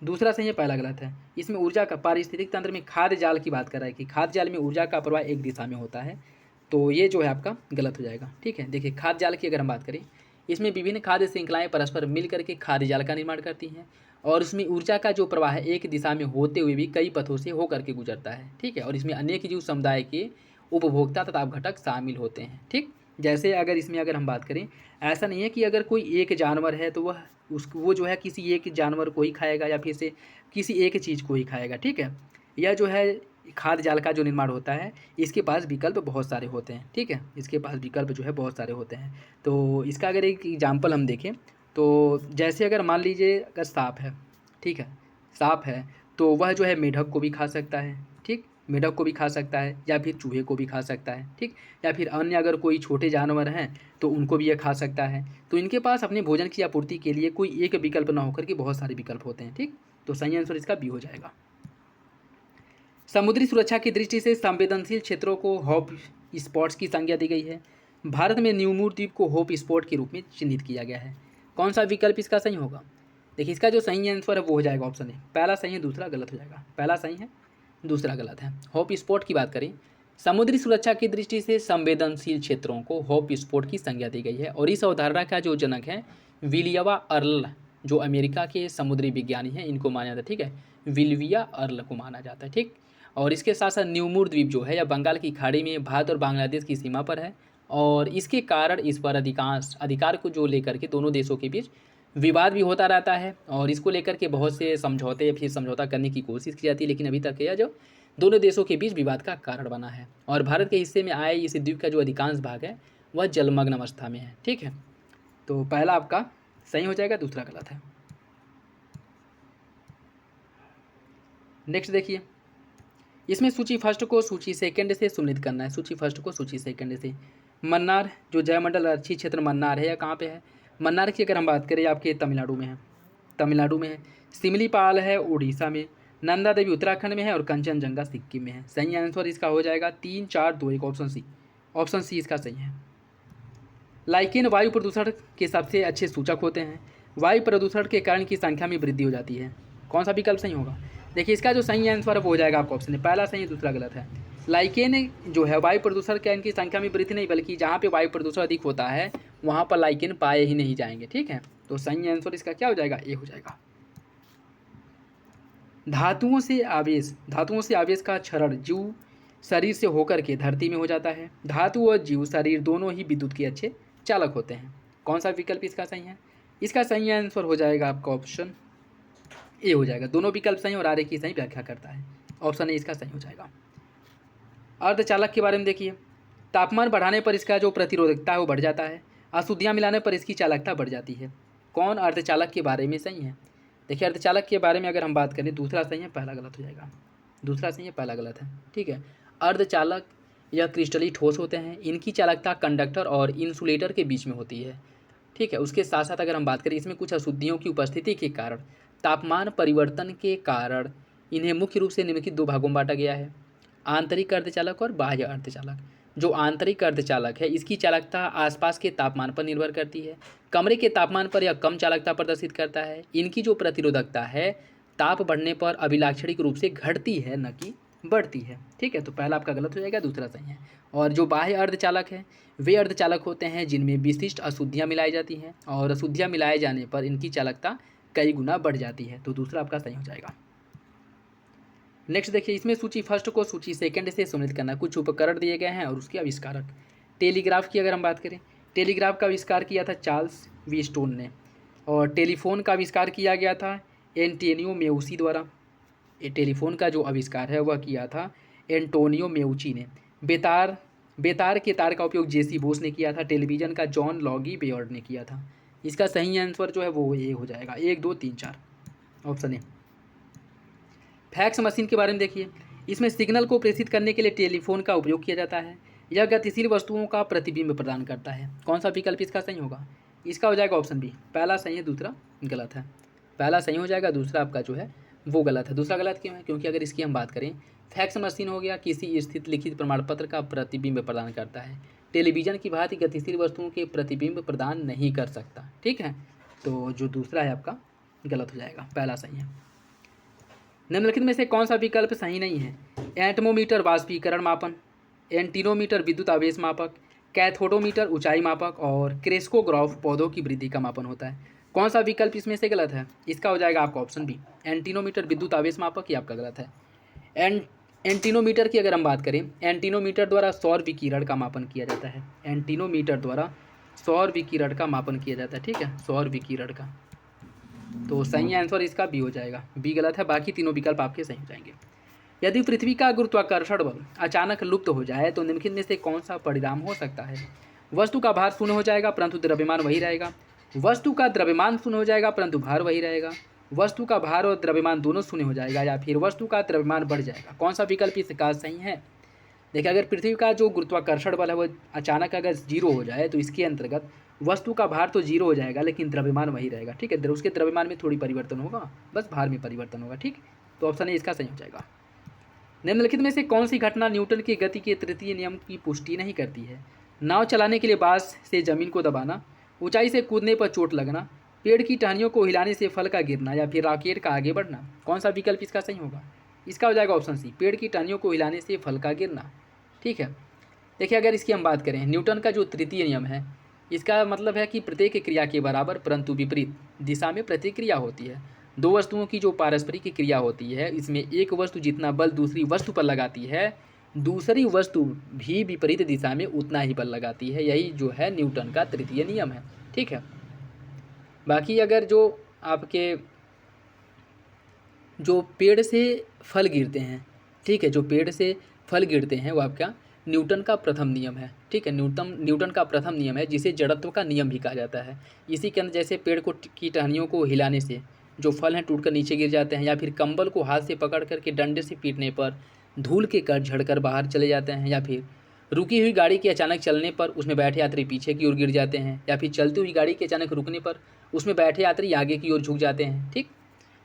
दूसरा सही है, पहला गलत है। इसमें ऊर्जा का पारिस्थितिक तंत्र में खाद्य जाल की बात कर रहा है कि खाद्य जाल में ऊर्जा का प्रवाह एक दिशा में होता है, तो ये जो है आपका गलत हो जाएगा। ठीक है, देखिए खाद्य जाल की अगर हम बात करें, इसमें विभिन्न खाद्य श्रृंखलाएं परस्पर मिल करके खाद्य जाल का निर्माण करती हैं और इसमें ऊर्जा का जो प्रवाह है एक दिशा में होते हुए भी कई पथों से होकर के गुजरता है। ठीक है, और इसमें अनेक जीव समुदाय के उपभोक्ता तथा अपघटक शामिल होते हैं। ठीक, जैसे अगर इसमें अगर हम बात करें, ऐसा नहीं है कि अगर कोई एक जानवर है तो वो जो है किसी एक जानवर को ही खाएगा या फिर से किसी एक चीज़ को ही खाएगा। ठीक है, यह जो है खाद्य जाल का जो निर्माण होता है, इसके पास विकल्प बहुत सारे होते हैं। ठीक है, इसके पास विकल्प जो है बहुत सारे होते हैं। तो इसका अगर एक एग्जाम्पल हम देखें तो जैसे अगर मान लीजिए अगर सांप है, ठीक है, सांप है तो वह जो है मेढक को भी खा सकता है। ठीक, मेढक को भी खा सकता है या फिर चूहे को भी खा सकता है। ठीक, या फिर अन्य अगर कोई छोटे जानवर हैं तो उनको भी यह खा सकता है। तो इनके पास अपने भोजन की आपूर्ति के लिए कोई एक विकल्प ना होकर के बहुत सारे विकल्प होते हैं। ठीक, तो सही आंसर इसका बी हो जाएगा। समुद्री सुरक्षा की दृष्टि से संवेदनशील क्षेत्रों को हॉप स्पॉट्स की संज्ञा दी गई है। भारत में न्यूमूर द्वीप को होप स्पॉट के रूप में चिन्हित किया गया है। कौन सा विकल्प इसका सही होगा? देखिए, इसका जो सही आंसर है वो हो जाएगा ऑप्शन ए। पहला सही है, दूसरा गलत हो जाएगा। पहला सही है, दूसरा गलत है। होप स्पॉट की बात करें, समुद्री सुरक्षा की दृष्टि से संवेदनशील क्षेत्रों को होप स्पॉट की संज्ञा दी गई है और इस अवधारणा का जो जनक है विलियवा अर्ल, जो अमेरिका के समुद्री विज्ञानी हैं, इनको माना जाता है। ठीक है, विल्विया अर्ल को माना जाता है। ठीक, और इसके साथ साथ न्यूमूर द्वीप जो है यह बंगाल की खाड़ी में भारत और बांग्लादेश की सीमा पर है और इसके कारण इस पर अधिकार को जो लेकर के दोनों देशों के बीच विवाद भी होता रहता है और इसको लेकर के बहुत से समझौते या फिर समझौता करने की कोशिश की जाती है, लेकिन अभी तक यह जो दोनों देशों के बीच विवाद का कारण बना है और भारत के हिस्से में आए इस द्वीप का जो अधिकांश भाग है वह जलमग्न अवस्था में है। ठीक है, तो पहला आपका सही हो जाएगा, दूसरा गलत है। नेक्स्ट देखिए, इसमें सूची फर्स्ट को सूची सेकंड से सुनिश्चित करना है। सूची फर्स्ट को सूची सेकंड से मन्नार, जो जयमंडल आरक्षित क्षेत्र मन्नार है, या कहाँ पे है? मन्नार की अगर हम बात करें आपके तमिलनाडु में है। तमिलनाडु में है। सिमलीपाल है उड़ीसा में, नंदा देवी उत्तराखंड में है और कंचनजंगा सिक्किम में है। सही आंसर इसका हो जाएगा 3, 4, 2, 1 ऑप्शन सी। ऑप्शन सी इसका सही है। लाइकेन वायु प्रदूषण के सबसे अच्छे सूचक होते हैं। वायु प्रदूषण के कारण की संख्या में वृद्धि हो जाती है। कौन सा विकल्प सही होगा? देखिए, इसका जो सही आंसर है वो हो जाएगा आपका ऑप्शन है। पहला सही है, दूसरा गलत है। लाइकेन जो है वायु प्रदूषण के इनकी संख्या में वृद्धि नहीं, बल्कि जहाँ पे वायु प्रदूषण अधिक होता है वहाँ पर लाइकेन पाए ही नहीं जाएंगे। ठीक है, तो सही आंसर इसका क्या हो जाएगा? ए हो जाएगा। धातुओं से आवेश का क्षरण जीव शरीर से होकर के धरती में हो जाता है। धातु और जीव शरीर दोनों ही विद्युत के अच्छे चालक होते हैं। कौन सा विकल्प इसका सही है? इसका सही आंसर हो जाएगा आपका ऑप्शन ए हो जाएगा। दोनों विकल्प सही और आरे की सही व्याख्या करता है। ऑप्शन ए इसका सही हो जाएगा। अर्धचालक के बारे में देखिए, तापमान बढ़ाने पर इसका जो प्रतिरोधकता है वो बढ़ जाता है। अशुद्धियाँ मिलाने पर इसकी चालकता बढ़ जाती है। कौन अर्धचालक के बारे में सही है? देखिए, अर्धचालक के बारे में अगर हम बात करें, दूसरा सही है, पहला गलत हो जाएगा। दूसरा सही है, पहला गलत है। ठीक है, अर्धचालक या क्रिस्टली ठोस होते हैं। इनकी चालकता कंडक्टर और इंसुलेटर के बीच में होती है। ठीक है, उसके साथ साथ अगर हम बात करें, इसमें कुछ अशुद्धियों की उपस्थिति के कारण तापमान परिवर्तन के कारण इन्हें मुख्य रूप से निम्नलिखित 2 भागों में बांटा गया है, आंतरिक अर्धचालक और बाह्य अर्धचालक। जो आंतरिक अर्धचालक है इसकी चालकता आसपास के तापमान पर निर्भर करती है। कमरे के तापमान पर यह कम चालकता प्रदर्शित करता है। इनकी जो प्रतिरोधकता है ताप बढ़ने पर अभिलाक्षणिक रूप से घटती है, न कि बढ़ती है। ठीक है, तो पहला आपका गलत हो जाएगा, दूसरा सही है। और जो बाह्य अर्धचालक है वे अर्धचालक होते हैं जिनमें विशिष्ट अशुद्धियाँ मिलाई जाती हैं और अशुद्धियाँ मिलाए जाने पर इनकी चालकता कई गुना बढ़ जाती है। तो दूसरा आपका सही हो जाएगा। नेक्स्ट देखिए, इसमें सूची फर्स्ट को सूची सेकंड से सुनिश्चित करना। कुछ उपकरण दिए गए हैं और उसके आविष्कारक। टेलीग्राफ की अगर हम बात करें, टेलीग्राफ का आविष्कार किया था चार्ल्स वीस्टोन ने और टेलीफोन का आविष्कार किया गया था एंटोनियो मेउसी द्वारा। ये टेलीफोन का जो आविष्कार है वह किया था एंटोनियो मेउची ने। बेतार के तार का उपयोग जेसी बोस ने किया था। टेलीविज़न का जॉन लॉगी बेयर्ड ने किया था। इसका सही आंसर जो है वो ये हो जाएगा 1 2 3 4 ऑप्शन ए। फैक्स मशीन के बारे में देखिए, इसमें सिग्नल को प्रेषित करने के लिए टेलीफोन का उपयोग किया जाता है। यह गतिशील वस्तुओं का प्रतिबिंब प्रदान करता है। कौन सा विकल्प इसका सही होगा? इसका हो जाएगा ऑप्शन बी, पहला सही है दूसरा गलत है। पहला सही हो जाएगा, दूसरा आपका जो है वो गलत है। दूसरा गलत क्यों है? क्योंकि अगर इसकी हम बात करें, फैक्स मशीन हो गया किसी स्थित लिखित प्रमाण पत्र का प्रतिबिंब प्रदान करता है, टेलीविज़न की भांति गतिशील वस्तुओं के प्रतिबिंब प्रदान नहीं कर सकता। ठीक है, तो जो दूसरा है आपका गलत हो जाएगा, पहला सही है। निम्नलिखित में से कौन सा विकल्प सही नहीं है? एटमोमीटर वाष्पीकरण मापन, एंटीनोमीटर विद्युत आवेश मापक, कैथोडोमीटर ऊंचाई मापक और क्रेस्कोग्राफ पौधों की वृद्धि का मापन होता है। कौन सा विकल्प इसमें से गलत है? इसका हो जाएगा आपका ऑप्शन बी, एंटीनोमीटर विद्युत आवेश मापक, ये आपका गलत है। एंटीनोमीटर की अगर हम बात करें, एंटीनोमीटर द्वारा सौर विकिरण का मापन किया जाता है। एंटीनोमीटर द्वारा सौर विकिरण का मापन किया जाता है। ठीक है, सौर विकिरण का, तो सही आंसर इसका बी हो जाएगा, बी गलत है, बाकी तीनों विकल्प आपके सही हो जाएंगे। यदि पृथ्वी का गुरुत्वाकर्षण बल अचानक लुप्त हो जाए तो निम्नलिखित में से कौन सा परिणाम हो सकता है? वस्तु का भार शून्य हो जाएगा परंतु द्रव्यमान वही रहेगा, वस्तु का द्रव्यमान शून्य हो जाएगा परंतु भार वही रहेगा, वस्तु का भार और द्रव्यमान दोनों शून्य हो जाएगा, या फिर वस्तु का द्रव्यमान बढ़ जाएगा। कौन सा विकल्प इसका सही है? देखिए, अगर पृथ्वी का जो गुरुत्वाकर्षण बल है वो अचानक अगर जीरो हो जाए तो इसके अंतर्गत वस्तु का भार तो जीरो हो जाएगा लेकिन द्रव्यमान वही रहेगा। ठीक है, उसके द्रव्यमान में थोड़ी परिवर्तन होगा, बस भार में परिवर्तन होगा। ठीक, तो ऑप्शन ए इसका सही हो जाएगा। निम्नलिखित में से कौन सी घटना न्यूटन की गति के तृतीय नियम की पुष्टि नहीं करती है? नाव चलाने के लिए बांस से जमीन को दबाना, ऊंचाई से कूदने पर चोट लगना, पेड़ की टहनियों को हिलाने से फल का गिरना, या फिर रॉकेट का आगे बढ़ना। कौन सा विकल्प इसका सही होगा? इसका हो जाएगा ऑप्शन सी, पेड़ की टहनियों को हिलाने से फल का गिरना। ठीक है, देखिए अगर इसकी हम बात करें, न्यूटन का जो तृतीय नियम है इसका मतलब है कि प्रत्येक क्रिया के बराबर परंतु विपरीत दिशा में प्रतिक्रिया होती है। दो वस्तुओं की जो पारस्परिक क्रिया होती है, इसमें एक वस्तु जितना बल दूसरी वस्तु पर लगाती है, दूसरी वस्तु भी विपरीत दिशा में उतना ही बल लगाती है। यही जो है न्यूटन का तृतीय नियम है। ठीक है, बाकी अगर जो आपके जो पेड़ से फल गिरते हैं, ठीक है, जो पेड़ से फल गिरते हैं वो आपका न्यूटन का प्रथम नियम है। ठीक है, न्यूटन का प्रथम नियम है जिसे जड़त्व का नियम भी कहा जाता है। इसी के अंदर जैसे पेड़ को की टहनियों को हिलाने से जो फल हैं टूटकर नीचे गिर जाते हैं, या फिर कंबल को हाथ से पकड़ करके डंडे से पीटने पर धूल के कण झड़कर बाहर चले जाते हैं, या फिर रुकी हुई गाड़ी के अचानक चलने पर उसमें बैठे यात्री पीछे की ओर गिर जाते हैं, या फिर चलती हुई गाड़ी के अचानक रुकने पर उसमें बैठे यात्री आगे की ओर झुक जाते हैं। ठीक,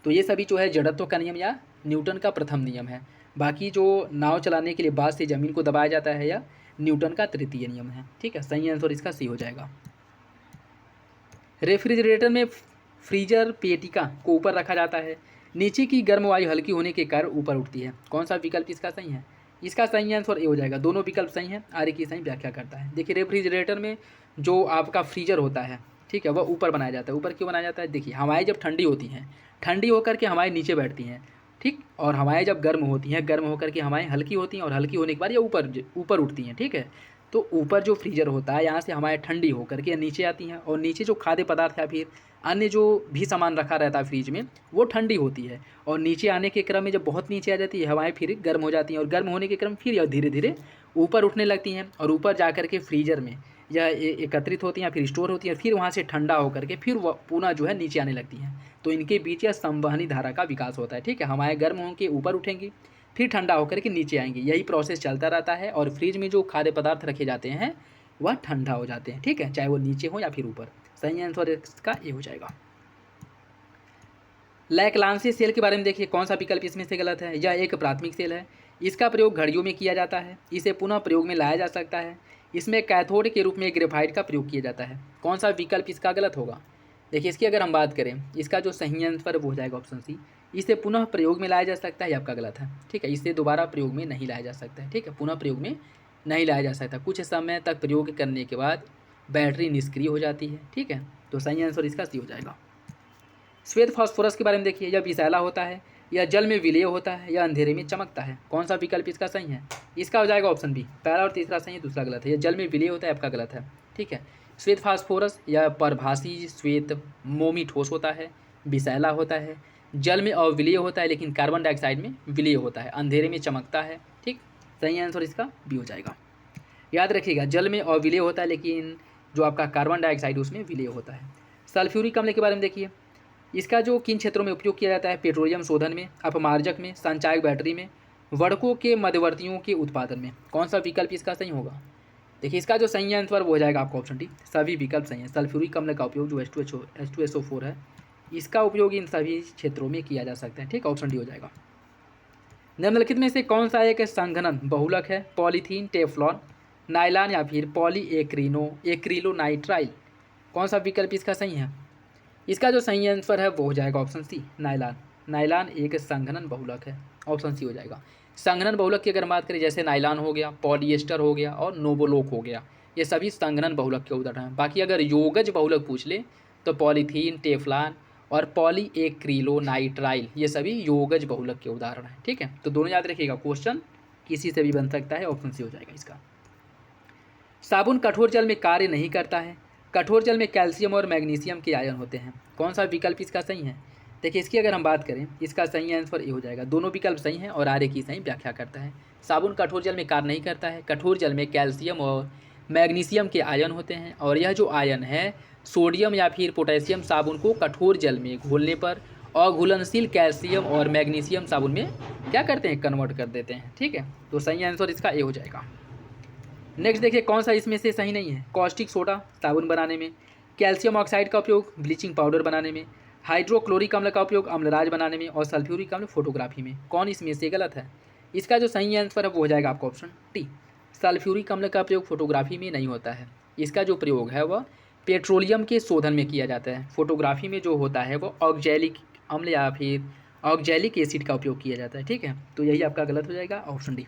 तो ये सभी जो है जड़त्व का नियम या न्यूटन का प्रथम नियम है। बाकी जो नाव चलाने के लिए बांस से ज़मीन को दबाया जाता है या न्यूटन का तृतीय नियम है। ठीक है, सही आंसर इसका सी हो जाएगा। रेफ्रिजरेटर में फ्रीजर पेटिका को ऊपर रखा जाता है, नीचे की गर्म वायु हल्की होने के कारण ऊपर उठती है। कौन सा विकल्प इसका सही है? इसका सही आंसर ए हो जाएगा, दोनों विकल्प सही हैं, आगे की सही व्याख्या करता है। देखिए, रेफ्रिजरेटर में जो आपका फ्रीजर होता है, ठीक है, वह ऊपर बनाया जाता है। ऊपर क्यों बनाया जाता है? देखिए, हवाएं जब ठंडी होती हैं, ठंडी होकर के हवाएं नीचे बैठती हैं, ठीक, और हवाएं जब गर्म होती हैं, गर्म होकर के हवाएं हल्की होती हैं, और हल्की होने के बाद ये ऊपर उठती हैं। ठीक है, तो ऊपर जो फ्रीजर होता है यहाँ से हवाएं ठंडी होकर के नीचे आती हैं, और नीचे जो खाद्य पदार्थ या फिर अन्य जो भी सामान रखा रहता है फ्रिज में वो ठंडी होती है, और नीचे आने के क्रम में जब बहुत नीचे आ जाती है हवाएं फिर गर्म हो जाती हैं, और गर्म होने के क्रम फिर यह धीरे धीरे ऊपर उठने लगती हैं, और ऊपर जा कर के फ्रीजर में यह एकत्रित होती हैं, फिर स्टोर होती हैं, फिर वहाँ से ठंडा होकर के फिर वह पुनः जो है नीचे आने लगती हैं। तो इनके बीच यह संवहनी धारा का विकास होता है। ठीक है, हवाएं गर्म होकर ऊपर उठेंगी, फिर ठंडा होकर के नीचे आएंगी, यही प्रोसेस चलता रहता है, और फ्रिज में जो खाद्य पदार्थ रखे जाते हैं वह ठंडा हो जाते हैं। ठीक है, चाहे वो नीचे हो या फिर ऊपर। सही आंसर इसका ये हो जाएगा। लैक्लांसी सेल के बारे में देखिए, कौन सा विकल्प इसमें से गलत है? यह एक प्राथमिक सेल है, इसका प्रयोग घड़ियों में किया जाता है, इसे पुनः प्रयोग में लाया जा सकता है, इसमें कैथोड के रूप में ग्रेफाइट का प्रयोग किया जाता है। कौन सा विकल्प इसका गलत होगा? देखिए, इसकी अगर हम बात करें, इसका जो सही आंसर वो हो जाएगा ऑप्शन सी, इसे पुनः प्रयोग में लाया जा सकता है, ये आपका गलत है। ठीक है, इसे दोबारा प्रयोग में नहीं लाया जा सकता है। ठीक है, पुनः प्रयोग में नहीं लाया जा सकता, कुछ समय तक प्रयोग करने के बाद बैटरी निष्क्रिय हो जाती है। ठीक है, तो सही आंसर इसका सी हो जाएगा। श्वेत फास्फोरस के बारे में देखिए, यह विषैला होता है, यह जल में विलेय होता है, यह अंधेरे में चमकता है। कौन सा विकल्प इसका सही है? इसका हो जाएगा ऑप्शन बी, पहला और तीसरा सही है, दूसरा गलत है। यह जल में विलेय होता है, आपका गलत है। ठीक है, श्वेत फास्फोरस यह परभासी श्वेत मोमी ठोस होता है, विषैला होता है, जल में अविलेय होता है लेकिन कार्बन डाइऑक्साइड में विलेय होता है, अंधेरे में चमकता है। ठीक, सही आंसर इसका बी हो जाएगा। याद रखिएगा, जल में अविलेय होता है लेकिन जो आपका कार्बन डाइऑक्साइड उसमें विलेय होता है। सल्फ्यूरिक अम्ल के बारे में देखिए, इसका जो किन क्षेत्रों में उपयोग किया जाता है, पेट्रोलियम शोधन में, अपमार्जक में, संचायक बैटरी में, वर्णकों के मध्यवर्तियों के उत्पादन में। कौन सा विकल्प इसका सही होगा? देखिए इसका जो सही आंसर वो हो जाएगा आपका ऑप्शन डी, सभी विकल्प सही है। सल्फ्यूरिक अम्ल का उपयोग जो H2SO4 है, इसका उपयोग इन सभी क्षेत्रों में किया जा सकता है। ठीक, ऑप्शन डी हो जाएगा। निम्नलिखित में से कौन सा एक संघनन बहुलक है? पॉलीथीन, टेफ्लॉन, नायलॉन या फिर एक्रिलोनाइट्राइल। कौन सा विकल्प इसका सही है? इसका जो सही आंसर है वो हो जाएगा ऑप्शन सी, नायलॉन। नायलॉन एक संघनन बहुलक है, ऑप्शन सी हो जाएगा। संघनन बहुलक की अगर बात करें, जैसे नायलॉन हो गया, पॉलिएस्टर हो गया और नोवोलोक हो गया, ये सभी संघनन बहुलक के उदाहरण हैं। बाकी अगर योगज बहुलक पूछ ले तो पॉलीथीन, टेफ्लॉन और पॉलीएक्रिलोनाइट्राइल, ये सभी योगज बहुलक के उदाहरण हैं। ठीक है, तो दोनों याद रखिएगा, क्वेश्चन किसी से भी बन सकता है, ऑप्शन सी हो जाएगा इसका। साबुन कठोर जल में कार्य नहीं करता है। कठोर जल में कैल्शियम और मैग्नीशियम के आयन होते हैं। कौन सा विकल्प इसका सही है? देखिए इसकी अगर हम बात करें, इसका सही आंसर ये हो जाएगा। दोनों विकल्प सही हैं और आगे की सही व्याख्या करता है। साबुन कठोर जल में कार्य नहीं करता है। कठोर जल में कैल्शियम और मैग्नीशियम के आयन होते हैं और यह जो आयन है, सोडियम या फिर पोटेशियम साबुन को कठोर जल में घोलने पर अघुलनशील कैल्शियम और मैग्नीशियम साबुन में क्या करते हैं, कन्वर्ट कर देते हैं। ठीक है, तो सही आंसर इसका ए हो जाएगा। नेक्स्ट देखिए कौन सा इसमें से सही नहीं है। कॉस्टिक सोडा साबुन बनाने में, कैल्शियम ऑक्साइड का उपयोग ब्लीचिंग पाउडर बनाने में, हाइड्रोक्लोरिक अम्ल का उपयोग अम्लराज बनाने में और सल्फ्यूरिक अम्ल फोटोग्राफी में। कौन इसमें से गलत है? इसका जो सही आंसर है वो हो जाएगा आपका ऑप्शन टी, सल्फ्यूरिक अम्ल का प्रयोग फोटोग्राफी में नहीं होता है। इसका जो प्रयोग है वह पेट्रोलियम के शोधन में किया जाता है। फोटोग्राफी में जो होता है वो ऑक्जैलिक अम्ल या फिर ऑक्जैलिक एसिड का उपयोग किया जाता है। ठीक है, तो यही आपका गलत हो जाएगा, ऑप्शन डी।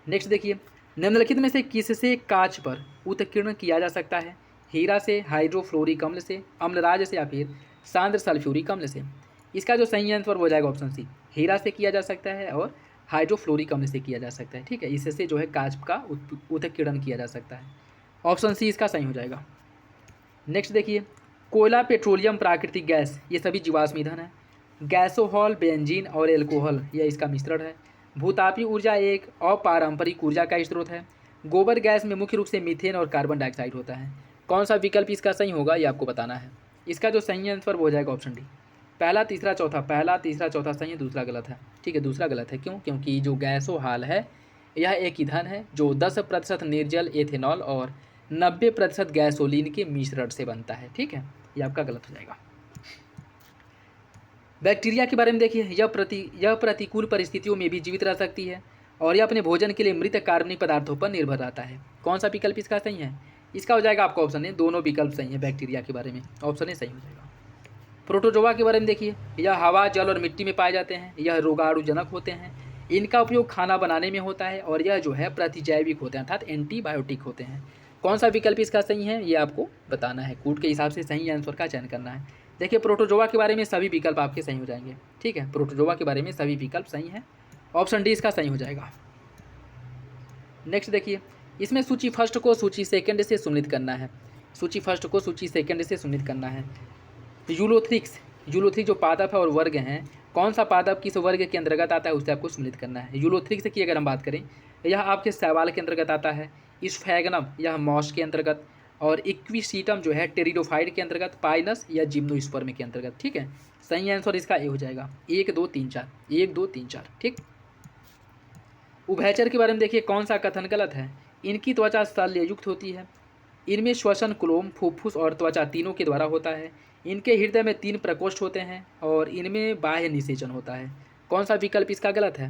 नेक्स्ट देखिए, निम्नलिखित में से किससे कांच पर उत्कीर्ण किया जा सकता है? हीरा से, हाइड्रोफ्लोरिक अम्ल से, अम्लराज से या फिर सांद्र सल्फ्यूरिक अम्ल से। इसका जो सही आंसर हो जाएगा ऑप्शन सी, हीरा से किया जा सकता है और हाइड्रोफ्लोरिक अम्ल से किया जा सकता है। ठीक है, इससे जो है कांच का उत्कीर्ण किया जा सकता है। ऑप्शन सी इसका सही हो जाएगा। नेक्स्ट देखिए, कोयला, पेट्रोलियम, प्राकृतिक गैस, ये सभी जीवाश्म ईंधन है। गैसोहॉल, बेंजीन और एल्कोहल, यह इसका मिश्रण है। भूतापीय ऊर्जा एक अपारंपरिक ऊर्जा का स्रोत है। गोबर गैस में मुख्य रूप से मीथेन और कार्बन डाइऑक्साइड होता है। कौन सा विकल्प इसका सही होगा, ये आपको बताना है। इसका जो सही आंसर वो हो जाएगा ऑप्शन डी, पहला तीसरा चौथा सही है, दूसरा गलत है। ठीक है, दूसरा गलत है, क्यों? क्योंकि जो गैसोहॉल है यह एक ईंधन है जो 10% निर्जल एथेनॉल और 90% गैसोलीन के मिश्रण से बनता है। ठीक है, ये आपका गलत हो जाएगा। बैक्टीरिया के बारे में देखिए, यह प्रतिकूल परिस्थितियों में भी जीवित रह सकती है और यह अपने भोजन के लिए मृत कार्बनिक पदार्थों पर निर्भर रहता है। कौन सा विकल्प इसका सही है? इसका हो जाएगा आपका ऑप्शन ए, दोनों विकल्प सही है बैक्टीरिया के बारे में, ऑप्शन ए सही हो जाएगा। प्रोटोजोआ के बारे में देखिए, यह हवा, जल और मिट्टी में पाए जाते हैं। यह रोगाणुजनक होते हैं। इनका उपयोग खाना बनाने में होता है और यह जो है प्रतिजैविक होते हैं, अर्थात एंटीबायोटिक होते हैं। कौन सा विकल्प इसका सही है, ये आपको बताना है। कूट के हिसाब से सही आंसर का चयन करना है। देखिए प्रोटोजोआ के बारे में सभी विकल्प आपके सही हो जाएंगे। ठीक है, प्रोटोजोआ के बारे में सभी विकल्प सही हैं, ऑप्शन डी इसका सही हो जाएगा। नेक्स्ट देखिए, इसमें सूची फर्स्ट को सूची सेकंड से सम्मिलित करना है। सूची फर्स्ट को सूची सेकंड से सम्मिलित करना है। यूलोथ्रिक्स जो पादप है और वर्ग हैं, कौन सा पादप किस वर्ग के अंतर्गत आता है उसे आपको सम्मिलित करना है। यूलोथ्रिक्स की अगर हम बात करें, यह आपके शैवाल के अंतर्गत आता है। स्फैगनम यह मॉस के अंतर्गत, और इक्विसीटम जो है टेरिडोफाइड के अंतर्गत, पाइनस या जिम्नोस्पर्म के अंतर्गत। ठीक है, सही आंसर इसका ए हो जाएगा, 1 2 3 4, 1 2 3 4। ठीक, उभयचर के बारे में देखिए, कौन सा कथन गलत है। इनकी त्वचा शल्ययुक्त होती है। इनमें श्वसन, क्लोम, फुफ्फुस और त्वचा तीनों के द्वारा होता है। इनके हृदय में 3 प्रकोष्ठ होते हैं और इनमें बाह्य निषेचन होता है। कौन सा विकल्प इसका गलत है?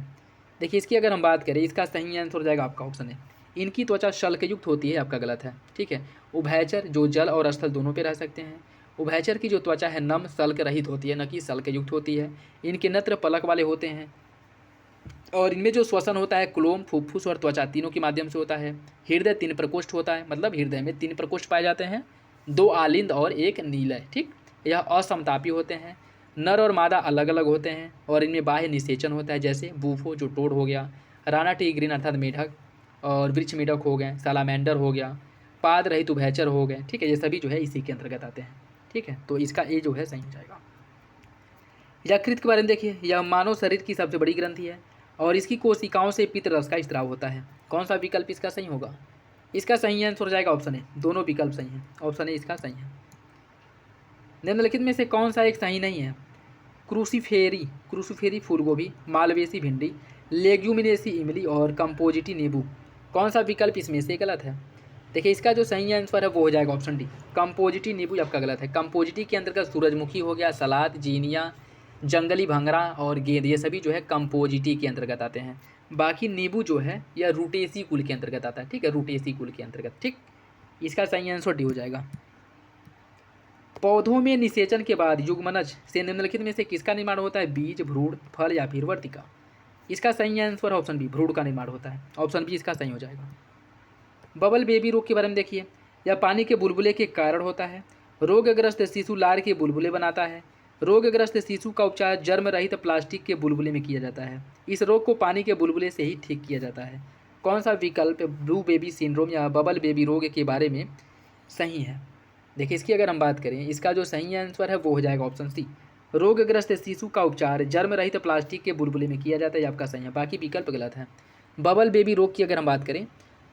देखिए इसकी अगर हम बात करें, इसका सही आंसर हो जाएगा आपका ऑप्शन है, इनकी त्वचा शल्कयुक्त होती है, आपका गलत है। ठीक है, उभयचर जो जल और स्थल दोनों पे रह सकते हैं। उभयचर की जो त्वचा है नम शल्क रहित होती है, न कि शल्कयुक्त होती है। इनके नेत्र पलक वाले होते हैं और इनमें जो श्वसन होता है क्लोम, फुफ्फुस और त्वचा तीनों के माध्यम से होता है। हृदय 3 प्रकोष्ठ होता है, मतलब हृदय में 3 प्रकोष्ठ पाए जाते हैं, 2 आलिंद और 1 नीलय। ठीक, यह असमतापी होते हैं। नर और मादा अलग अलग होते हैं और इनमें बाह्य निषेचन होता है, जैसे बूफो जो टोड हो गया, राना टिग्रिन अर्थात मेढक और वृक्ष मेढक हो गए, सालामेंडर हो गया, पाद रहित उभयचर हो गए। ठीक है, ये सभी जो है इसी के अंतर्गत आते हैं। ठीक है, तो इसका ए जो है सही हो जाएगा। यकृत के बारे में देखिए, यह मानव शरीर की सबसे बड़ी ग्रंथि है और इसकी कोशिकाओं से पित्त रस का स्त्राव होता है। कौन सा विकल्प इसका सही होगा? इसका सही आंसर हो जाएगा ऑप्शन ए, दोनों विकल्प सही हैं, ऑप्शन ए इसका सही है। निम्नलिखित में से कौन सा एक सही नहीं है? क्रूसीफेरी फूलगोभी, मालवेसी भिंडी, लेग्यूमिनेसी इमली और कंपोजिटी नींबू। कौन सा विकल्प इसमें से गलत है? देखिए इसका जो सही आंसर है वो हो जाएगा ऑप्शन डी, कंपोजिटी नींबू आपका गलत है। कंपोजिटी के अंतर्गत सूरजमुखी हो गया, सलाद, जीनिया, जंगली भंगरा और गेंद, ये सभी जो है कंपोजिटी के अंतर्गत आते हैं। बाकी नींबू जो है यह रूटेसी कुल के अंतर्गत आता है, ठीक है, रूटेसी कुल के अंतर्गत, ठीक। इसका सही आंसर डी हो जाएगा। पौधों में निषेचन के बाद युग्मनज से निम्नलिखित में से किसका निर्माण होता है? बीज, भ्रूण, फल या फिर वर्तिका। इसका सही आंसर ऑप्शन बी, भ्रूण का निर्माण होता है। ऑप्शन बी इसका सही हो जाएगा। बबल बेबी रोग के बारे में देखिए, यह पानी के बुलबुले के कारण होता है। रोगग्रस्त शिशु लार के बुलबुले बनाता है। रोगग्रस्त शिशु का उपचार जर्म रहित प्लास्टिक के बुलबुले में किया जाता है। इस रोग को पानी के बुलबुले से ही ठीक किया जाता है। कौन सा विकल्प ब्लू बेबी सिंड्रोम या बबल बेबी रोग के बारे में सही है? देखिए इसकी अगर हम बात करें, इसका जो सही आंसर है वो हो जाएगा ऑप्शन सी, रोगग्रस्त शिशु का उपचार जर्म रहित प्लास्टिक के बुलबुले में किया जाता है, आपका सही है। बाकी विकल्प गलत है। बबल बेबी रोग की अगर हम बात करें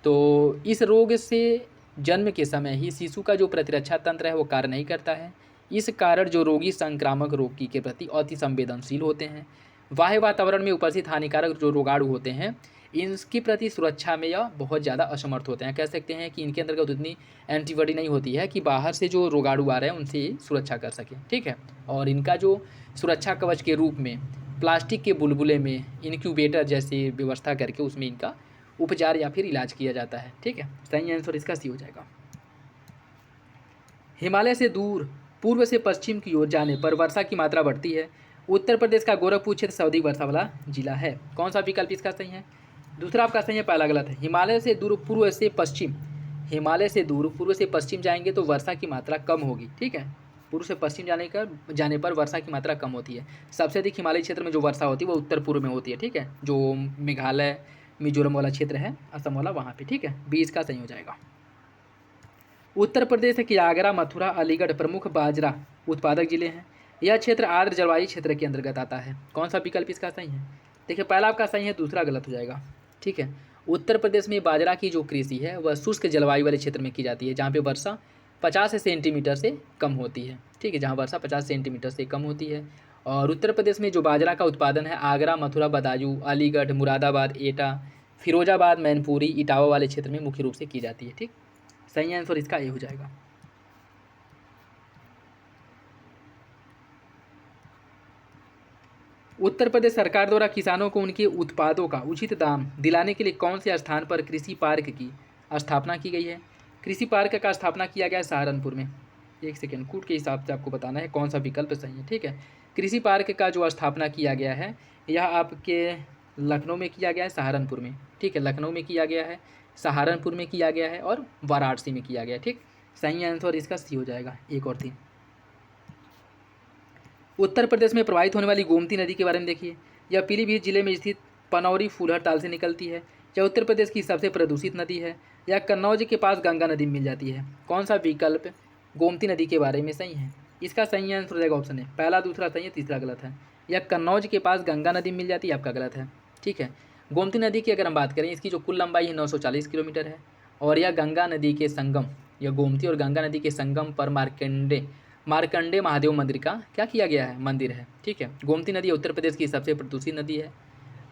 तो इस रोग से जन्म के समय ही शिशु का जो प्रतिरक्षा तंत्र है वो कार्य नहीं करता है। इस कारण जो रोगी संक्रामक रोगी के प्रति अति संवेदनशील होते हैं। बाह्य वातावरण में उपस्थित हानिकारक जो रोगाणु होते हैं इनकी प्रति सुरक्षा में यह बहुत ज़्यादा असमर्थ होते हैं। कह सकते हैं कि इनके अंतर्गत उतनी एंटीबॉडी नहीं होती है कि बाहर से जो रोगाणु आ रहे हैं उनसे सुरक्षा कर सकें, ठीक है। और इनका जो सुरक्षा कवच के रूप में प्लास्टिक के बुलबुले में इनक्यूबेटर जैसी व्यवस्था करके उसमें इनका उपचार या फिर इलाज किया जाता है, ठीक है। सही आंसर इसका सी हो जाएगा। हिमालय से दूर पूर्व से पश्चिम की ओर जाने पर वर्षा की मात्रा बढ़ती है। उत्तर प्रदेश का गोरखपुर क्षेत्र सर्वाधिक वर्षा वाला जिला है। कौन सा विकल्प इसका सही है? दूसरा आपका सही है, पहला गलत है। हिमालय से दूर पूर्व से पश्चिम, हिमालय से दूर पूर्व से पश्चिम जाएंगे तो वर्षा की मात्रा कम होगी, ठीक है। पूर्व से पश्चिम जाने पर वर्षा की मात्रा कम होती है। सबसे अधिक हिमालय क्षेत्र में जो वर्षा होती है वो उत्तर पूर्व में होती है, ठीक है। जो मेघालय मिजोरम वाला क्षेत्र है, असम वाला, वहाँ पे, ठीक है। बीज का सही हो जाएगा। उत्तर प्रदेश के आगरा, मथुरा, अलीगढ़ प्रमुख बाजरा उत्पादक जिले हैं। यह क्षेत्र आर्द्र जलवायु क्षेत्र के अंतर्गत आता है। कौन सा विकल्प इसका सही है? देखिए पहला आपका सही है, दूसरा गलत हो जाएगा, ठीक है। उत्तर प्रदेश में बाजरा की जो कृषि है वह शुष्क जलवायु वाले क्षेत्र में की जाती है, जहाँ पे वर्षा 50 सेंटीमीटर से कम होती है, ठीक है, जहाँ वर्षा 50 सेंटीमीटर से कम होती है। और उत्तर प्रदेश में जो बाजरा का उत्पादन है आगरा, मथुरा, बदायूं, अलीगढ़, मुरादाबाद, एटा, फिरोजाबाद, मैनपुरी, इटावा वाले क्षेत्र में मुख्य रूप से की जाती है, ठीक। सही आंसर इसका ये हो जाएगा। उत्तर प्रदेश सरकार द्वारा किसानों को उनके उत्पादों का उचित दाम दिलाने के लिए कौन से स्थान पर कृषि पार्क की स्थापना की गई है? कृषि पार्क का स्थापना किया गया है सहारनपुर में। एक सेकेंड, कूट के हिसाब से आपको बताना है कौन सा विकल्प सही है, ठीक है। कृषि पार्क का जो स्थापना किया गया है यह आपके लखनऊ में किया गया है, सहारनपुर में, ठीक है। लखनऊ में किया गया है, सहारनपुर में किया गया है और वाराणसी में किया गया है, ठीक। सही आंसर इसका सी हो जाएगा। एक और 3, उत्तर प्रदेश में प्रवाहित होने वाली गोमती नदी के बारे में देखिए। यह पीलीभीत जिले में स्थित पनौरी फूलहर ताल से निकलती है। यह उत्तर प्रदेश की सबसे प्रदूषित नदी है। यह कन्नौज के पास गंगा नदी में मिल जाती है। कौन सा विकल्प गोमती नदी के बारे में सही है? इसका सही आंसर हो जाएगा ऑप्शन है, पहला, दूसरा सही है, तीसरा गलत है। यह कन्नौज के पास गंगा नदी में मिल जाती है, आपका गलत है, ठीक है। गोमती नदी की अगर हम बात करें, इसकी जो कुल लंबाई है 940 किलोमीटर है। और यह गंगा नदी के संगम, यह गोमती और गंगा नदी के संगम पर मार्कंडे महादेव मंदिर का क्या किया गया है? मंदिर है, ठीक है। गोमती नदी उत्तर प्रदेश की सबसे प्रदूषित नदी है।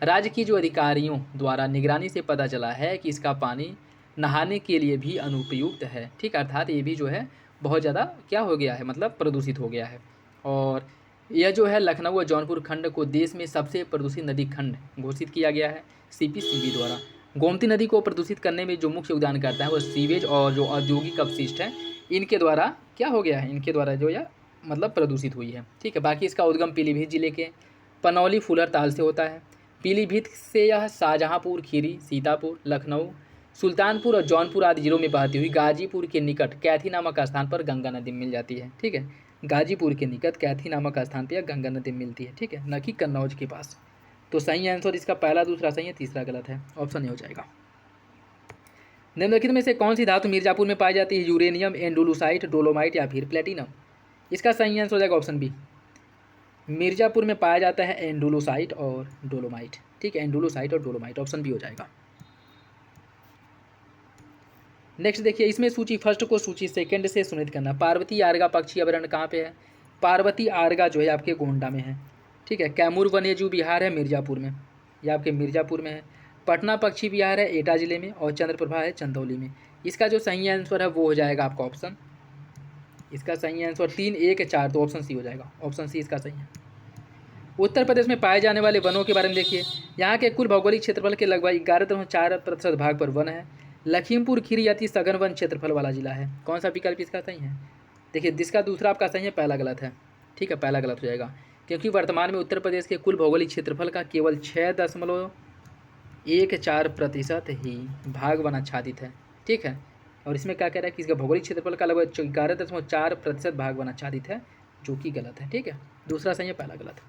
राज्य की जो अधिकारियों द्वारा निगरानी से पता चला है कि इसका पानी नहाने के लिए भी अनुपयुक्त है, ठीक, अर्थात ये भी जो है बहुत ज़्यादा क्या हो गया है, मतलब प्रदूषित हो गया है। और यह जो है लखनऊ और जौनपुर खंड को देश में सबसे प्रदूषित नदी खंड घोषित किया गया है CPCB द्वारा। गोमती नदी को प्रदूषित करने में जो मुख्य योगदान करता है वो सीवेज और जो औद्योगिक अपशिष्ट है इनके द्वारा क्या हो गया है, इनके द्वारा जो यह मतलब प्रदूषित हुई है, ठीक है। बाकी इसका उद्गम पीलीभीत जिले के पनौली फूलर ताल से होता है। पीलीभीत से यह शाहजहाँपुर, खीरी, सीतापुर, लखनऊ, सुल्तानपुर और जौनपुर आदि जिलों में बहती हुई गाजीपुर के निकट कैथी नामक स्थान पर गंगा नदी मिल जाती है, ठीक है। गाजीपुर के निकट कैथी नामक स्थान पर गंगा नदी मिलती है, ठीक है, न कि कन्नौज के पास। तो सही आंसर इसका पहला, दूसरा सही है, तीसरा गलत है, ऑप्शन ए हो जाएगा। निम्नलिखित में से कौन सी धातु मिर्जापुर में पाई जाती है? यूरेनियम, एंडोलूसाइट, डोलोमाइट या फिर प्लेटिनम। इसका सही आंसर हो जाएगा ऑप्शन बी, मिर्जापुर में पाया जाता है एंडोलूसाइट और डोलोमाइट, ठीक है, एंडोलूसाइट और डोलोमाइट, ऑप्शन बी हो जाएगा। नेक्स्ट देखिए, इसमें सूची फर्स्ट को सूची सेकंड से सुनिश्चित करना। पार्वती आरगा पक्षी अभयारण्य कहाँ पे है? पार्वती आरगा जो है आपके गोंडा में है, ठीक है। कैमूर वन्यजीव विहार है मिर्ज़ापुर में, यह आपके मिर्ज़ापुर में है। पटना पक्षी विहार है एटा जिले में, और चंद्रप्रभा है चंदौली में। इसका जो सही आंसर है वो हो जाएगा आपका ऑप्शन, इसका सही आंसर 3, 1, 4, तो ऑप्शन सी हो जाएगा, ऑप्शन सी इसका सही है। उत्तर प्रदेश में पाए जाने वाले वनों के बारे में देखिए, यहाँ के कुल भौगोलिक क्षेत्रफल के लगभग 11.4% भाग पर वन है। लखीमपुर खीरी अति सघन वन क्षेत्रफल वाला जिला है। कौन सा विकल्प इसका सही है? देखिए, जिसका दूसरा आपका सही है, पहला गलत है, ठीक है, पहला गलत हो जाएगा, क्योंकि वर्तमान में उत्तर प्रदेश के कुल भौगोलिक क्षेत्रफल का केवल 6.14% ही भाग वन आच्छादित है, ठीक है। और इसमें क्या कह रहा है कि इसका भौगोलिक क्षेत्रफल का लगभग 11.4% भाग वन आच्छादित है, जो कि गलत है, ठीक है। दूसरा सही है, पहला गलत है।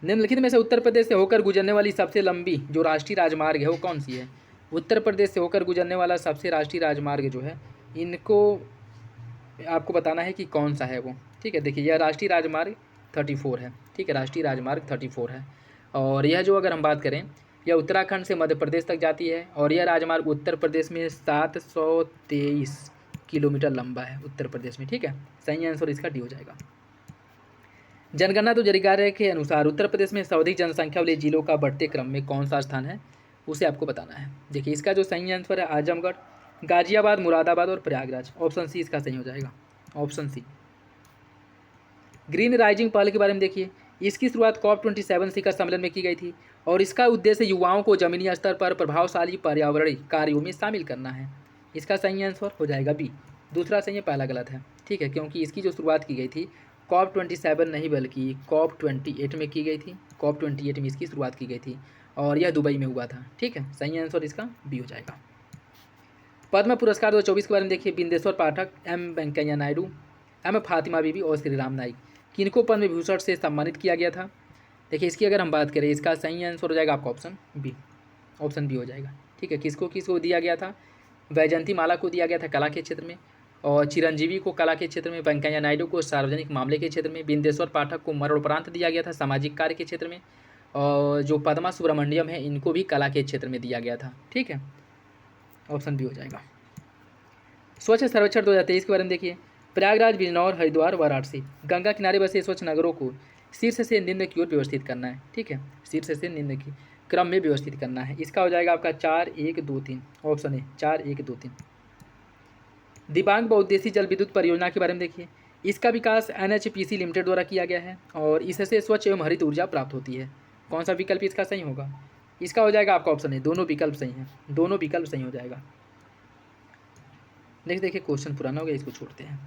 निम्नलिखित में से उत्तर प्रदेश से होकर गुजरने वाली सबसे लंबी जो राष्ट्रीय राजमार्ग है वो कौन सी है? उत्तर प्रदेश से होकर गुजरने वाला सबसे राष्ट्रीय राजमार्ग जो है, इनको आपको बताना है कि कौन सा है वो, ठीक है। देखिए, यह राष्ट्रीय राजमार्ग 34 है, ठीक है, राष्ट्रीय राजमार्ग 34 है। और यह जो अगर हम बात करें, यह उत्तराखंड से मध्य प्रदेश तक जाती है, और यह राजमार्ग उत्तर प्रदेश में 723 किलोमीटर लंबा है उत्तर प्रदेश में, ठीक है। सही आंसर इसका डी हो जाएगा। जनगणना तो जारी के अनुसार उत्तर प्रदेश में सर्वाधिक जनसंख्या वाले जिलों का बढ़ते क्रम में कौन सा स्थान है, उसे आपको बताना है। देखिए, इसका जो सही आंसर है आजमगढ़, गाजियाबाद, मुरादाबाद और प्रयागराज, ऑप्शन सी इसका सही हो जाएगा, ऑप्शन सी। ग्रीन राइजिंग पहल के बारे में देखिए, इसकी शुरुआत COP27 शिखर सम्मेलन में की गई थी, और इसका उद्देश्य युवाओं को जमीनी स्तर पर प्रभावशाली पर्यावरणीय कार्यों में शामिल करना है। इसका सही आंसर हो जाएगा बी। दूसरा सही है, पहला गलत है, ठीक है, क्योंकि इसकी जो शुरुआत की गई थी COP27 नहीं बल्कि COP28 में की गई थी। COP28 में इसकी शुरुआत की गई थी, और यह दुबई में हुआ था, ठीक है। सही आंसर इसका बी हो जाएगा। पद्म पुरस्कार 2024 के बारे में देखिए, बिंदेश्वर पाठक, M वेंकैया नायडू, M फातिमा बीबी और श्री राम नाइक, किनको पद्म विभूषण से सम्मानित किया गया था? देखिए, इसकी अगर हम बात करें, इसका सही आंसर हो जाएगा आपका ऑप्शन बी, ऑप्शन बी हो जाएगा, ठीक है। किसको किसको दिया गया था? वैजयंती माला को दिया गया था कला के क्षेत्र में, और चिरंजीवी को कला के क्षेत्र में, वेंकैया नायडू को सार्वजनिक मामले के क्षेत्र में, बिंदेश्वर पाठक को मरणोपरांत दिया गया था सामाजिक कार्य के क्षेत्र में, और जो पद्मा सुब्रमण्यम है इनको भी कला के क्षेत्र में दिया गया था, ठीक है। ऑप्शन बी हो जाएगा। स्वच्छ सर्वेक्षण 2023 के बारे में देखिए, प्रयागराज, बिजनौर, हरिद्वार, वाराणसी, गंगा किनारे बसे स्वच्छ नगरों को शीर्ष से निम्न की ओर व्यवस्थित करना है, ठीक है, शीर्ष से निम्न की क्रम में व्यवस्थित करना है। इसका हो जाएगा आपका 4, 1, 2, 3, ऑप्शन है 4, 1, 2, 3। दिबांग बहुउद्देशीय जल विद्युत परियोजना के बारे में देखिए, इसका विकास NHPC लिमिटेड द्वारा किया गया है, और इससे स्वच्छ एवं हरित ऊर्जा प्राप्त होती है। कौन सा विकल्प इसका सही होगा? इसका हो जाएगा आपका ऑप्शन है, दोनों विकल्प सही हैं, दोनों विकल्प सही हो जाएगा। नेक्स्ट देखिए, क्वेश्चन पुराना हो गया, इसको छोड़ते हैं।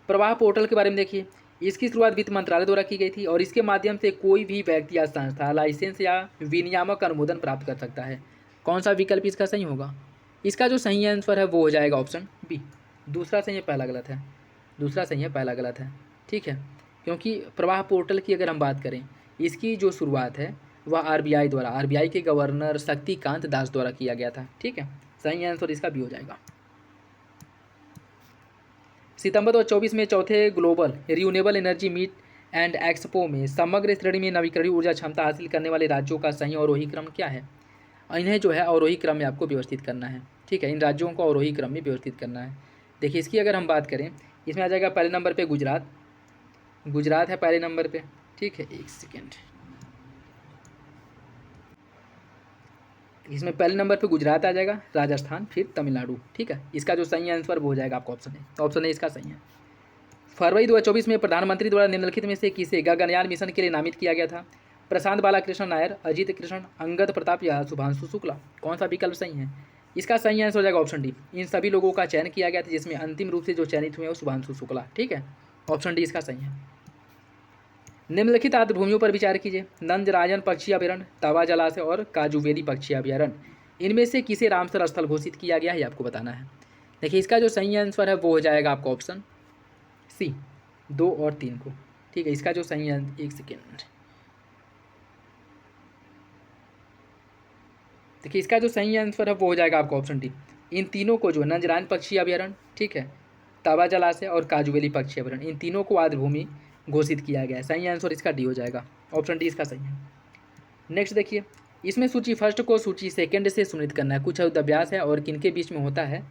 प्रवाह पोर्टल के बारे में देखिए, इसकी शुरुआत वित्त मंत्रालय द्वारा की गई थी, और इसके माध्यम से कोई भी व्यक्ति या संस्था लाइसेंस या विनियामक अनुमोदन प्राप्त कर सकता है। कौन सा विकल्प इसका सही होगा? इसका जो सही आंसर है वो हो जाएगा ऑप्शन बी। दूसरा सही है, पहला गलत है, दूसरा सही है, पहला गलत है, ठीक है। क्योंकि प्रवाह पोर्टल की अगर हम बात करें, इसकी जो शुरुआत है वह RBI द्वारा, RBI के गवर्नर शक्तिकांत दास द्वारा किया गया था, ठीक है। सही आंसर इसका भी हो जाएगा। सितंबर 2024 में चौथे global renewable energy meet and expo में समग्र श्रेणी में नवीकरणीय ऊर्जा क्षमता हासिल करने वाले राज्यों का सही अवरोही क्रम क्या है? इन्हें जो है अवरोही क्रम में आपको व्यवस्थित करना है, ठीक है। इन राज्यों को अवरोही क्रम में व्यवस्थित करना है। देखिए, इसकी अगर हम बात करें, इसमें आ जाएगा पहले नंबर पे गुजरात, गुजरात है पहले नंबर पे, ठीक है। एक सेकेंड, इसमें पहले नंबर पे गुजरात आ जाएगा, राजस्थान, फिर तमिलनाडु, ठीक है। इसका जो सही आंसर वो हो जाएगा आपका ऑप्शन है, ऑप्शन है इसका सही है। फरवरी 2024 में प्रधानमंत्री द्वारा निम्नलिखित में से किसे गगनयान मिशन के लिए नामित किया गया था? प्रशांत बालाकृष्ण नायर, अजीत कृष्ण, अंगद प्रताप या शुभांशु शुक्ला? कौन सा विकल्प सही है? इसका सही आंसर हो जाएगा ऑप्शन डी। इन सभी लोगों का चयन किया गया था, जिसमें अंतिम रूप से जो चयनित हुए वो शुभांशु शुक्ला, ठीक है। ऑप्शन डी इसका सही है। निम्नलिखित आर्द्रभूमियों पर विचार कीजिए, नंदराजन पक्षी अभ्यारण्य, तावा जलाशय और काजूवेली पक्षी अभ्यारण्य। इनमें से किसे रामसर स्थल घोषित किया गया है, आपको बताना है। देखिए, इसका जो सही आंसर है वो हो जाएगा आपका ऑप्शन सी, 2 और 3 को, ठीक है। इसका जो सही आंसर, एक सेकेंड, देखिए, इसका जो सही आंसर है वो हो जाएगा आपका ऑप्शन डी। इन तीनों को जो नंजरान पक्षी अभ्यारण्य, ठीक है, तावा जलाशय और काजूवेली पक्षी अभ्यारण्य, इन तीनों को आर्द्रभूमि घोषित किया गया है। सही आंसर इसका डी हो जाएगा, ऑप्शन डी इसका सही है। नेक्स्ट देखिए, इसमें सूची फर्स्ट को सूची सेकंड से सुनिश्चित करना है। कुछ अभ्यास है और किनके बीच में होता है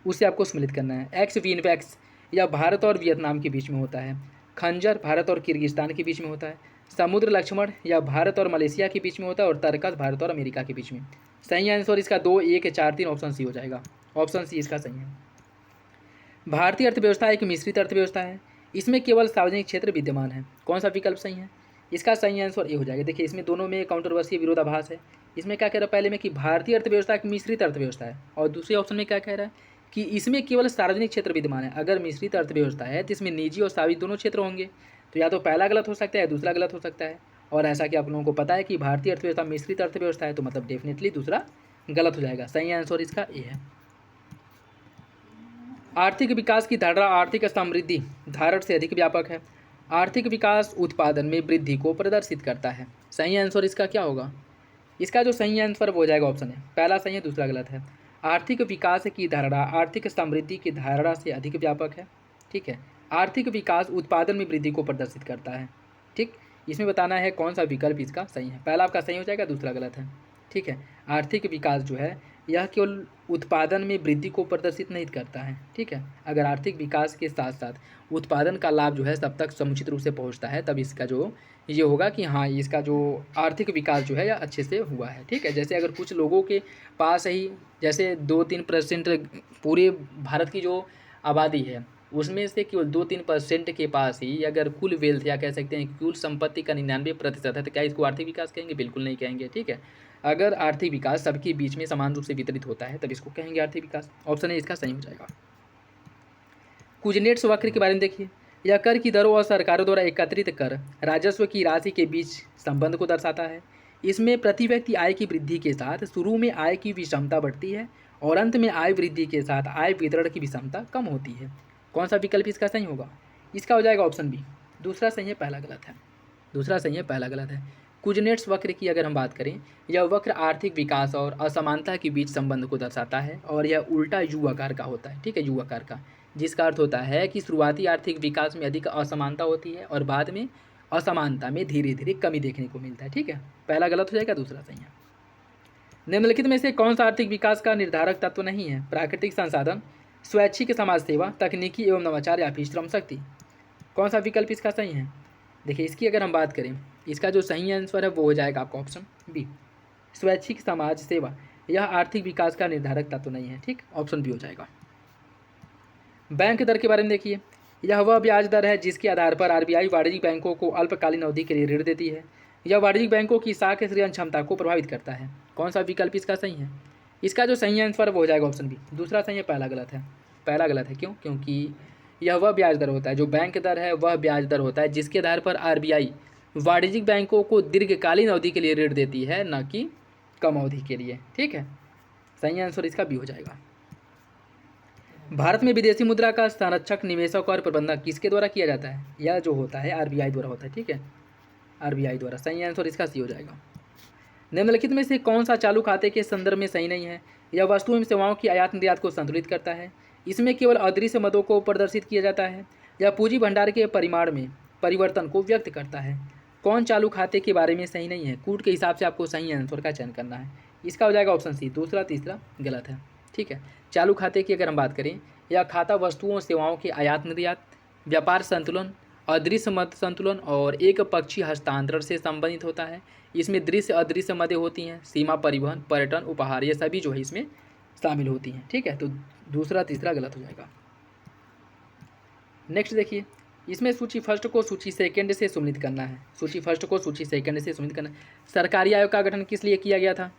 उसे आपको सम्मिलित करना है। एक्स विनवैक्स या भारत और वियतनाम के बीच में होता है। खंजर भारत और किर्गिस्तान के बीच में होता है। समुद्र लक्ष्मण या भारत और मलेशिया के बीच में होता है। और तरकस भारत और अमेरिका के बीच में। सही आंसर इसका 2, 1, 4, 3 ऑप्शन सी हो जाएगा। ऑप्शन सी इसका सही है। भारतीय अर्थव्यवस्था एक मिश्रित अर्थव्यवस्था है। इसमें केवल सार्वजनिक क्षेत्र विद्यमान है। कौन सा विकल्प सही है? इसका सही आंसर ये हो जाएगा। देखिए इसमें दोनों में काउंट्रोवर्सी विरोधाभास है। इसमें क्या कह रहा है पहले में कि भारतीय अर्थव्यवस्था एक मिश्रित अर्थव्यवस्था है, और दूसरे ऑप्शन में क्या कह रहा है कि इसमें केवल सार्वजनिक क्षेत्र विद्यमान है। अगर मिश्रित अर्थव्यवस्था है तो इसमें निजी और सार्वजनिक दोनों क्षेत्र होंगे, तो या तो पहला गलत हो सकता है या दूसरा गलत हो सकता है। और ऐसा कि आप लोगों को पता है कि भारतीय अर्थव्यवस्था मिश्रित अर्थव्यवस्था है, तो मतलब डेफिनेटली दूसरा गलत हो जाएगा। सही आंसर इसका ए है। आर्थिक विकास की धारणा आर्थिक समृद्धि धारण से अधिक व्यापक है। आर्थिक विकास उत्पादन में वृद्धि को प्रदर्शित करता है। सही आंसर इसका क्या होगा? इसका जो सही आंसर वो हो जाएगा ऑप्शन है, पहला सही है दूसरा गलत है। आर्थिक विकास की धारणा आर्थिक समृद्धि की धारणा से अधिक व्यापक है। ठीक है, आर्थिक विकास उत्पादन में वृद्धि को प्रदर्शित करता है। ठीक, इसमें बताना है कौन सा विकल्प इसका सही है। पहला आपका सही हो जाएगा, दूसरा गलत है। ठीक है, आर्थिक विकास जो है यह केवल उत्पादन में वृद्धि को प्रदर्शित नहीं करता है। ठीक है, अगर आर्थिक विकास के साथ साथ उत्पादन का लाभ जो है सब तक समुचित रूप से पहुंचता है, तब इसका जो ये होगा कि हाँ इसका जो आर्थिक विकास जो है यह अच्छे से हुआ है। ठीक है, जैसे अगर कुछ लोगों के पास ही जैसे 2-3% पूरे भारत की जो आबादी है उसमें से केवल 2-3% के पास ही अगर कुल वेल्थ या कह सकते हैं कुल संपत्ति का 99% है, तो क्या इसको आर्थिक विकास कहेंगे? बिल्कुल नहीं कहेंगे। ठीक है, अगर आर्थिक विकास सबके बीच में समान रूप से वितरित होता है तब इसको कहेंगे आर्थिक विकास। ऑप्शन ए इसका सही हो जाएगा। कुजनेट्स वक्र के बारे में देखिए, यह कर की दरों और सरकारों द्वारा एकत्रित कर राजस्व की राशि के बीच संबंध को दर्शाता है। इसमें प्रति व्यक्ति आय की वृद्धि के साथ शुरू में आय की विषमता बढ़ती है और अंत में आय वृद्धि के साथ आय वितरण की विषमता कम होती है। कौन सा विकल्प इसका सही होगा? इसका हो जाएगा ऑप्शन बी, दूसरा सही है पहला गलत है। दूसरा सही है पहला गलत है। कुजनेट्स वक्र की अगर हम बात करें, यह वक्र आर्थिक विकास और असमानता के बीच संबंध को दर्शाता है और यह उल्टा यू आकार का होता है। ठीक है, यू आकार का, जिसका अर्थ होता है कि शुरुआती आर्थिक विकास में अधिक असमानता होती है और बाद में असमानता में धीरे धीरे कमी देखने को मिलता है। ठीक है, पहला गलत हो जाएगा, दूसरा सही है। निम्नलिखित में से कौन सा आर्थिक विकास का निर्धारक तत्व नहीं है? प्राकृतिक संसाधन, स्वैच्छिक समाज सेवा, तकनीकी एवं नवाचार या फिर श्रम शक्ति। कौन सा विकल्प इसका सही है? देखिए इसकी अगर हम बात करें, इसका जो सही आंसर है वो हो जाएगा आपका ऑप्शन बी, स्वैच्छिक समाज सेवा। यह आर्थिक विकास का निर्धारक तत्व नहीं है। ठीक, ऑप्शन बी हो जाएगा। बैंक दर के बारे में देखिए, यह वह ब्याज दर है जिसके आधार पर आरबीआई वाणिज्यिक बैंकों को अल्पकालीन अवधि के लिए ऋण देती है। यह वाणिज्यिक बैंकों की साख ऋण क्षमता को प्रभावित करता है। कौन सा विकल्प इसका सही है? इसका जो सही आंसर है वो हो जाएगा ऑप्शन बी, दूसरा सही है पहला गलत है। पहला गलत है क्यों? क्योंकि यह वह ब्याज दर होता है, जो बैंक दर है वह ब्याज दर होता है जिसके आधार पर आरबीआई वाणिज्यिक बैंकों को दीर्घकालीन अवधि के लिए ऋण देती है, न कि कम अवधि के लिए। ठीक है, सही आंसर इसका बी हो जाएगा। भारत में विदेशी मुद्रा का संरक्षक, निवेशक और प्रबंधक किसके द्वारा किया जाता है? यह जो होता है आरबीआई द्वारा होता है। ठीक है, आरबीआई द्वारा। सही आंसर इसका सी हो जाएगा। निम्नलिखित में से कौन सा चालू खाते के संदर्भ में सही नहीं है? यह वस्तुओं एवं सेवाओं की आयात निर्यात को संतुलित करता है। इसमें केवल अदृश्य मदों को प्रदर्शित किया जाता है। यह पूंजी भंडार के परिमाण में परिवर्तन को व्यक्त करता है। कौन चालू खाते के बारे में सही नहीं है? कूट के हिसाब से आपको सही आंसर का चयन करना है। इसका हो जाएगा ऑप्शन सी, दूसरा तीसरा गलत है। ठीक है, चालू खाते की अगर हम बात करें, यह खाता वस्तुओं सेवाओं के आयात निर्यात, व्यापार संतुलन, अदृश्य मद संतुलन और एक पक्षीय हस्तांतरण से संबंधित होता है। इसमें दृश्य अदृश्य मदें होती हैं, सीमा परिवहन, पर्यटन, उपहार, ये सभी जो है इसमें शामिल होती हैं। ठीक है, तो दूसरा तीसरा गलत हो जाएगा। नेक्स्ट देखिए, इसमें सूची फर्स्ट को सूची सेकंड से सम्मिलित करना है। सूची फर्स्ट को सूची सेकंड से सम्मिलित करना है। सरकारी आयोग का गठन किस लिए किया गया था?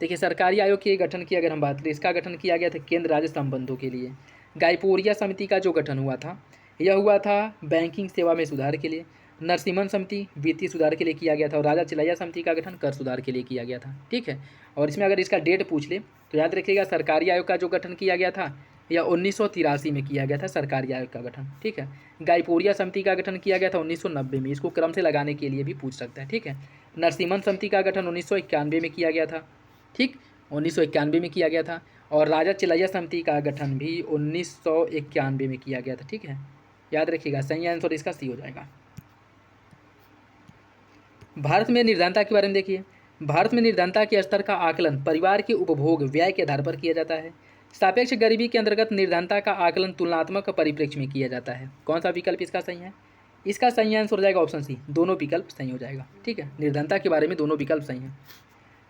देखिए सरकारी आयोग के गठन की अगर हम बात करें, इसका गठन किया गया था केंद्र राज्य संबंधों के लिए। गाइपोरिया समिति का जो गठन हुआ था, यह हुआ था बैंकिंग सेवा में सुधार के लिए। नरसिम्हन समिति वित्तीय सुधार के लिए किया गया था और राजा चिलैया समिति का गठन कर सुधार के लिए किया गया था। ठीक है, और इसमें अगर इसका डेट पूछ ले तो याद रखिएगा, सरकारी आयोग का जो गठन किया गया था यह 1983 में किया गया था, सरकारी आयोग का गठन। ठीक है, गाइपोरिया समिति का गठन किया गया था 1990 में, इसको क्रम से लगाने के लिए भी पूछ सकता है। ठीक है, नरसिम्हन समिति का गठन 1991 में किया गया था। ठीक, 1991 में किया गया था और राजा चिलैया समिति का गठन भी 1991 में किया गया था। ठीक है, याद रखिएगा, सही आंसर इसका सी हो जाएगा। भारत में निर्धनता के बारे में देखिए, भारत में निर्धनता के स्तर का आकलन परिवार के उपभोग व्यय के आधार पर किया जाता है। सापेक्ष गरीबी के अंतर्गत निर्धनता का आकलन तुलनात्मक परिप्रेक्ष्य में किया जाता है। कौन सा विकल्प इसका सही है? इसका सही आंसर हो जाएगा ऑप्शन सी, दोनों विकल्प सही हो जाएगा। ठीक है, निर्धनता के बारे में दोनों विकल्प सही हैं।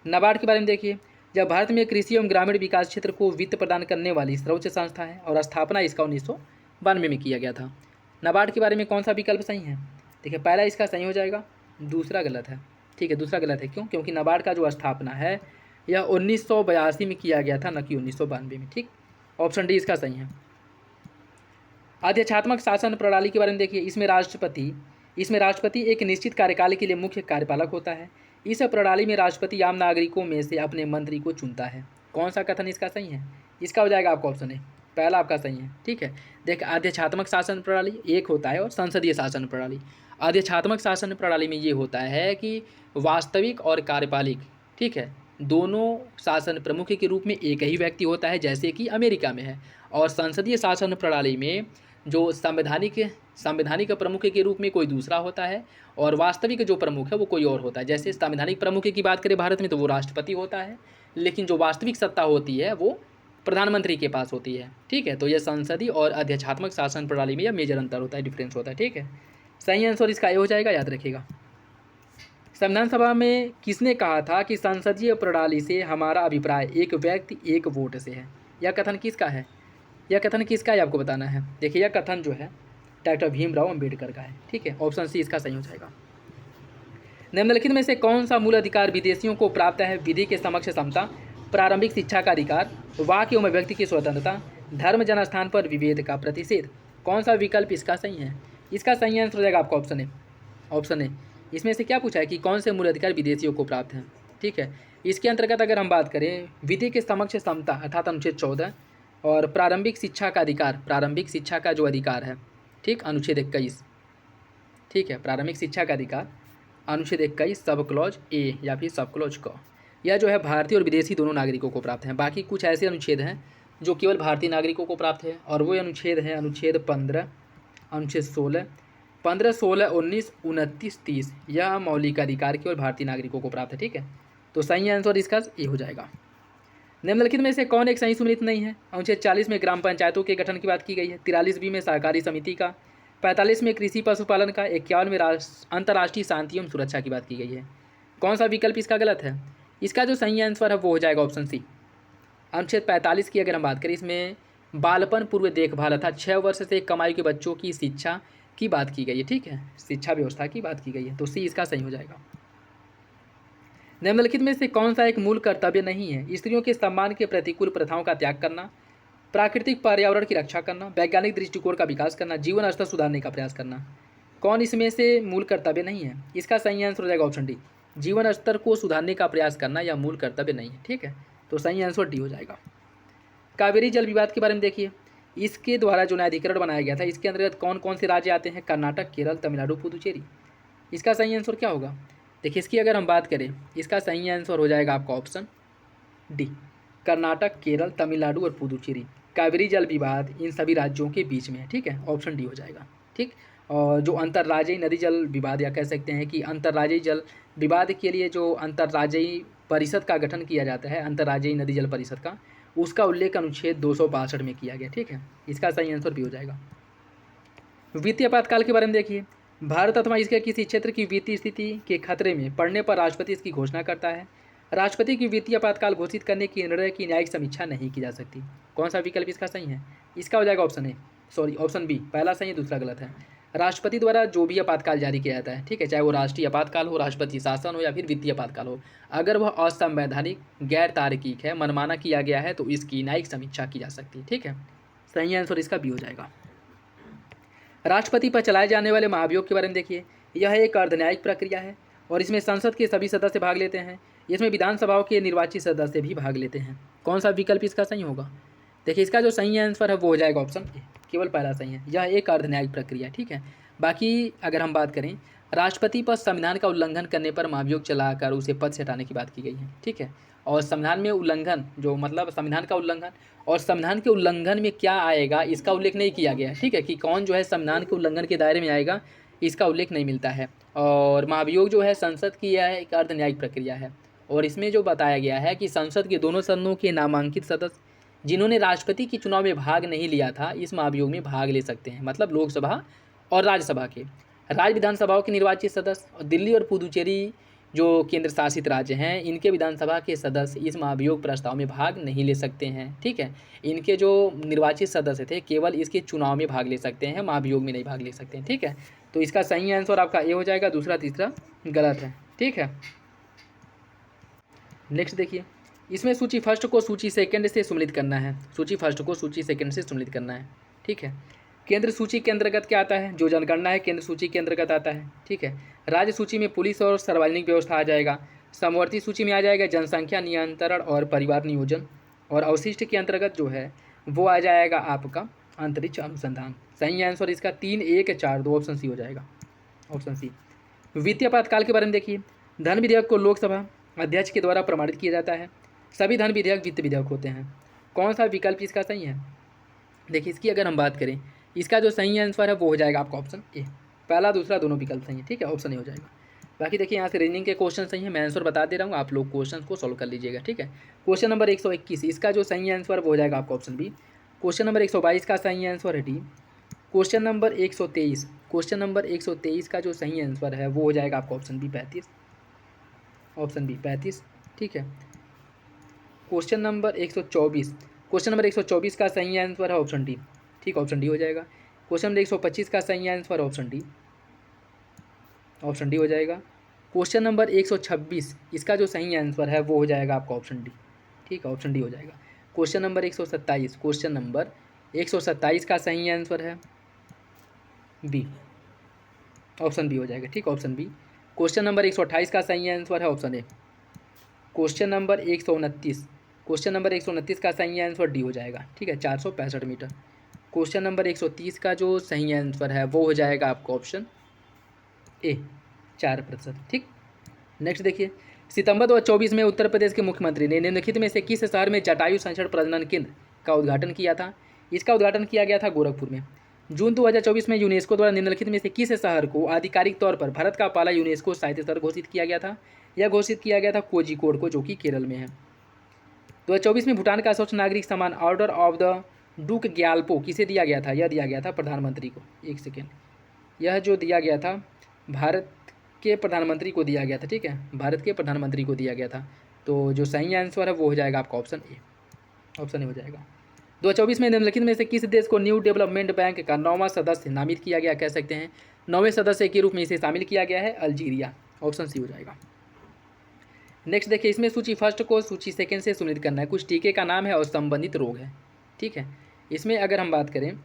नाबार्ड के बारे में देखिए, जब भारत में कृषि एवं ग्रामीण विकास क्षेत्र को वित्त प्रदान करने वाली सर्वोच्च संस्था है और स्थापना इसका 1992 में किया गया था। नाबार्ड के बारे में कौन सा विकल्प सही है? देखिए, पहला इसका सही हो जाएगा, दूसरा गलत है। ठीक है, दूसरा गलत है। क्यों? क्योंकि नाबार्ड का जो स्थापना है यह 1982 में किया गया था, न कि 1992 में। ठीक, ऑप्शन डी इसका सही है। आध्यात्मक शासन प्रणाली के बारे में देखिए, इसमें राष्ट्रपति एक निश्चित कार्यकाल के लिए मुख्य कार्यपालक होता है। इस प्रणाली में राष्ट्रपति आम नागरिकों में से अपने मंत्री को चुनता है। कौन सा कथन इसका सही है? इसका हो जाएगा आपका ऑप्शन ए, पहला आपका सही है। ठीक है, देख, आध्यात्मक शासन प्रणाली एक होता है और संसदीय शासन प्रणाली। आध्यात्मक शासन प्रणाली में ये होता है कि वास्तविक और कार्यपालिक, ठीक है, दोनों शासन प्रमुख के रूप में एक ही व्यक्ति होता है, जैसे कि अमेरिका में है। और संसदीय शासन प्रणाली में जो संवैधानिक प्रमुख के रूप में कोई दूसरा होता है और वास्तविक जो प्रमुख है वो कोई और होता है। जैसे संवैधानिक प्रमुख की बात करें भारत में तो वो राष्ट्रपति होता है, लेकिन जो वास्तविक सत्ता होती है वो प्रधानमंत्री के पास होती है। ठीक है, तो यह संसदीय और आध्यात्मक शासन प्रणाली में यह मेजर अंतर होता है, डिफरेंस होता है। ठीक है, सही आंसर इसका ए हो जाएगा, याद रखिएगा। संविधान सभा में किसने कहा था कि संसदीय प्रणाली से हमारा अभिप्राय एक व्यक्ति एक वोट से है? यह कथन किसका है? आपको बताना है। देखिए, यह कथन जो है डॉक्टर भीमराव अंबेडकर का है। ठीक है, ऑप्शन सी इसका सही हो जाएगा। निम्नलिखित में से कौन सा मूल अधिकार विदेशियों को प्राप्त है? विधि के समक्ष समता, प्रारंभिक शिक्षा का अधिकार, वाक एवं अभिव्यक्ति की स्वतंत्रता, धर्म जनस्थान पर विभेद का प्रतिषेध। कौन सा विकल्प इसका सही है? इसका सही आंसर हो जाएगा आपका ऑप्शन ए। इसमें से क्या पूछा है कि कौन से मूल अधिकार विदेशियों को प्राप्त हैं? ठीक है, इसके अंतर्गत अगर हम बात करें, विधि के समक्ष समता अर्थात अनुच्छेद 14 और प्रारंभिक शिक्षा का अधिकार, प्रारंभिक शिक्षा का जो अधिकार है, ठीक, अनुच्छेद 21। ठीक है, प्रारंभिक शिक्षा का अधिकार अनुच्छेद 21 सब क्लॉज ए या फिर सब क्लॉज क, यह जो है भारतीय और विदेशी दोनों नागरिकों को प्राप्त है। बाकी कुछ ऐसे अनुच्छेद हैं जो केवल भारतीय नागरिकों को प्राप्त है, और वो अनुच्छेद हैं अनुच्छेद 15, अनुच्छेद 16, 16, 19, 29, 30। यह मौलिक अधिकार केवल भारतीय नागरिकों को प्राप्त है। ठीक है, तो सही आंसर इसका ये हो जाएगा। निम्नलिखित में से कौन एक सही सुमेलित नहीं है? अनुच्छेद 40 में ग्राम पंचायतों के गठन की बात की गई है, 43 में सहकारी समिति का, 45 में कृषि पशुपालन का, 51 में अंतर्राष्ट्रीय शांति एवं सुरक्षा की बात की गई है। कौन सा विकल्प इसका गलत है? इसका जो सही आंसर है वो हो जाएगा ऑप्शन सी। अनुच्छेद 45 की अगर हम बात करें, इसमें बालपन पूर्व देखभाल अर्थात 6 वर्ष से कम आयु के बच्चों की शिक्षा की बात की गई है। ठीक है, शिक्षा व्यवस्था की बात की गई है, तो सी इसका सही हो जाएगा। निम्नलिखित में से कौन सा एक मूल कर्तव्य नहीं है? स्त्रियों के सम्मान के प्रतिकूल प्रथाओं का त्याग करना, प्राकृतिक पर्यावरण की रक्षा करना, वैज्ञानिक दृष्टिकोण का विकास करना, जीवन स्तर सुधारने का प्रयास करना। कौन इसमें से मूल कर्तव्य नहीं है? इसका सही आंसर हो जाएगा ऑप्शन डी, जीवन स्तर को सुधारने का प्रयास करना या मूल कर्तव्य नहीं है। ठीक है, तो सही आंसर डी हो जाएगा। कावेरी जल विवाद के बारे में देखिए, इसके द्वारा जो न्यायाधिकरण बनाया गया था, इसके अंतर्गत कौन कौन से राज्य आते हैं? कर्नाटक, केरल, तमिलनाडु, पुदुचेरी। इसका सही आंसर क्या होगा? देखिए, इसकी अगर हम बात करें, इसका सही आंसर हो जाएगा आपका ऑप्शन डी, कर्नाटक, केरल, तमिलनाडु और पुदुचेरी। कावेरी जल विवाद इन सभी राज्यों के बीच में है। ठीक है, ऑप्शन डी हो जाएगा। ठीक, और जो अंतर्राज्यीय नदी जल विवाद, या कह सकते हैं कि अंतर्राज्यीय जल विवाद के लिए जो अंतर्राज्यीय परिषद का गठन किया जाता है, अंतर्राज्यीय नदी जल परिषद का, उसका उल्लेख अनुच्छेद 262 में किया गया। ठीक है, इसका सही आंसर भी हो जाएगा। वित्तीय आपातकाल के बारे में देखिए, भारत अथवा इसके किसी क्षेत्र की वित्तीय स्थिति के खतरे में पड़ने पर राष्ट्रपति इसकी घोषणा करता है। राष्ट्रपति की वित्तीय आपातकाल घोषित करने की निर्णय की न्यायिक समीक्षा नहीं की जा सकती। कौन सा विकल्प इसका सही है? इसका हो जाएगा ऑप्शन बी, पहला सही है, दूसरा गलत है। राष्ट्रपति द्वारा जो भी आपातकाल जारी किया जाता है, ठीक है, चाहे वो राष्ट्रीय आपातकाल हो, राष्ट्रपति शासन हो या फिर वित्तीय आपातकाल हो, अगर वह असंवैधानिक, गैर तार्किक है, मनमाना किया गया है, तो इसकी न्यायिक समीक्षा की जा सकती है। ठीक है, सही आंसर इसका बी हो जाएगा। राष्ट्रपति पर चलाए जाने वाले महाभियोग के बारे में देखिए, यह एक अर्धन्यायिक प्रक्रिया है और इसमें संसद के सभी सदस्य भाग लेते हैं। इसमें विधानसभाओं के निर्वाचित सदस्य भी भाग लेते हैं। कौन सा विकल्प इसका सही होगा? देखिए, इसका जो सही आंसर है वो हो जाएगा ऑप्शन ए, केवल पहला सही है। यह एक अर्धन्यायिक प्रक्रिया। ठीक है, बाकी अगर हम बात करें, राष्ट्रपति पर संविधान का उल्लंघन करने पर महाभियोग चलाकर उसे पद से हटाने की बात की गई है। ठीक है, और संविधान में उल्लंघन जो मतलब संविधान का उल्लंघन और संविधान के उल्लंघन में क्या आएगा इसका उल्लेख नहीं किया गया है। ठीक है, कि कौन जो है संविधान के उल्लंघन के दायरे में आएगा, इसका उल्लेख नहीं मिलता है। और महाभियोग जो है संसद की यह एक अर्धन्यायिक प्रक्रिया है और इसमें जो बताया गया है कि संसद के दोनों सदनों के नामांकित सदस्य जिन्होंने राष्ट्रपति के चुनाव में भाग नहीं लिया था इस महाभियोग में भाग ले सकते हैं, मतलब लोकसभा और राज्यसभा के, राज्य विधानसभाओं के निर्वाचित सदस्य और दिल्ली और पुदुचेरी जो केंद्र शासित राज्य हैं इनके विधानसभा के सदस्य इस महाभियोग प्रस्ताव में भाग नहीं ले सकते हैं। ठीक है, इनके जो निर्वाचित सदस्य थे केवल इसके चुनाव में भाग ले सकते हैं, महाभियोग में नहीं भाग ले सकते हैं। ठीक है, तो इसका सही आंसर आपका ए हो जाएगा, दूसरा तीसरा गलत है। ठीक है, नेक्स्ट देखिए, इसमें सूची फर्स्ट को सूची सेकंड से सम्मिलित करना है। सूची फर्स्ट को सूची सेकंड से सम्मिलित करना है। ठीक है, केंद्र सूची के अंतर्गत क्या आता है? जो जनगणना है केंद्र सूची के अंतर्गत आता है। ठीक है, राज्य सूची में पुलिस और सार्वजनिक व्यवस्था आ जाएगा। समवर्ती सूची में आ जाएगा जनसंख्या नियंत्रण और परिवार नियोजन, और अवशिष्ट के अंतर्गत जो है वो आ जाएगा आपका अंतरिक्ष अनुसंधान। सही आंसर इसका 3, 1, 4, 2 ऑप्शन सी हो जाएगा, ऑप्शन सी। वित्तीय आपातकाल के बारे में देखिए, धन विधेयक को लोकसभा अध्यक्ष के द्वारा प्रमाणित किया जाता है। सभी धन विधेयक वित्त विधेयक होते हैं। कौन सा विकल्प इसका सही है? देखिए, इसकी अगर हम बात करें, इसका जो सही आंसर है वो हो जाएगा आपका ऑप्शन ए। पहला दूसरा दोनों विकल्प सही है। ठीक है, ऑप्शन ए हो जाएगा। बाकी देखिए यहाँ से रीजनिंग के क्वेश्चन सही है, मैं आंसर बता दे रहा हूँ, आप लोग क्वेश्चन को सॉल्व कर लीजिएगा। ठीक है, क्वेश्चन नंबर 121, इसका जो सही आंसर वो हो जाएगा आपका ऑप्शन बी। क्वेश्चन नंबर 122 का सही आंसर है D. Question number 123, question number 123 का जो सही आंसर है वो हो जाएगा आपका ऑप्शन बी 35, ऑप्शन बी 35। ठीक है, क्वेश्चन नंबर 124, क्वेश्चन नंबर 124 का सही आंसर है ऑप्शन डी। ठीक, ऑप्शन डी हो जाएगा। क्वेश्चन नंबर 125 का सही answer option D, option D हो जाएगा। क्वेश्चन नंबर 126, इसका जो सही आंसर है वो हो जाएगा आपका ऑप्शन डी। ठीक है, ऑप्शन डी हो जाएगा। क्वेश्चन नंबर 127, क्वेश्चन नंबर 127 का सही आंसर है बी, ऑप्शन बी हो जाएगा। ठीक, ऑप्शन बी। क्वेश्चन नंबर 128 का सही आंसर है option A. Question number 129, question number 129 का सही आंसर डी हो जाएगा। ठीक है, 465 मीटर। क्वेश्चन नंबर 130 का जो सही आंसर है वो हो जाएगा आपका ऑप्शन ए, 4%। ठीक, नेक्स्ट देखिए, सितंबर 2024 में उत्तर प्रदेश के मुख्यमंत्री ने निम्नलिखित में से किस शहर में जटायु संरक्षण प्रजनन केंद्र का उद्घाटन किया था? इसका उद्घाटन किया गया था गोरखपुर में। जून 2024 में यूनेस्को द्वारा निम्नलिखित में से किस शहर को आधिकारिक तौर पर भारत का पहला यूनेस्को साहित्य स्थल घोषित किया गया था? यह घोषित किया गया था कोझिकोड को, जो कि केरल में है। 2024 में भूटान का स्वच्छ नागरिक सम्मान ऑर्डर ऑफ द डूक ग्याल्पो किसे दिया गया था? यह दिया गया था प्रधानमंत्री को। एक सेकेंड, यह जो दिया गया था भारत के प्रधानमंत्री को दिया गया था। ठीक है, भारत के प्रधानमंत्री को दिया गया था। तो जो सही आंसर है वो हो जाएगा आपका ऑप्शन ए, ऑप्शन ए हो जाएगा। 2024 में निम्नलिखित में से किस देश को न्यू डेवलपमेंट बैंक का 9वां सदस्य नामित किया गया? कह सकते हैं 9वें सदस्य के रूप में इसे शामिल किया गया है अल्जीरिया, ऑप्शन सी हो जाएगा। नेक्स्ट देखिए, इसमें सूची फर्स्ट को सूची सेकंड से सम्मिलित करना है। कुछ टीके का नाम है और संबंधित रोग है। ठीक है, इसमें अगर हम बात करें,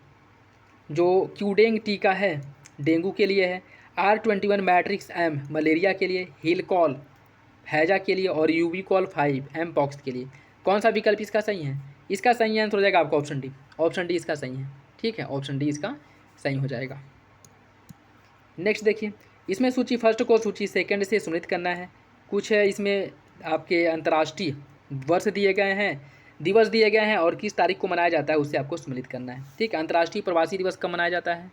जो क्यूडेंग टीका है डेंगू के लिए है, R21 मैट्रिक्स एम मलेरिया के लिए, हिलकॉल हैजा के लिए और यूबीकॉल 5 एम पॉक्स के लिए। कौन सा विकल्प इसका सही है? इसका सही आंसर हो जाएगा आपका ऑप्शन डी, ऑप्शन डी इसका सही है। ठीक है, ऑप्शन डी इसका सही हो जाएगा। नेक्स्ट देखिए, इसमें सूची फर्स्ट को सूची सेकंड से सम्मिलित करना है। कुछ है इसमें आपके अंतर्राष्ट्रीय वर्ष दिए गए हैं, दिवस दिए गए हैं और किस तारीख को मनाया जाता है उससे आपको सम्मिलित करना है। ठीक, अंतर्राष्ट्रीय प्रवासी दिवस कब मनाया जाता है?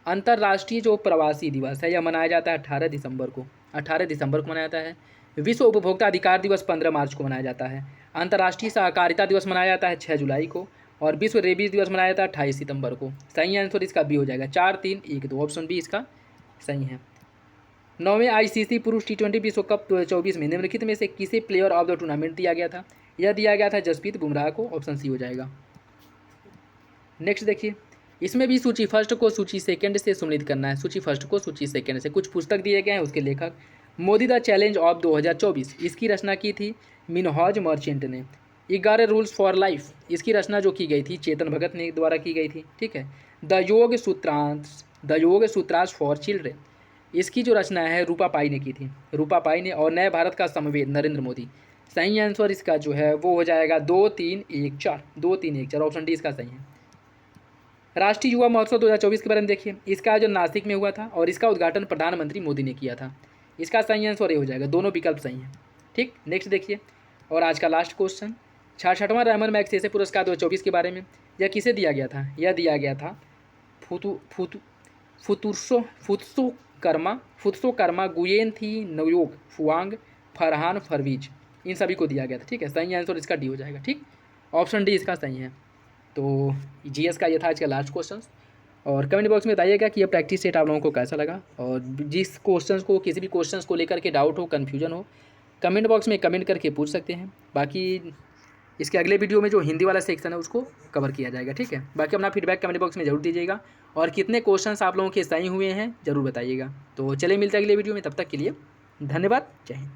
अंतर्राष्ट्रीय जो प्रवासी दिवस है यह मनाया जाता है 18 दिसंबर को, 18 दिसंबर को मनाया जाता है। विश्व उपभोक्ता अधिकार दिवस 15 मार्च को मनाया जाता है। अंतर्राष्ट्रीय सहकारिता दिवस मनाया जाता है 6 जुलाई को, और विश्व रेबीज दिवस मनाया जाता है 28 सितंबर को। सही आंसर इसका बी हो जाएगा, 4, 3, 1, 2 ऑप्शन बी इसका सही है। 9वें ICC पुरुष T20 विश्व कप 2024 में निम्नलिखित में से किसे प्लेयर ऑफ द टूर्नामेंट दिया गया था? यह दिया गया था जसप्रीत बुमराह को, ऑप्शन सी हो जाएगा। नेक्स्ट देखिए, इसमें भी सूची फर्स्ट को सूची सेकंड से सम्मिलित करना है। सूची फर्स्ट को सूची सेकंड से। कुछ पुस्तक दिए गए हैं, उसके लेखक मोदी द चैलेंज ऑफ 2024, इसकी रचना की थी मिनहाज मर्चेंट ने। 11 रूल्स फॉर लाइफ, इसकी रचना जो की गई थी चेतन भगत ने द्वारा की गई थी। ठीक है, द योग सूत्रांश फॉर चिल्ड्रेन, इसकी जो रचना है रूपा पाई ने की थी, रूपा पाई ने। और नए भारत का समवेद नरेंद्र मोदी। सही आंसर इसका जो है वो हो जाएगा 2, 3, 1, 4, 2, 3, 1, 4 ऑप्शन डी इसका सही है। राष्ट्रीय युवा महोत्सव 2024 के बारे में देखिए, इसका आयोजन नासिक में हुआ था और इसका उद्घाटन प्रधानमंत्री मोदी ने किया था। इसका सही आंसर ये हो जाएगा, दोनों विकल्प सही हैं। ठीक, नेक्स्ट देखिए, और आज का लास्ट क्वेश्चन, 66वां रहमान मैग्सेसे पुरस्कार 2024 के बारे में। यह किसे दिया गया था? यह दिया गया था फुत्सो कर्मा, गुयेन थी नयोक, फुआंग, फरहान फरवीज, इन सभी को दिया गया था। ठीक है, सही आंसर इसका डी हो जाएगा। ठीक, ऑप्शन डी इसका सही है। तो जीएस का ये था आज का लास्ट क्वेश्चन। और कमेंट बॉक्स में बताइएगा कि ये प्रैक्टिस सेट आप लोगों को कैसा लगा, और जिस क्वेश्चंस को, किसी भी क्वेश्चंस को लेकर के डाउट हो, कन्फ्यूजन हो, कमेंट बॉक्स में कमेंट करके पूछ सकते हैं। बाकी इसके अगले वीडियो में जो हिंदी वाला सेक्शन है उसको कवर किया जाएगा, ठीक है। बाकी अपना फीडबैक कमेंट बॉक्स में जरूर दीजिएगा, और कितने क्वेश्चंस आप लोगों के सही हुए हैं ज़रूर बताइएगा। तो चलिए मिलते हैं अगले वीडियो में, तब तक के लिए धन्यवाद, जय हिंद।